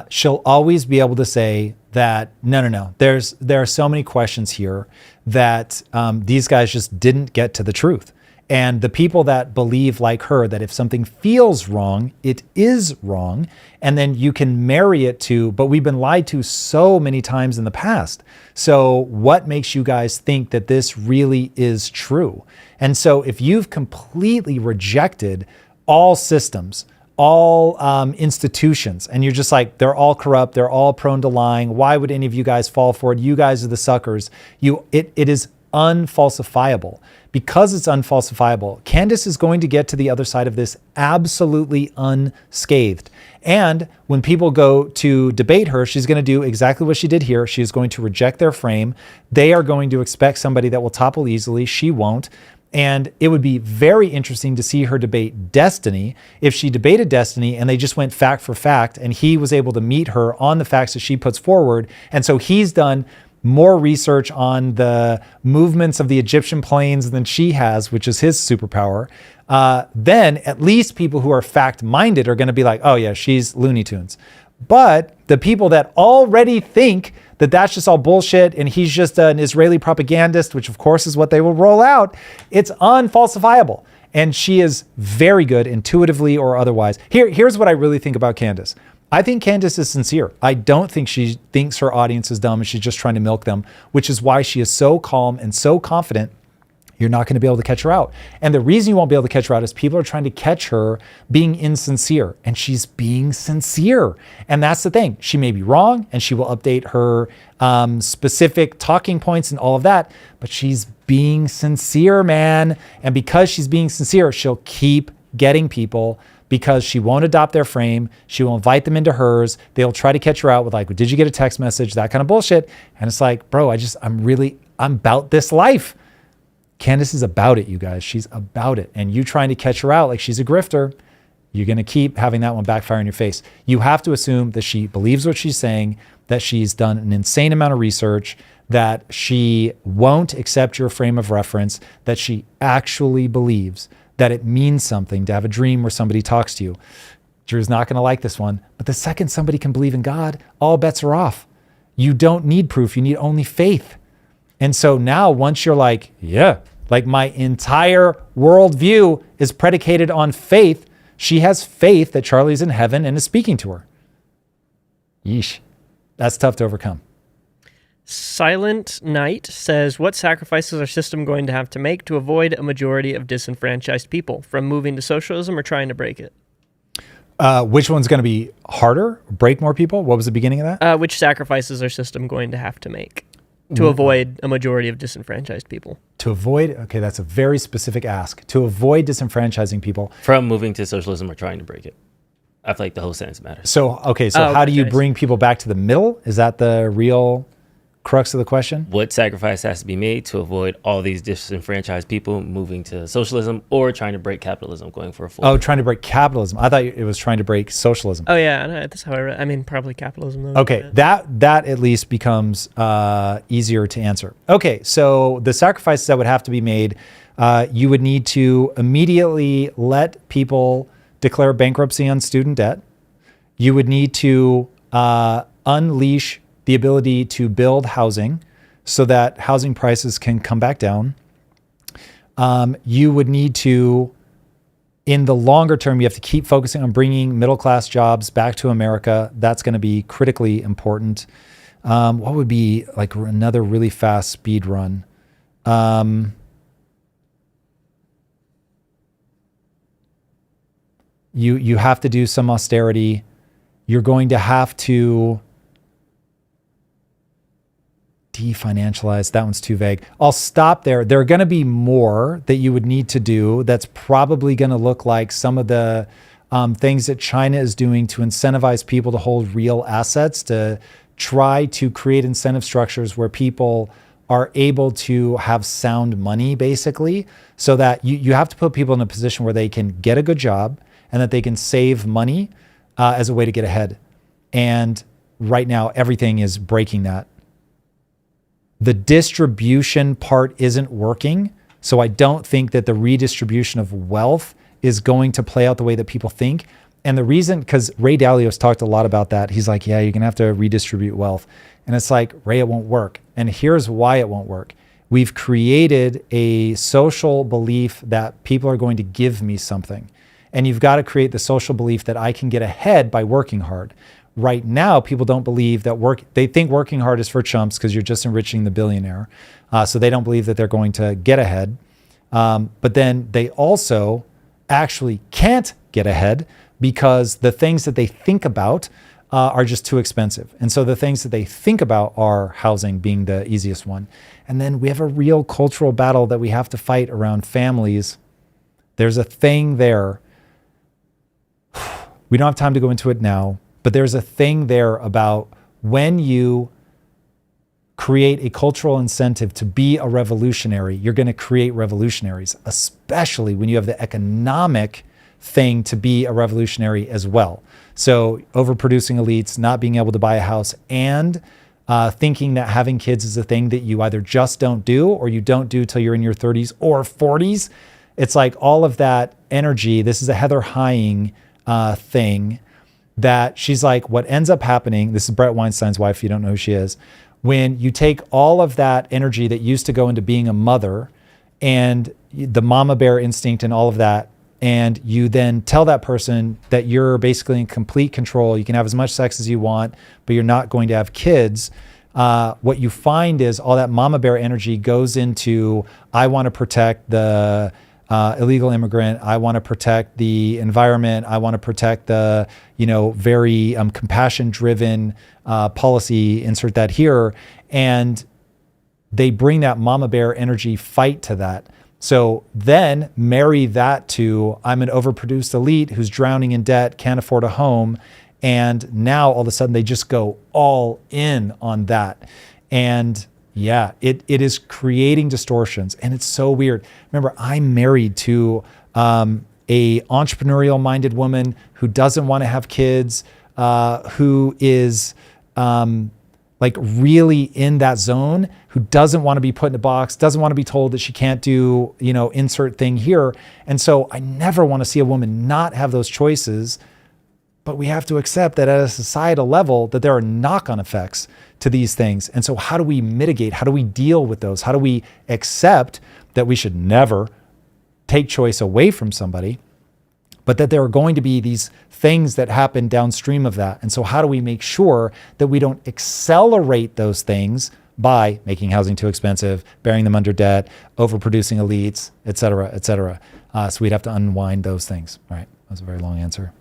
she'll always be able to say that, no. There are so many questions here that these guys just didn't get to the truth. And the people that believe like her, that if something feels wrong, it is wrong. And then you can marry it to, but we've been lied to so many times in the past. So what makes you guys think that this really is true? And so if you've completely rejected all systems, all institutions, and you're just like, they're all corrupt, they're all prone to lying, why would any of you guys fall for it? You guys are the suckers. It is unfalsifiable. Because it's unfalsifiable, Candace is going to get to the other side of this absolutely unscathed. And when people go to debate her, she's going to do exactly what she did here. She is going to reject their frame. They are going to expect somebody that will topple easily. She won't. And it would be very interesting to see her debate Destiny. If she debated Destiny and they just went fact for fact, and he was able to meet her on the facts that she puts forward. And so he's done more research on the movements of the Egyptian planes than she has, which is his superpower, then at least people who are fact-minded are going to be like, oh yeah, she's Looney Tunes. But the people that already think that that's just all bullshit and he's just an Israeli propagandist, which of course is what they will roll out, it's unfalsifiable. And she is very good, intuitively or otherwise. Here's what I really think about Candace. I think Candace is sincere. I don't think she thinks her audience is dumb and she's just trying to milk them, which is why she is so calm and so confident. You're not going to be able to catch her out. And the reason you won't be able to catch her out is people are trying to catch her being insincere, and she's being sincere. And that's the thing. She may be wrong and she will update her specific talking points and all of that, but she's being sincere, man. And because she's being sincere, she'll keep getting people, because she won't adopt their frame. She will invite them into hers. They'll try to catch her out with like, did you get a text message? That kind of bullshit. And it's like, bro, I'm about this life. Candace is about it, you guys. She's about it. And you trying to catch her out like she's a grifter, you're going to keep having that one backfire in your face. You have to assume that she believes what she's saying, that she's done an insane amount of research, that she won't accept your frame of reference, that she actually believes that it means something to have a dream where somebody talks to you. Drew's not going to like this one, but the second somebody can believe in God, all bets are off. You don't need proof. You need only faith. And so now once you're like, yeah, like my entire worldview is predicated on faith, she has faith that Charlie's in heaven and is speaking to her. Yeesh. That's tough to overcome.
Silent Knight says, what sacrifices are our system going to have to make to avoid a majority of disenfranchised people from moving to socialism or trying to break it?
Which one's going to be harder? Break more people? What was the beginning of that?
Which sacrifices our system going to have to make to avoid a majority of disenfranchised people?
To avoid, okay, that's a very specific ask. To avoid disenfranchising people.
From moving to socialism or trying to break it. I feel like the whole sentence matters.
So how do you bring people back to the middle? Is that the real crux of the question?
What sacrifice has to be made to avoid all these disenfranchised people moving to socialism or trying to break capitalism, going for a full?
Oh, trying to break capitalism. I thought it was trying to break socialism.
Oh yeah, no, that's how I read. I mean, probably capitalism though.
Okay, that at least becomes easier to answer. Okay, so the sacrifices that would have to be made, you would need to immediately let people declare bankruptcy on student debt. You would need to unleash the ability to build housing so that housing prices can come back down. You would need to, in the longer term, you have to keep focusing on bringing middle-class jobs back to America. That's going to be critically important. What would be like another really fast speed run? You have to do some austerity. You're going to have to definancialize. That one's too vague. I'll stop there. There are going to be more that you would need to do. That's probably going to look like some of the things that China is doing to incentivize people to hold real assets, to try to create incentive structures where people are able to have sound money, basically, so that you have to put people in a position where they can get a good job and that they can save money as a way to get ahead. And right now, everything is breaking that. The distribution part isn't working. So I don't think that the redistribution of wealth is going to play out the way that people think. And the reason, because Ray Dalio's talked a lot about that. He's like, yeah, you're going to have to redistribute wealth. And it's like, Ray, it won't work. And here's why it won't work. We've created a social belief that people are going to give me something. And you've got to create the social belief that I can get ahead by working hard. Right now, people don't believe that they think working hard is for chumps because you're just enriching the billionaire. So they don't believe that they're going to get ahead. But then they also actually can't get ahead because the things that they think about are just too expensive. And so the things that they think about are housing being the easiest one. And then we have a real cultural battle that we have to fight around families. There's a thing there. We don't have time to go into it now, but there's a thing there about when you create a cultural incentive to be a revolutionary, you're going to create revolutionaries, especially when you have the economic thing to be a revolutionary as well. So overproducing elites, not being able to buy a house, and thinking that having kids is a thing that you either just don't do or you don't do till you're in your 30s or 40s. It's like all of that energy. This is a Heather Heying thing that she's like, what ends up happening, this is Brett Weinstein's wife, if you don't know who she is, when you take all of that energy that used to go into being a mother and the mama bear instinct and all of that, and you then tell that person that you're basically in complete control. You can have as much sex as you want, but you're not going to have kids. What you find is all that mama bear energy goes into, I want to protect the illegal immigrant. I want to protect the environment. I want to protect the, very compassion-driven policy, insert that here. And they bring that mama bear energy fight to that. So then marry that to, I'm an overproduced elite who's drowning in debt, can't afford a home. And now all of a sudden they just go all in on that. And yeah, it is creating distortions, and it's so weird. Remember, I'm married to a entrepreneurial minded woman who doesn't want to have kids, who is like really in that zone, who doesn't want to be put in a box, doesn't want to be told that she can't do, insert thing here. And so I never want to see a woman not have those choices, but we have to accept that at a societal level that there are knock-on effects to these things. And so how do we mitigate? How do we deal with those? How do we accept that we should never take choice away from somebody, but that there are going to be these things that happen downstream of that? And so how do we make sure that we don't accelerate those things by making housing too expensive, burying them under debt, overproducing elites, et cetera, et cetera? So we'd have to unwind those things. All right, that was a very long answer.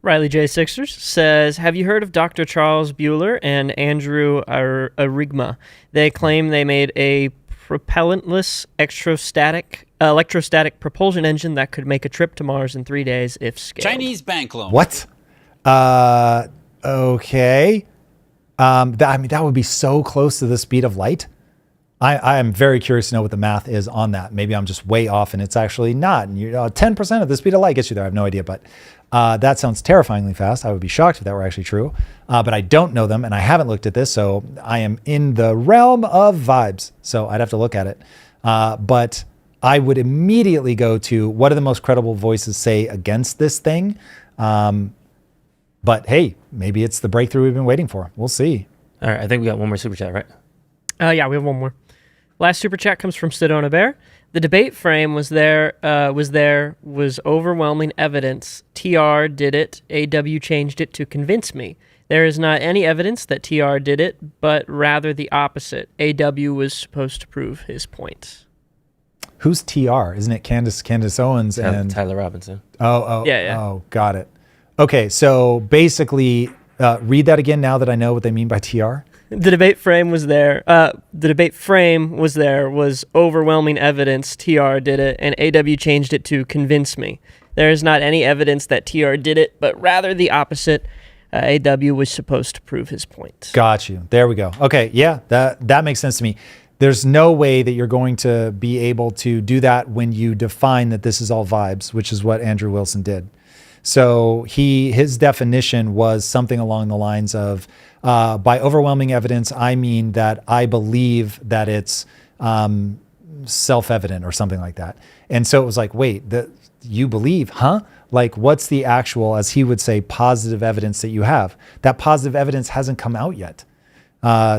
Riley J. Sixers says, have you heard of Dr. Charles Bueller and Andrew Arigma? They claim they made a propellantless electrostatic propulsion engine that could make a trip to Mars in 3 days if scaled.
Chinese bank loan.
What? Okay. That would be so close to the speed of light. I am very curious to know what the math is on that. Maybe I'm just way off and it's actually not. And 10% of the speed of light gets you there. I have no idea, but that sounds terrifyingly fast. I would be shocked if that were actually true. But I don't know them and I haven't looked at this. So I am in the realm of vibes. So I'd have to look at it. But I would immediately go to what do the most credible voices say against this thing? But hey, maybe it's the breakthrough we've been waiting for. We'll see.
All right, I think we got one more super chat, right?
Yeah, we have one more. Last super chat comes from Sedona Bear. The debate frame was overwhelming evidence. TR did it. AW changed it to convince me. There is not any evidence that TR did it, but rather the opposite. AW was supposed to prove his point.
Who's TR? Isn't it Candace Owens and
Tyler Robinson?
Oh,
yeah.
Oh, got it. Okay, so basically, read that again now that I know what they mean by TR.
The debate frame was there. Was overwhelming evidence. TR did it, and AW changed it to convince me. There is not any evidence that TR did it, but rather the opposite. AW was supposed to prove his point.
Got you. There we go. Okay, yeah, that makes sense to me. There's no way that you're going to be able to do that when you define that this is all vibes, which is what Andrew Wilson did. So his definition was something along the lines of, by overwhelming evidence, I mean that I believe that it's self-evident or something like that. And so it was like, wait, you believe, huh? Like, what's the actual, as he would say, positive evidence that you have? That positive evidence hasn't come out yet.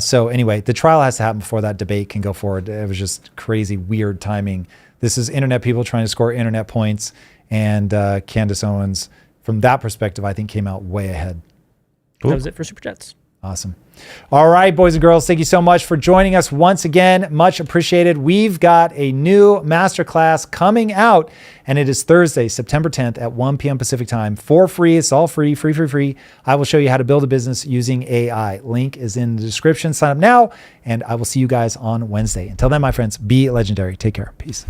So anyway, the trial has to happen before that debate can go forward. It was just crazy, weird timing. This is internet people trying to score internet points. And Candace Owens, from that perspective, I think came out way ahead.
That was it for Super Chats.
Awesome. All right, boys and girls, thank you so much for joining us once again. Much appreciated. We've got a new masterclass coming out, and it is Thursday, September 10th at 1 p.m. Pacific time for free. It's all free. I will show you how to build a business using AI. Link is in the description. Sign up now, and I will see you guys on Wednesday. Until then, my friends, be legendary. Take care. Peace.